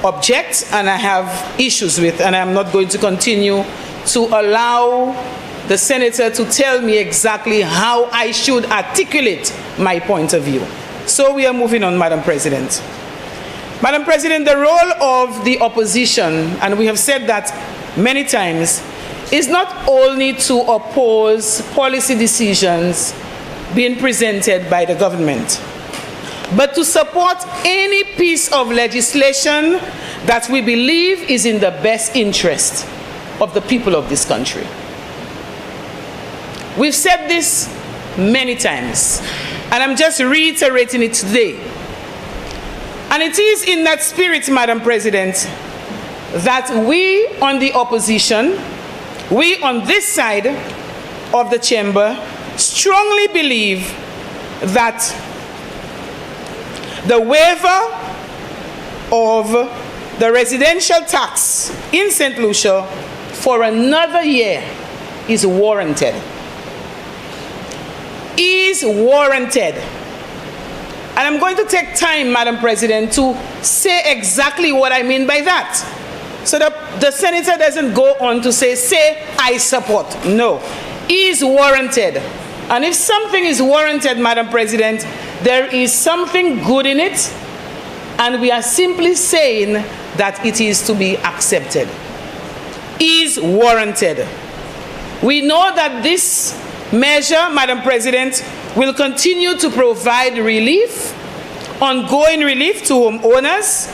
object and I have issues with, and I'm not going to continue to allow the senator to tell me exactly how I should articulate my point of view. So we are moving on, Madam President. Madam President, the role of the opposition, and we have said that many times, is not only to oppose policy decisions being presented by the government, but to support any piece of legislation that we believe is in the best interest of the people of this country. We've said this many times, and I'm just reiterating it today. And it is in that spirit, Madam President, that we on the opposition, we on this side of the chamber, strongly believe that the waiver of the residential tax in St. Lucia for another year is warranted. Is warranted. And I'm going to take time, Madam President, to say exactly what I mean by that, so that the senator doesn't go on to say I support. No, is warranted. And if something is warranted, Madam President, there is something good in it, and we are simply saying that it is to be accepted. Is warranted. We know that this measure, Madam President, will continue to provide relief, ongoing relief to homeowners,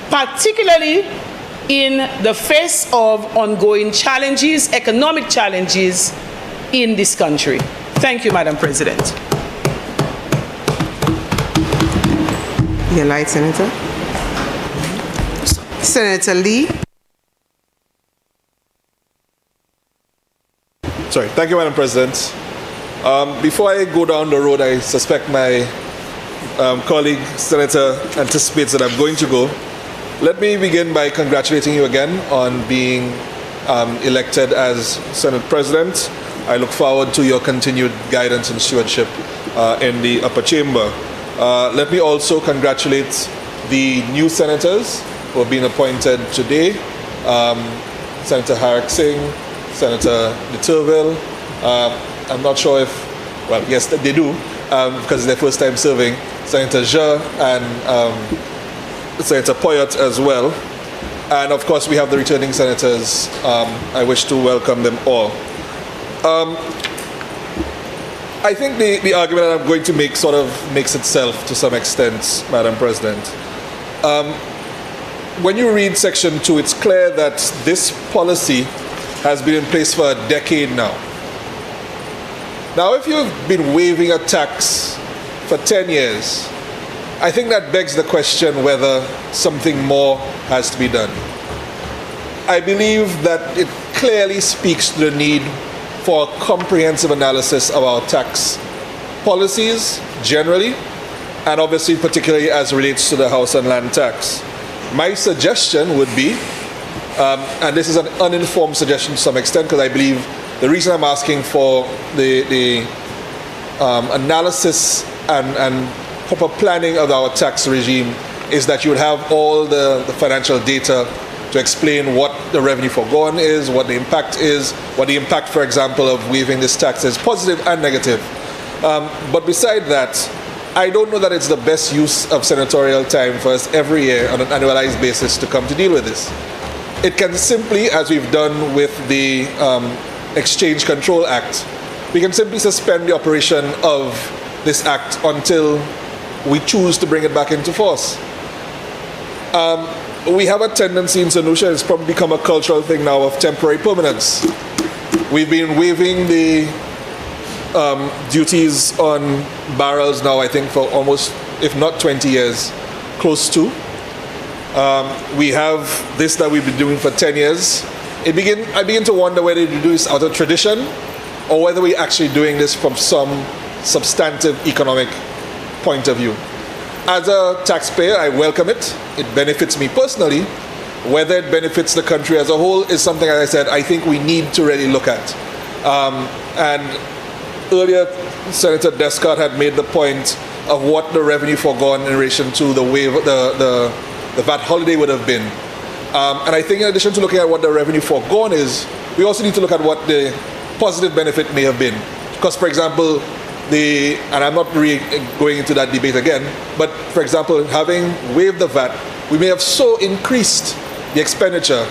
particularly in the face of ongoing challenges, economic challenges in this country. Thank you, Madam President. Your light, Senator. Senator Lee. Sorry. Thank you, Madam President. Before I go down the road, I suspect my colleague, Senator, anticipates that I'm going to go. Let me begin by congratulating you again on being elected as Senate President. I look forward to your continued guidance and stewardship in the upper chamber. Let me also congratulate the new senators who have been appointed today. Senator Harak Singh, Senator Turville. I'm not sure if, well, yes, they do, because it's their first time serving. Senator Jha and Senator Poyot as well. And of course, we have the returning senators. I wish to welcome them all. I think the argument that I'm going to make sort of makes itself to some extent, Madam President. When you read Section 2, it's clear that this policy has been in place for a decade now. Now, if you've been waiving a tax for 10 years, I think that begs the question whether something more has to be done. I believe that it clearly speaks to the need for a comprehensive analysis of our tax policies generally, and obviously particularly as relates to the house and land tax. My suggestion would be, and this is an uninformed suggestion to some extent, because I believe the reason I'm asking for the analysis and proper planning of our tax regime is that you would have all the financial data to explain what the revenue foregone is, what the impact is, what the impact, for example, of waiving this tax is, positive and negative. But beside that, I don't know that it's the best use of senatorial time for us every year on an annualized basis to come to deal with this. It can simply, as we've done with the Exchange Control Act, we can simply suspend the operation of this act until we choose to bring it back into force. We have a tendency in St. Lucia, it's probably become a cultural thing now, of temporary permanence. We've been waiving the duties on barrels now, I think, for almost, if not 20 years, close to. We have this that we've been doing for 10 years. I begin to wonder whether we do this out of tradition or whether we're actually doing this from some substantive economic point of view. As a taxpayer, I welcome it. It benefits me personally. whether it benefits the country as a whole is something, as I said, I think we need to really look at. And earlier, Senator Descott had made the point of what the revenue foregone in relation to the way the VAT holiday would have been. And I think in addition to looking at what the revenue foregone is, we also need to look at what the positive benefit may have been. Because, for example, and I'm not really going into that debate again, but for example, having waived the VAT, we may have so increased the expenditure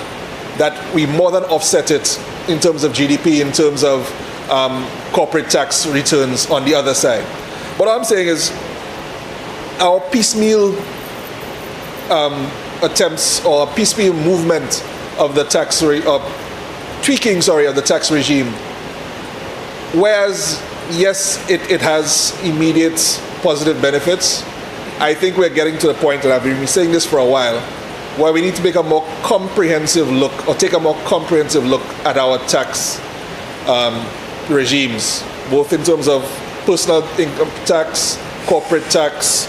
that we more than offset it in terms of GDP, in terms of corporate tax returns on the other side. What I'm saying is our piecemeal attempts or piecemeal movement of the tweaking of the tax regime, whereas yes, it has immediate positive benefits, I think we're getting to the point, and I've been saying this for a while, where we need to make a more comprehensive look, or take a more comprehensive look at our tax regimes, both in terms of personal income tax, corporate tax,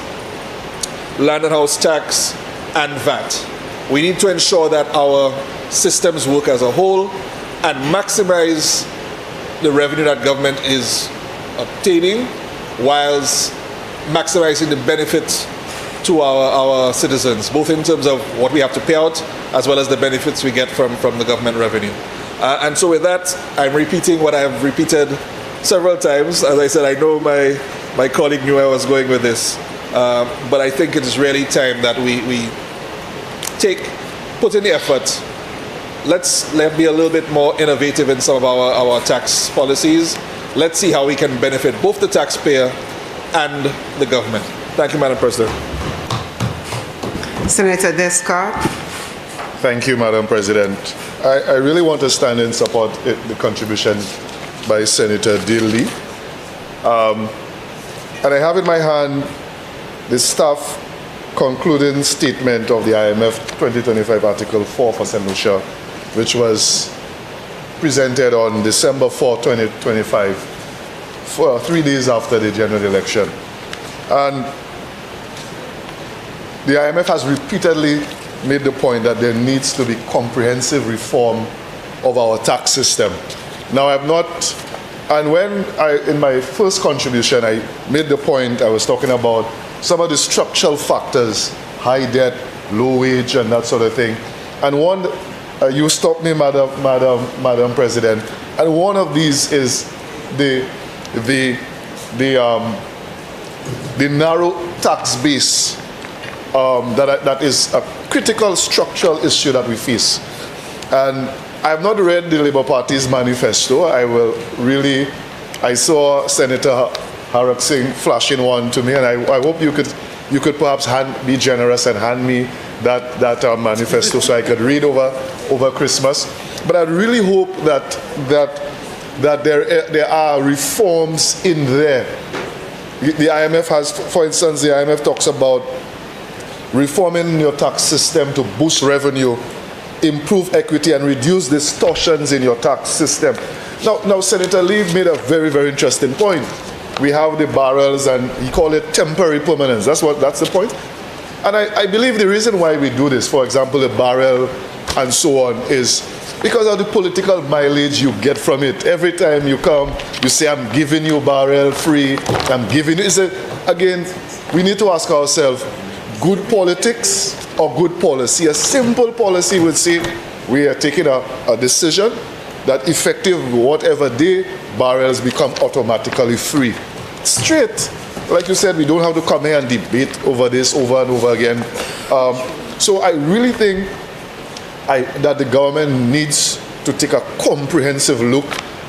land and house tax, and VAT. We need to ensure that our systems work as a whole and maximize the revenue that government is obtaining, whilst maximizing the benefits to our citizens, both in terms of what we have to pay out as well as the benefits we get from the government revenue. And so with that, I'm repeating what I've repeated several times. As I said, I know my colleague knew I was going with this, but I think it is really time that we put in the effort. Let's be a little bit more innovative in some of our tax policies. Let's see how we can benefit both the taxpayer and the government. Thank you, Madam President. Senator Descott. Thank you, Madam President. I really want to stand in support of the contribution by Senator Dilly. And I have in my hand the staff concluding statement of the IMF 2025 Article 4 for St. Lucia, which was presented on December 4, 2025, 3 days after the general election. And the IMF has repeatedly made the point that there needs to be comprehensive reform of our tax system. Now, in my first contribution, I made the point, I was talking about some of the structural factors, high debt, low wage, and that sort of thing. And one, you stopped me, Madam President, and one of these is the narrow tax base that is a critical structural issue that we face. And I have not read the Labour Party's manifesto. I saw Senator Harak Singh flashing one to me, and I hope you could perhaps be generous and hand me that manifesto so I could read over Christmas. But I really hope that there are reforms in there. The IMF has, for instance, the IMF talks about reforming your tax system to boost revenue, improve equity, and reduce distortions in your tax system. Now Senator Lee made a very, very interesting point. We have the barrels, and he called it temporary permanence. That's the point. And I believe the reason why we do this, for example, the barrel and so on, is because of the political mileage you get from it. Every time you come, you say, I'm giving you barrel free, I'm giving you. Again, we need to ask ourselves, good politics or good policy? A simple policy would say we are taking a decision that effective whatever day, barrels become automatically free. Straight. Like you said, we don't have to come here and debate over this over and over again. So I really think that the government needs to take a comprehensive look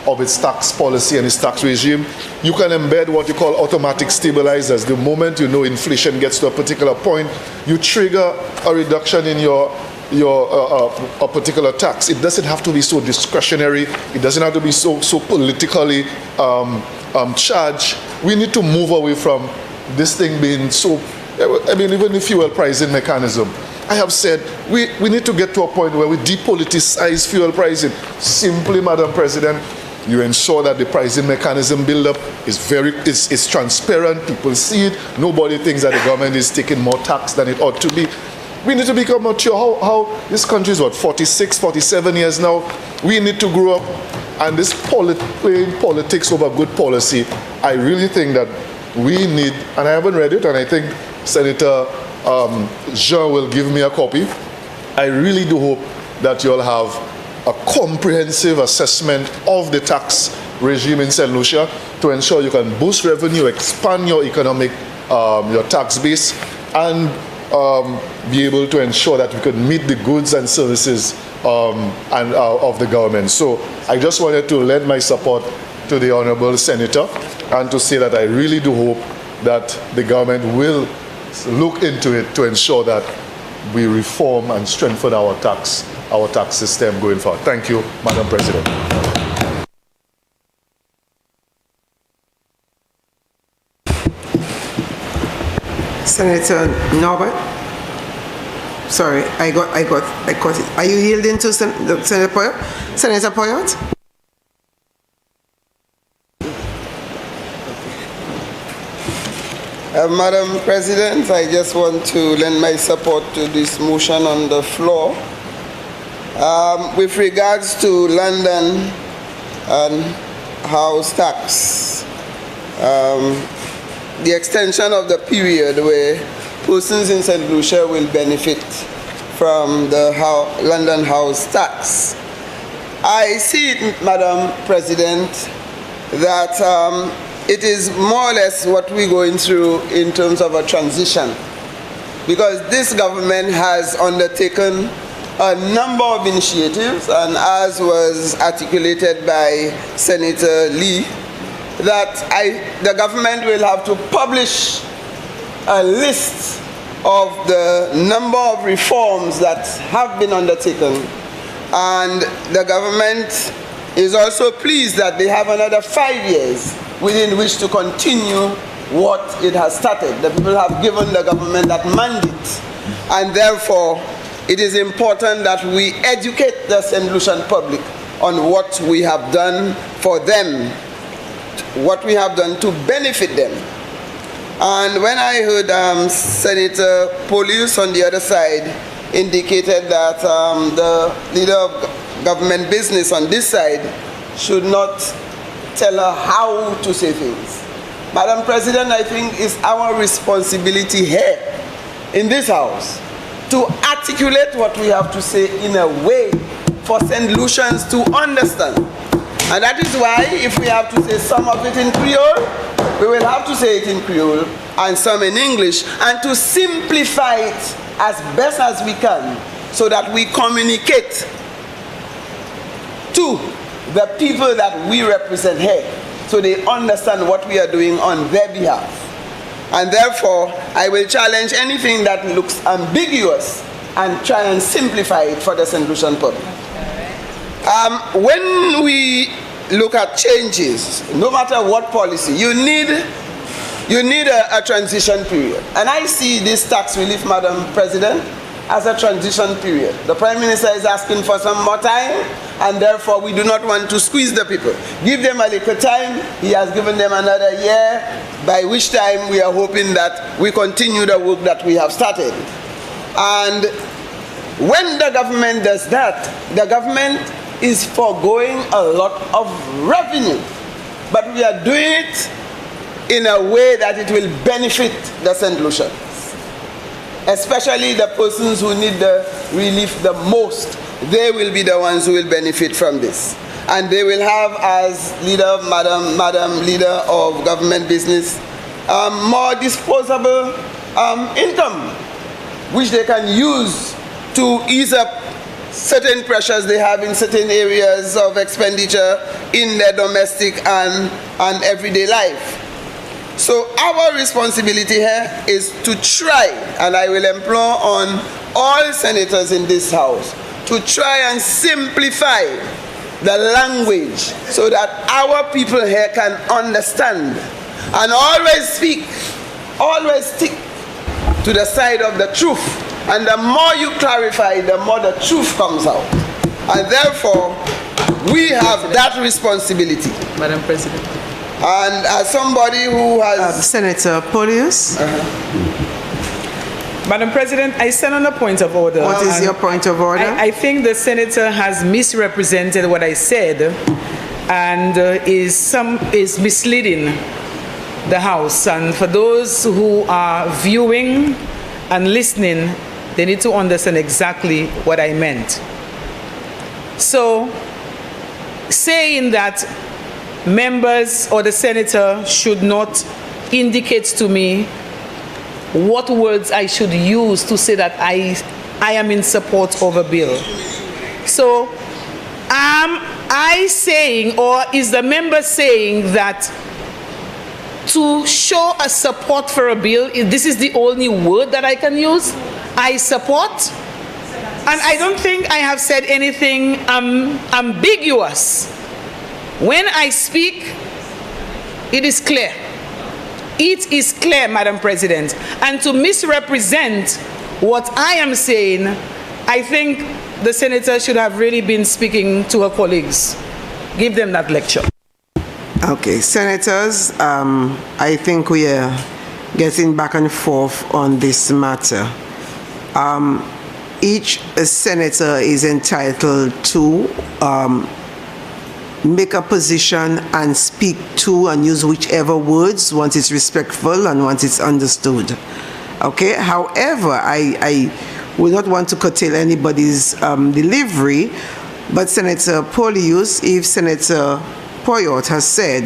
of its tax policy and its tax regime. You can embed what you call automatic stabilizers. The moment you know inflation gets to a particular point, you trigger a reduction in a particular tax. It doesn't have to be so discretionary. It doesn't have to be so politically charged. We need to move away from this thing being so. I mean, even the fuel pricing mechanism. I have said we need to get to a point where we depoliticize fuel pricing. Simply, Madam President, you ensure that the pricing mechanism build-up is transparent. People see it. Nobody thinks that the government is taking more tax than it ought to be. We need to become mature. How this country is, what, 46, 47 years now? We need to grow up. And this playing politics over good policy, I really think that we need, and I haven't read it, and I think Senator Jean will give me a copy. I really do hope that you'll have a comprehensive assessment of the tax regime in St. Lucia to ensure you can boost revenue, expand your economic, your tax base, and be able to ensure that we could meet the goods and services of the government. So I just wanted to lend my support to the Honorable Senator and to say that I really do hope that the government will look into it to ensure that we reform and strengthen our tax system going forward. Thank you, Madam President. Senator Norbert. Sorry, I got it. Are you yielding to Senator Poyot? Senator Poyot? Madam President, I just want to lend my support to this motion on the floor. With regards to London and house tax, the extension of the period where persons in St. Lucia will benefit from the London house tax. I see it, Madam President, that it is more or less what we're going through in terms of a transition, because this government has undertaken a number of initiatives, and as was articulated by Senator Lee, that the government will have to publish a list of the number of reforms that have been undertaken. And the government is also pleased that they have another 5 years within which to continue what it has started. The people have given the government that mandate, and therefore it is important that we educate the St. Lucian public on what we have done for them, what we have done to benefit them. And when I heard Senator Polius on the other side indicated that the leader of government business on this side should not tell her how to say things. Madam President, I think it's our responsibility here in this house to articulate what we have to say in a way for St. Lucians to understand. And that is why if we have to say some of it in Creole, we will have to say it in Creole and some in English, and to simplify it as best as we can so that we communicate to the people that we represent here so they understand what we are doing on their behalf. And therefore, I will challenge anything that looks ambiguous and try and simplify it for the St. Lucian public. When we look at changes, no matter what policy, you need a transition period. And I see this tax relief, Madam President, as a transition period. The Prime Minister is asking for some more time, and therefore we do not want to squeeze the people. Give them a little time. He has given them another year, by which time we are hoping that we continue the work that we have started. And when the government does that, the government is foregoing a lot of revenue. But we are doing it in a way that it will benefit the St. Lucians, especially the persons who need the relief the most. They will be the ones who will benefit from this. And they will have, as leader, Madam Leader of Government Business, more disposable income, which they can use to ease up certain pressures they have in certain areas of expenditure in their domestic and everyday life. So our responsibility here is to try, and I will implore on all senators in this house, to try and simplify the language so that our people here can understand, and always stick to the side of the truth. And the more you clarify, the more the truth comes out. And therefore, we have that responsibility. Madam President. And as somebody who has... Senator Polius. Madam President, I stand on a point of order. What is your point of order? I think the senator has misrepresented what I said and is misleading the House. And for those who are viewing and listening, they need to understand exactly what I meant. So, saying that members or the senator should not indicate to me what words I should use to say that I am in support of a bill. So, am I saying, or is the member saying that to show a support for a bill, this is the only word that I can use? I support? And I don't think I have said anything ambiguous. When I speak, it is clear. It is clear, Madam President. And to misrepresent what I am saying, I think the senator should have really been speaking to her colleagues. Give them that lecture. Okay, senators, I think we are getting back and forth on this matter. Each senator is entitled to make a position and speak to and use whichever words once it's respectful and once it's understood. Okay, however, I will not want to curtail anybody's delivery, but Senator Polius, if Senator Poyot has said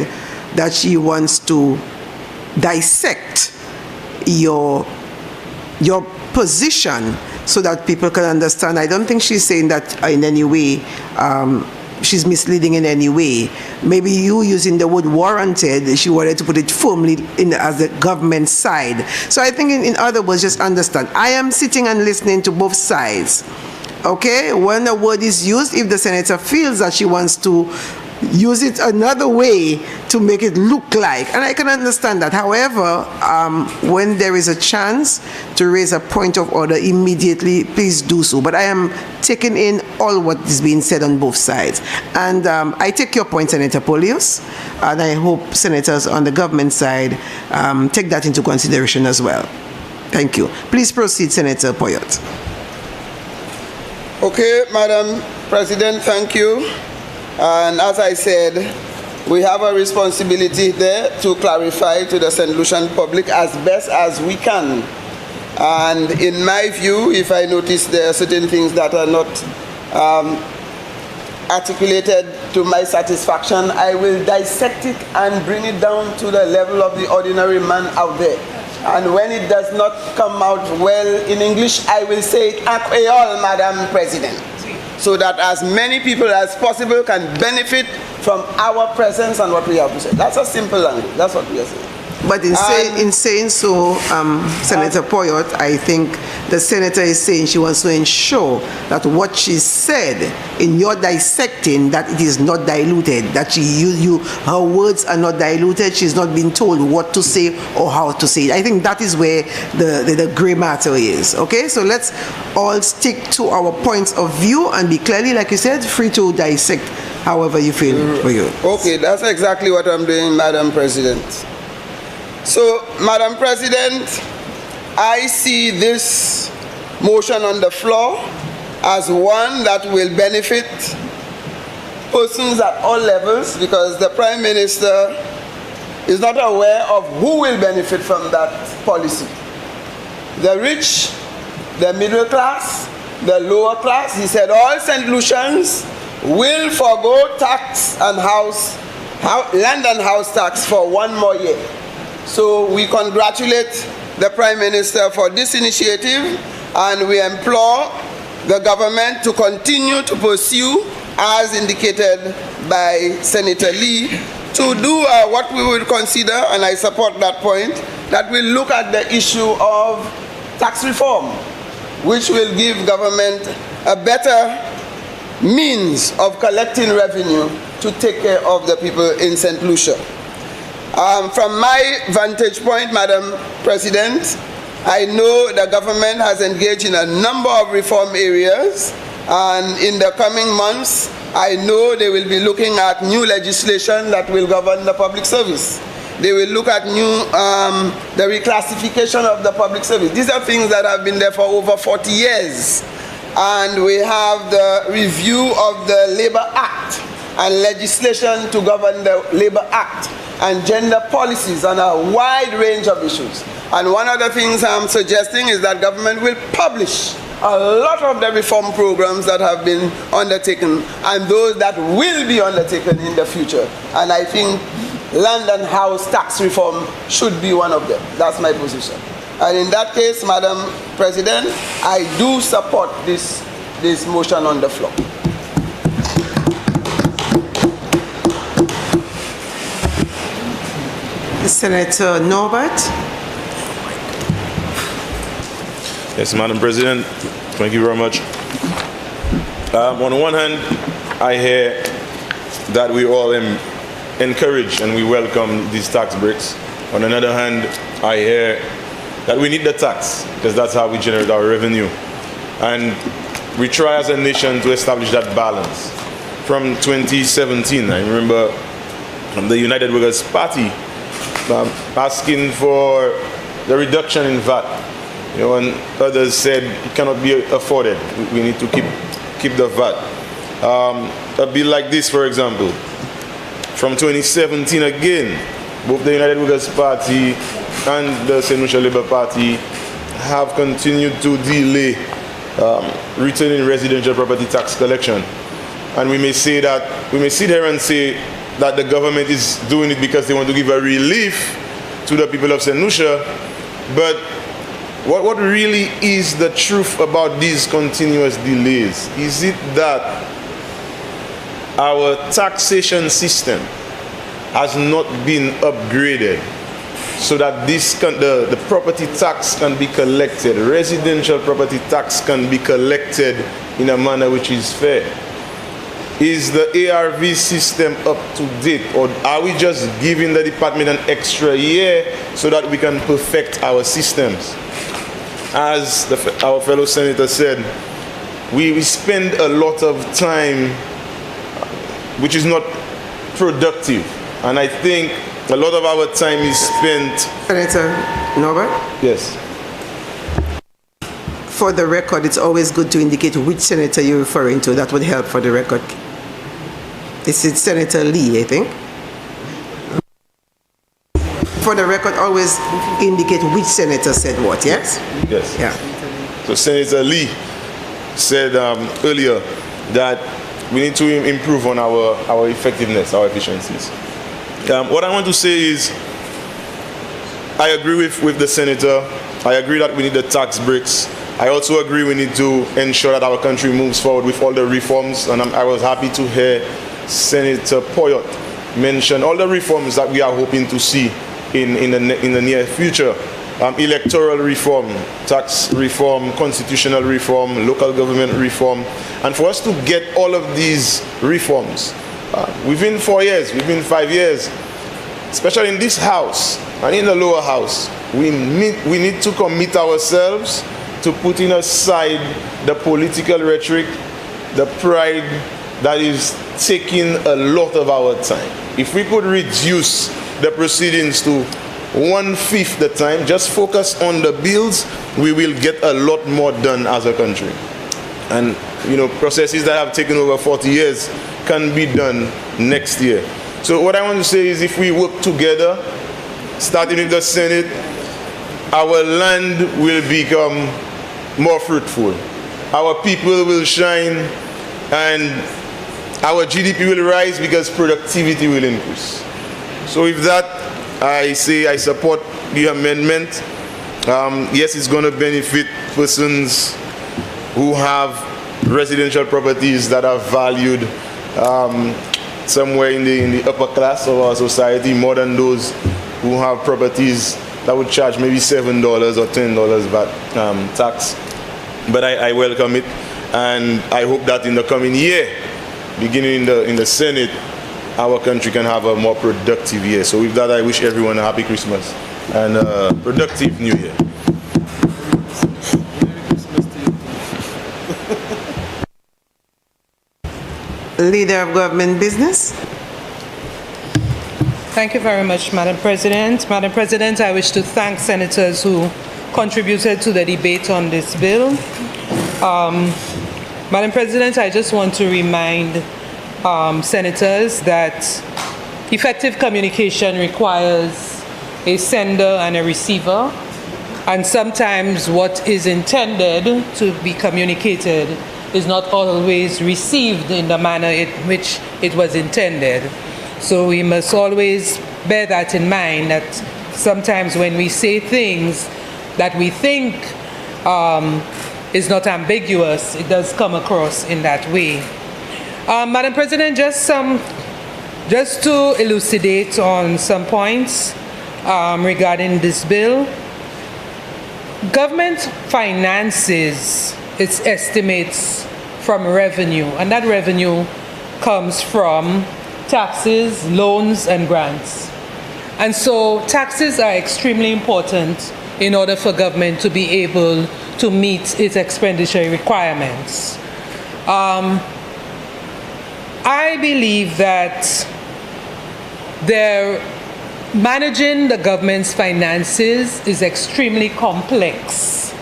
that she wants to dissect your position so that people can understand, I don't think she's saying that in any way she's misleading in any way. Maybe you using the word warranted, she wanted to put it firmly in as the government side. So I think in other words, just understand, I am sitting and listening to both sides. Okay, when a word is used, if the senator feels that she wants to use it another way to make it look like, and I can understand that. However, when there is a chance to raise a point of order immediately, please do so. But I am taking in all what is being said on both sides. And I take your point, Senator Polius, and I hope senators on the government side take that into consideration as well. Thank you. Please proceed, Senator Poyot. Okay, Madam President, thank you. And as I said, we have a responsibility there to clarify to the St. Lucian public as best as we can. And in my view, if I notice there are certain things that are not articulated to my satisfaction, I will dissect it and bring it down to the level of the ordinary man out there. And when it does not come out well in English, I will say it en Creole, Madam President, so that as many people as possible can benefit from our presence and what we have to say. That's a simple language. That's what we are saying. But in saying so, Senator Poyot, I think the senator is saying she wants to ensure that what she said in your dissecting, that it is not diluted, that her words are not diluted, she's not been told what to say or how to say it. I think that is where the gray matter is. Okay, so let's all stick to our points of view and be clearly, like you said, free to dissect however you feel for you. Okay, that's exactly what I'm doing, Madam President. So, Madam President, I see this motion on the floor as one that will benefit persons at all levels, because the Prime Minister is not aware of who will benefit from that policy. The rich, the middle class, the lower class. He said all St. Lucians will forgo tax and land and house tax for 1 more year. So we congratulate the Prime Minister for this initiative, and we implore the government to continue to pursue, as indicated by Senator Lee, to do what we would consider, and I support that point, that we look at the issue of tax reform, which will give government a better means of collecting revenue to take care of the people in St. Lucia. From my vantage point, Madam President, I know the government has engaged in a number of reform areas, and in the coming months, I know they will be looking at new legislation that will govern the public service. They will look at the reclassification of the public service. These are things that have been there for over 40 years. And we have the review of the Labor Act and legislation to govern the Labor Act and gender policies on a wide range of issues. And one of the things I'm suggesting is that government will publish a lot of the reform programs that have been undertaken and those that will be undertaken in the future. And I think land and house tax reform should be one of them. That's my position. And in that case, Madam President, I do support this motion on the floor. Senator Norbert. Yes, Madam President, thank you very much. On the one hand, I hear that we all encourage and we welcome these tax breaks. On another hand, I hear that we need the tax because that's how we generate our revenue. And we try as a nation to establish that balance. From 2017, I remember the United Workers' Party asking for the reduction in VAT. You know, and others said it cannot be afforded. We need to keep the VAT. A bill like this, for example, from 2017 again, both the United Workers' Party and the St. Lucia Labour Party have continued to delay returning residential property tax collection. And we may sit here and say that the government is doing it because they want to give a relief to the people of St. Lucia, but what really is the truth about these continuous delays? Is it that our taxation system has not been upgraded so that the property tax can be collected, residential property tax can be collected in a manner which is fair? Is the ARV system up to date, or are we just giving the department an extra year so that we can perfect our systems? As our fellow senator said, we spend a lot of time which is not productive, and I think a lot of our time is spent. Senator Norbert? Yes. For the record, it's always good to indicate which senator you're referring to. That would help for the record. This is Senator Lee, I think. For the record, always indicate which senator said what, yes? Yes. Yeah. So Senator Lee said earlier that we need to improve on our effectiveness, our efficiencies. What I want to say is, I agree with the senator. I agree that we need the tax breaks. I also agree we need to ensure that our country moves forward with all the reforms, and I was happy to hear Senator Poyot mention all the reforms that we are hoping to see in the near future. Electoral reform, tax reform, constitutional reform, local government reform. And for us to get all of these reforms within 4 years, within 5 years, especially in this house and in the lower house, we need to commit ourselves to putting aside the political rhetoric, the pride that is taking a lot of our time. If we could reduce the proceedings to 1/5 the time, just focus on the bills, we will get a lot more done as a country. And processes that have taken over 40 years can be done next year. So what I want to say is, if we work together, starting with the Senate, our land will become more fruitful, our people will shine, and our GDP will rise because productivity will increase. So with that, I say I support the amendment. Yes, it's going to benefit persons who have residential properties that are valued somewhere in the upper class of our society, more than those who have properties that would charge maybe $7 or $10 VAT tax. But I welcome it, and I hope that in the coming year, beginning in the Senate, our country can have a more productive year. So with that, I wish everyone a happy Christmas and a productive New Year. Leader of Government Business. Thank you very much, Madam President. Madam President, I wish to thank senators who contributed to the debate on this bill. Madam President, I just want to remind senators that effective communication requires a sender and a receiver, and sometimes what is intended to be communicated is not always received in the manner in which it was intended. So we must always bear that in mind, that sometimes when we say things that we think is not ambiguous, it does come across in that way. Madam President, just to elucidate on some points regarding this bill, government finances its estimates from revenue, and that revenue comes from taxes, loans, and grants. And so taxes are extremely important in order for government to be able to meet its expenditure requirements. I believe that managing the government's finances is extremely complex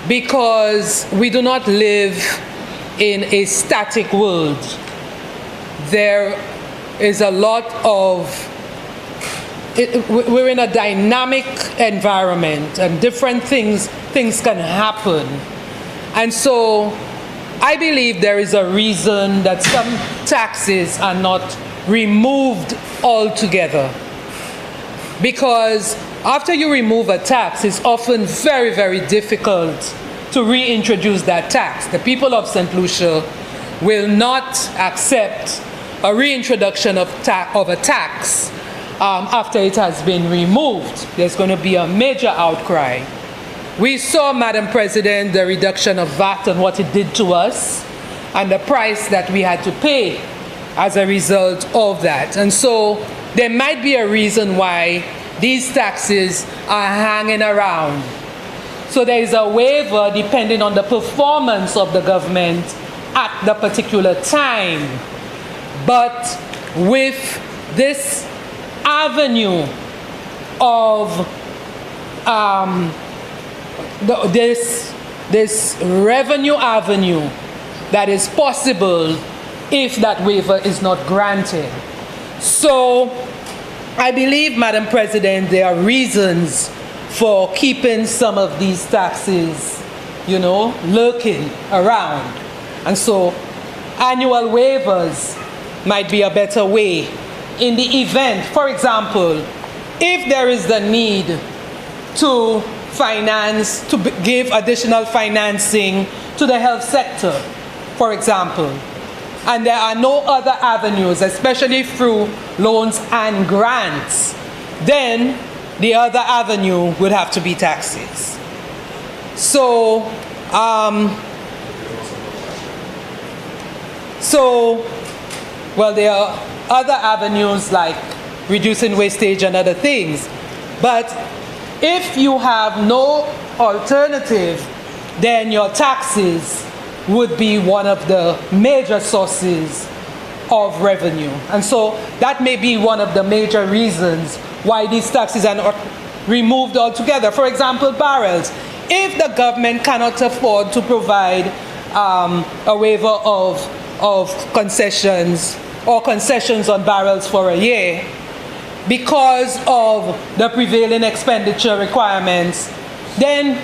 because we do not live in a static world. There is a lot of, we're in a dynamic environment and different things can happen. And so I believe there is a reason that some taxes are not removed altogether. Because after you remove a tax, it's often very, very difficult to reintroduce that tax. The people of St. Lucia will not accept a reintroduction of a tax after it has been removed. There's going to be a major outcry. We saw, Madam President, the reduction of VAT and what it did to us and the price that we had to pay as a result of that. And so there might be a reason why these taxes are hanging around. So there is a waiver depending on the performance of the government at the particular time. But with this avenue of this revenue avenue that is possible if that waiver is not granted. So I believe, Madam President, there are reasons for keeping some of these taxes, lurking around. And so annual waivers might be a better way in the event, for example, if there is the need to give additional financing to the health sector, for example, and there are no other avenues, especially through loans and grants, then the other avenue would have to be taxes. So, well, there are other avenues like reducing wastage and other things. But if you have no alternative, then your taxes would be one of the major sources of revenue. And so that may be one of the major reasons why these taxes are not removed altogether. For example, barrels. If the government cannot afford to provide a waiver of concessions or concessions on barrels for a year because of the prevailing expenditure requirements, then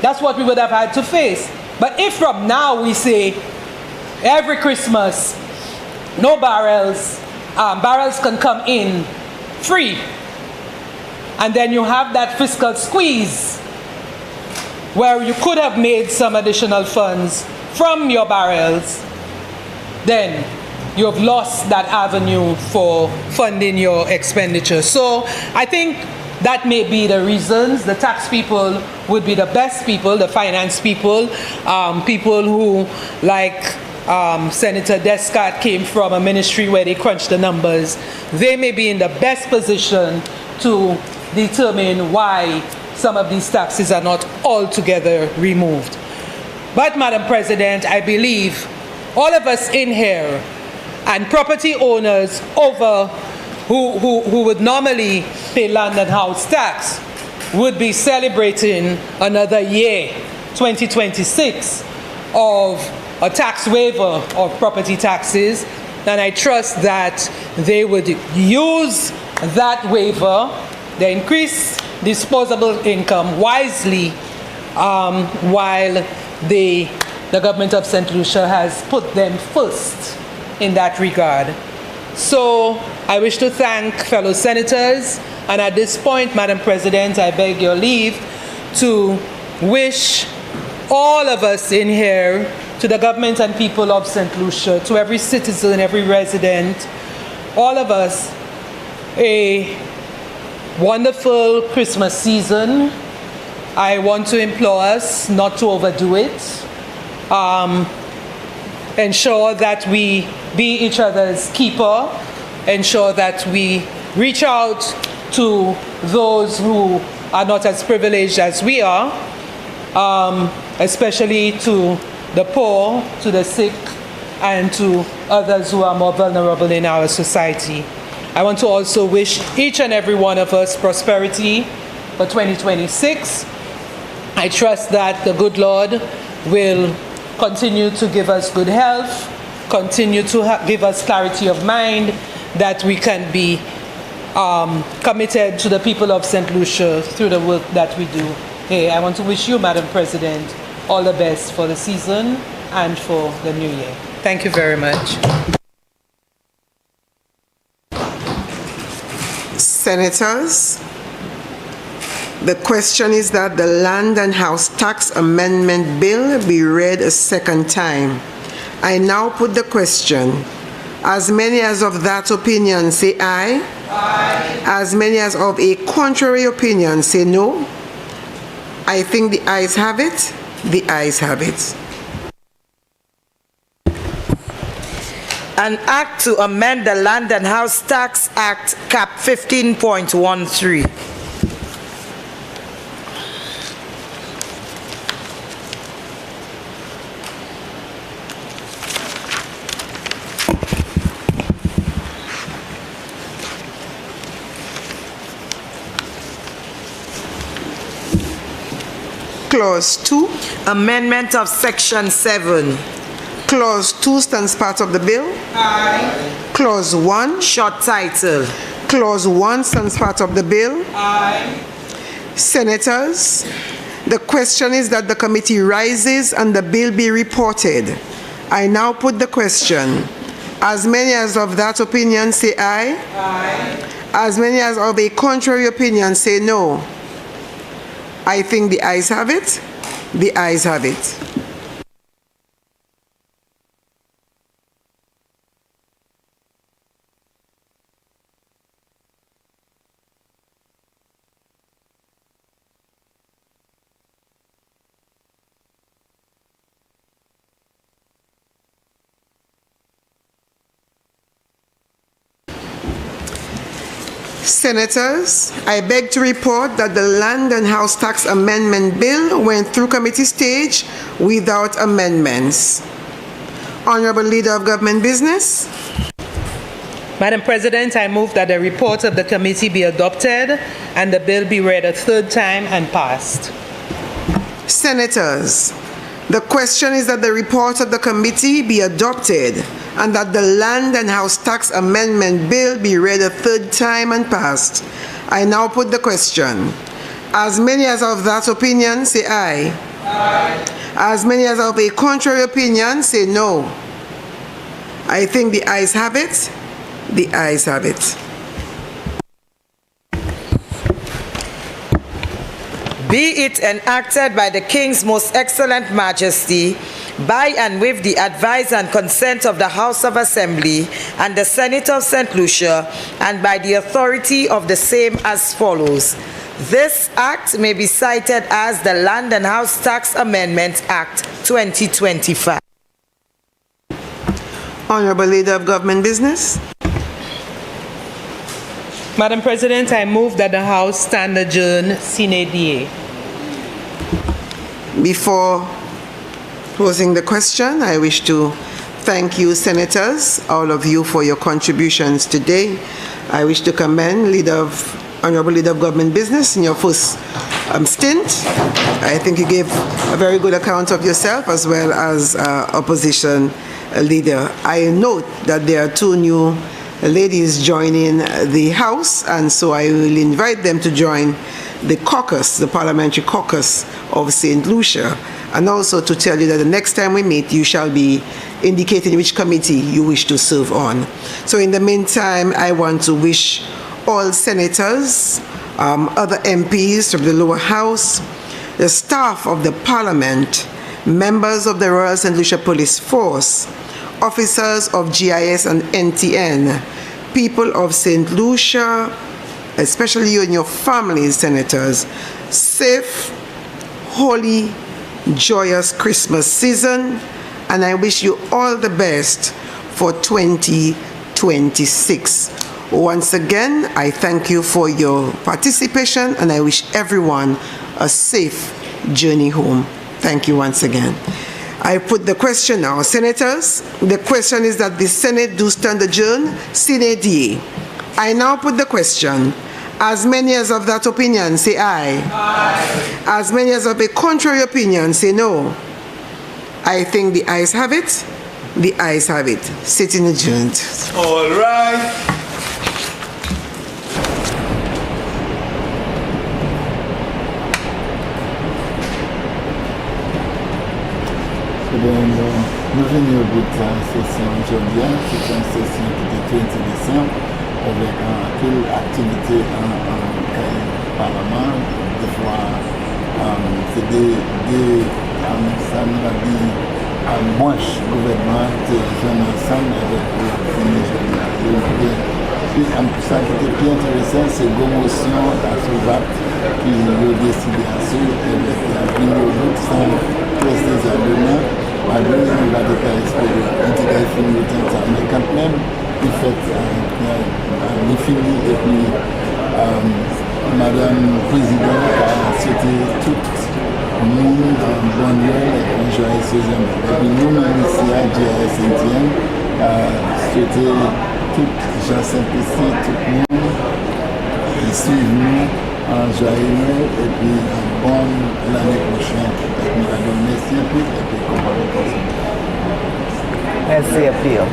that's what we would have had to face. But if from now we say every Christmas, no barrels, barrels can come in free, and then you have that fiscal squeeze where you could have made some additional funds from your barrels, then you have lost that avenue for funding your expenditure. So I think that may be the reasons. The tax people would be the best people, the finance people, people who, like Senator Descott, came from a ministry where they crunch the numbers. They may be in the best position to determine why some of these taxes are not altogether removed. But, Madam President, I believe all of us in here and property owners over who would normally pay land and house tax would be celebrating another year, 2026, of a tax waiver of property taxes, and I trust that they would use that waiver, the increased disposable income, wisely, while the government of St. Lucia has put them first in that regard. So I wish to thank fellow senators, and at this point, Madam President, I beg your leave to wish all of us in here, to the government and people of St. Lucia, to every citizen, every resident, all of us, a wonderful Christmas season. I want to implore us not to overdo it. Ensure that we be each other's keeper. Ensure that we reach out to those who are not as privileged as we are, especially to the poor, to the sick, and to others who are more vulnerable in our society. I want to also wish each and every one of us prosperity for 2026. I trust that the good Lord will continue to give us good health, continue to give us clarity of mind, that we can be committed to the people of St. Lucia through the work that we do. Hey, I want to wish you, Madam President, all the best for the season and for the new year. Thank you very much. Senators, the question is that the Land and House Tax Amendment Bill be read a second time. I now put the question. As many as of that opinion say aye. Aye. As many as of a contrary opinion say no. I think the ayes have it. The ayes have it. An act to amend the Land and House Tax Act, Cap 15.13. Clause 2. Amendment of Section 7. Clause 2 stands part of the bill. Aye. Clause 1. Short title. Clause 1 stands part of the bill. Aye. Senators, the question is that the committee rises and the bill be reported. I now put the question. As many as of that opinion say aye. Aye. As many as of a contrary opinion say no. I think the ayes have it. The ayes have it. Senators, I beg to report that the Land and House Tax Amendment Bill went through committee stage without amendments. Honorable Leader of Government Business. Madam President, I move that the report of the committee be adopted and the bill be read a third time and passed. Senators, the question is that the report of the committee be adopted and that the Land and House Tax Amendment Bill be read a third time and passed. I now put the question. As many as of that opinion say aye. Aye. As many as of a contrary opinion say no. I think the ayes have it. The ayes have it. Be it enacted by the King's Most Excellent Majesty, by and with the advice and consent of the House of Assembly and the Senate of St. Lucia, and by the authority of the same as follows. This act may be cited as the Land and House Tax Amendment Act 2025. Honorable Leader of Government Business. Madam President, I move that the House stand adjourned sine die. Before closing the question, I wish to thank you, Senators, all of you, for your contributions today. I wish to commend Honorable Leader of Government Business in your first stint. I think you gave a very good account of yourself as well as opposition leader. I note that there are 2 new ladies joining the House, and so I will invite them to join the caucus, the parliamentary caucus of St. Lucia, and also to tell you that the next time we meet, you shall be indicating which committee you wish to serve on. So in the meantime, I want to wish all senators, other MPs from the lower house, the staff of the parliament, members of the Royal St. Lucia Police Force, officers of GIS and NTN, people of St. Lucia, especially you and your families, senators, safe, holy, joyous Christmas season, and I wish you all the best for 2026. Once again, I thank you for your participation, and I wish everyone a safe journey home. Thank you once again. I put the question now. Senators, the question is that the Senate do stand adjourned sine die. I now put the question. As many as of that opinion say aye. Aye. As many as of a contrary opinion say no. I think the ayes have it. The ayes have it. Sitting adjourned. All right. Nous venons au bout de la session aujourd'hui, c'est une session qui était 20 décembre, avec quelle activité en Parlement, des fois, c'est des ça nous a dit, branche gouvernement, qui sont ensemble avec les jeunes. Puis, ça qui était plus intéressant, c'est l'émotion à ce vote qui ont décidé à ce, avec la vidéo sans presser des arguments. Malgré il va détailler mais quand même, il fait il finit et puis Madame Présidente a souhaité tout le monde en bonne heure et en joyeuse saison. Et puis nous-mêmes ici à GIS Etienne, souhaiter tout gens simplicité, tout le monde qui suivent nous en joyeux et puis en bonne l'année prochaine. Et puis, merci un peu et puis, Merci, Apio.